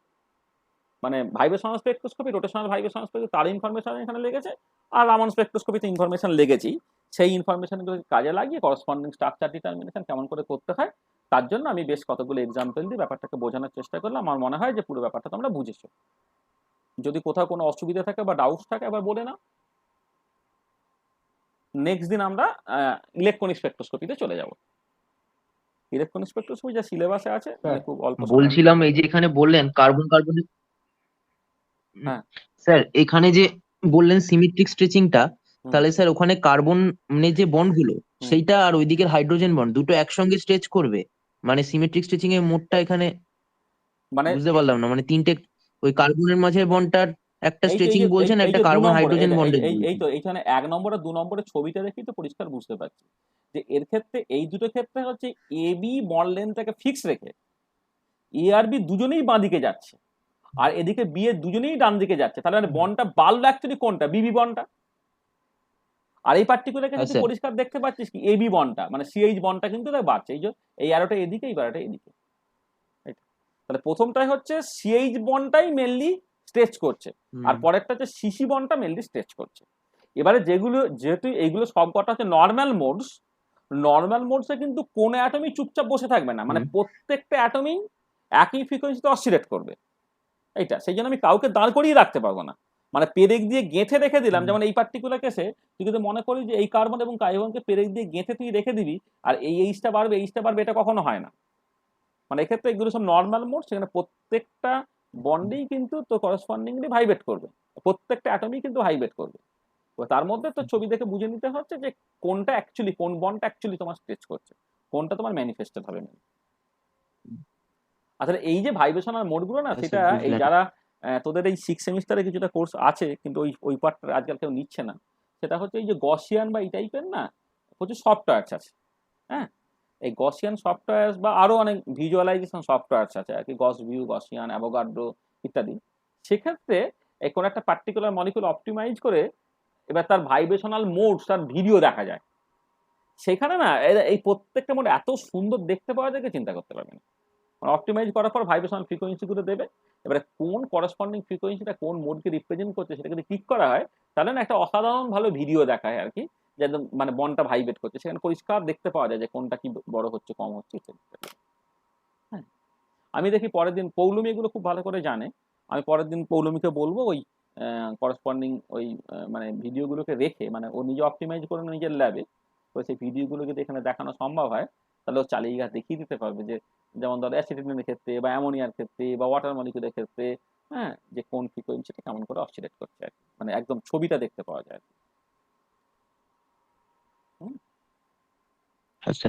মানে vibrational spectroscopy, rotational vibrational spectroscopy তার ইনফরমেশন এখানে লেগেছে, আর রামান স্পেকট্রোস্কোপিতে ইনফরমেশন লেগেছেই। সেই ইনফরমেশনগুলোকে কাজে লাগিয়ে করসপন্ডিং স্ট্রাকচার ডিটারমিনেশন কেমন করে করতে হয় তার জন্য আমি বেশ কতগুলো এক্সাম্পল দিয়ে ব্যাপারটাকে বোঝানোর চেষ্টা করলাম। আমার মনে হয় যে পুরো ব্যাপারটা তোমরা বুঝেছো। যদি কোথাও কোনো অসুবিধা থাকে বা ডাউটস থাকে আবার বলে নাও। নেক্সট দিন আমরা ইলেকট্রনিক স্পেকট্রোস্কোপিতে চলে যাব। ইলেকট্রনিক স্পেকট্রোস্কোপি যা সিলেবাসে আছে মানে খুব অল্প সময়। বলছিলাম এই যে এখানে বললেন কার্বন কার্বন, হ্যাঁ। স্যার এখানে যে বললেন সিমেট্রিক স্ট্রেচিংটা, হুম। তাহলে স্যার ওখানে কার্বন মানে যে বন্ড গুলো সেইটা আর ওইদিকের হাইড্রোজেন বন্ড দুটো একসঙ্গে স্ট্রেচ করবে, মানে সিমেট্রিক স্ট্রেচিং এর মোডটা এখানে মানে বুঝতে পারলাম না, মানে তিনটে ওই কার্বনের মাঝে বন্ডটার একটা এই যে স্ট্রেচিং বলছেন, একটা দু কার্বন নম্বরে হাইড্রোজেন বন্ডের এই তো এইখানে 1 নম্বর আর 2 নম্বরের ছবিটা দেখি তো পরিষ্কার বুঝতে পারছি যে এর ক্ষেত্রে এই দুটো ক্ষেত্রে হচ্ছে এবি বন্ড লেন্থটাকে ফিক্স রেখে এ আর বি দুজনেই বাঁ দিকে যাচ্ছে, আর এদিকে বি এর দুজনেই ডান দিকে যাচ্ছে। তাহলে মানে বন্ডটা বাল্ব অ্যাকচুয়ালি কোনটা, বিবি বন্ডটা। আর এই পার্টিকুলার ক্ষেত্রে তুই পরিষ্কার দেখতে পাচ্ছিস কি এবি বন্ডটা মানে সিএইচ বন্ডটা কিন্তু বাড়ছে, এই যে এই অ্যারোটা এদিকে, এই অ্যারোটা এদিকে। তাহলে প্রথমটাই হচ্ছে সিএইচ বন্ডটাই মেনলি স্ট্রেচ করছে, আর পরেরটা হচ্ছে সিসি বন্ডটা মেনলি স্ট্রেচ করছে। এবারে যেহেতু এইগুলো সব কটা হচ্ছে নর্মাল মোডসে কিন্তু কোন অ্যাটমই চুপচাপ বসে থাকবে না, মানে প্রত্যেকটা অ্যাটমই একই ফ্রিকোয়েন্সিতে অসিলেট করবে। এইটা সেই জন্য আমি কাউকে দাঁড় করিয়ে রাখতে পারবো না, মানে পেরেক দিয়ে গেঁথে রেখে দিলাম। যেমন এই পার্টিকুলার কেসে তুই যদি মনে করি যে এই কার্বন এবং কার্বনকে পেরেক দিয়ে গেঁথে তুই রেখে দিবি আর এই এইচটা বাড়বে এটা কখনো হয় না। মানে এক্ষেত্রে এগুলো সব নর্মাল মোড, সেখানে প্রত্যেকটা বন্ডেই কিন্তু তো করসপন্ডিংলি ভাইব্রেট করবে, প্রত্যেকটা অ্যাটমই কিন্তু ভাইব্রেট করবে। তার মধ্যে তো ছবি দেখে বুঝে নিতে হচ্ছে যে কোনটা অ্যাকচুয়ালি কোন বন্ডটা অ্যাকচুয়ালি তোমার স্ট্রেচ করছে, কোনটা তোমার ম্যানিফেস্টেড হবে না। আসলে এই যে ভাইব্রেশনাল মোডগুলো না, সেটা এই যারা তোদের এই 6 সেমিস্টারে কিছুটা কোর্স আছে কিন্তু ওই পার্টটা আজকাল কেউ নিচ্ছে না। সেটা হচ্ছে এই যে গসিয়ান বা এই টাইপের না প্রচুর সফটওয়্যারস আছে। হ্যাঁ, এই গসিয়ান সফটওয়্যারস বা আরো অনেক ভিজুয়ালাইজেশন সফটওয়্যারস আছে আর কি, গস ভিউ, গসিয়ান, অ্যাভোগাড্রো ইত্যাদি। সেক্ষেত্রে এই কোনো একটা পার্টিকুলার মলিকুল অপটিমাইজ করে এবার তার ভাইব্রেশনাল মোডস তার ভিডিও দেখা যায়। সেখানে না এই প্রত্যেকটা মোড এত সুন্দর দেখতে পাওয়া যায় চিন্তা করতে পারবেন। অপটিমাইজ করার পর ভাইব্রেশনাল ফ্রিকোয়েন্সি গুলো দেবে, এবারে কোন করেসপন্ডিং ফ্রিকোয়েন্সিটা কোন মোডকে রিপ্রেজেন্ট করছে সেটা যদি ক্লিক করা হয় তাহলে না একটা অসাধারণ ভালো ভিডিও দেখায় আর কি, যে একদম মানে বনটা ভাইব্রেট করছে, সেখানে পরিষ্কার দেখতে পাওয়া যায় যে কোনটা কি বড় হচ্ছে কম হচ্ছে ইত্যাদি। হ্যাঁ, আমি দেখি পরের দিন পৌলমী এগুলো খুব ভালো করে জানে, আমি পরের দিন পৌলমীকে বলবো ওই করেসপন্ডিং ওই মানে ভিডিওগুলোকে রেখে, মানে ও নিজে অপটিমাইজ করে নিজের ল্যাবে, তো সেই ভিডিওগুলো যদি এখানে দেখানো সম্ভব হয় তাহলে ও চালিয়ে দেখিয়ে দিতে পারবে যে যেমন ধরো অ্যাসিটিনের ক্ষেত্রে বা অ্যামোনিয়ার ক্ষেত্রে বা ওয়াটার মলিকুলের ক্ষেত্রে, হ্যাঁ, যে কোন ফ্রিকোয়েন্সিটা কেমন করে অসিলেট করছে আর কি, মানে একদম ছবিটা দেখতে পাওয়া যায়। আচ্ছা,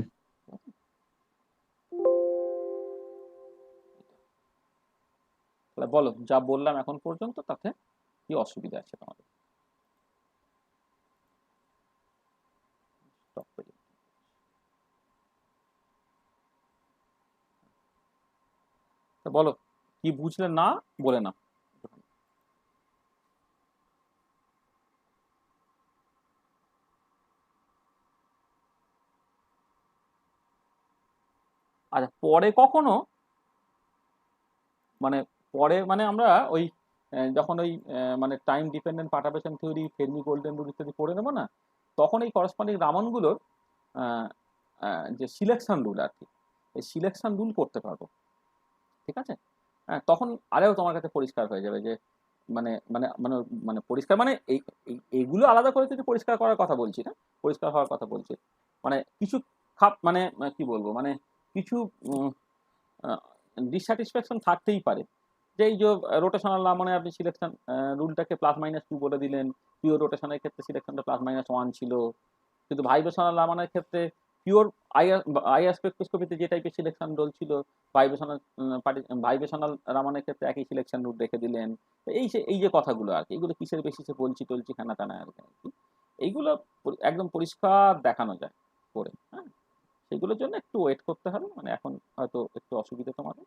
তাহলে বলো যা বললাম এখন পর্যন্ত তাতে কি অসুবিধা আছে তোমাদের? বলো কি বুঝলে না বলে না। আচ্ছা, পরে কখনো মানে পরে মানে আমরা ওই যখন ওই মানে time dependent perturbation theory, ফেরমি golden rule ইত্যাদি পড়ে নেবো না, তখন এই করসপন্ডিং রামনগুলোর যে সিলেকশন রুল আর কি, এই সিলেকশন রুল করতে পারবো। ঠিক আছে, হ্যাঁ, তখন আরেও তোমার কাছে পরিষ্কার হয়ে যাবে যে মানে মানে মানে মানে পরিষ্কার মানে এইগুলো আলাদা করে কিছু পরিষ্কার করার কথা বলছি না, পরিষ্কার হওয়ার কথা বলছি। মানে কিছু খাপ মানে কি বলবো, মানে কিছু ডিসস্যাটিসফ্যাকশন থাকতেই পারে, যে এই যে রোটেশনাল না মানে আপনি সিলেকশন রুলটাকে +-2 বলে দিলেন, পিওর রোটেশনের ক্ষেত্রে সিলেকশনটা +-1 ছিল, কিন্তু ভাইব্রেশনাল রামানের ক্ষেত্রে পিওর আইআর স্পেকট্রোস্কোপিতে যে টাইপের সিলেকশন রুল ছিল, ভাইব্রেশনাল রামানের ক্ষেত্রে একই সিলেকশন রুল রেখে দিলেন। এই যে কথাগুলো আর কি, এগুলো কিসের বেসিসে বলছি টলছি খানা টানা আর কি, এইগুলো একদম পরিষ্কার দেখানো যায় করে। হ্যাঁ, সেগুলোর জন্য একটু ওয়েট করতে হবে, মানে এখন হয়তো একটু অসুবিধা তোমাদের।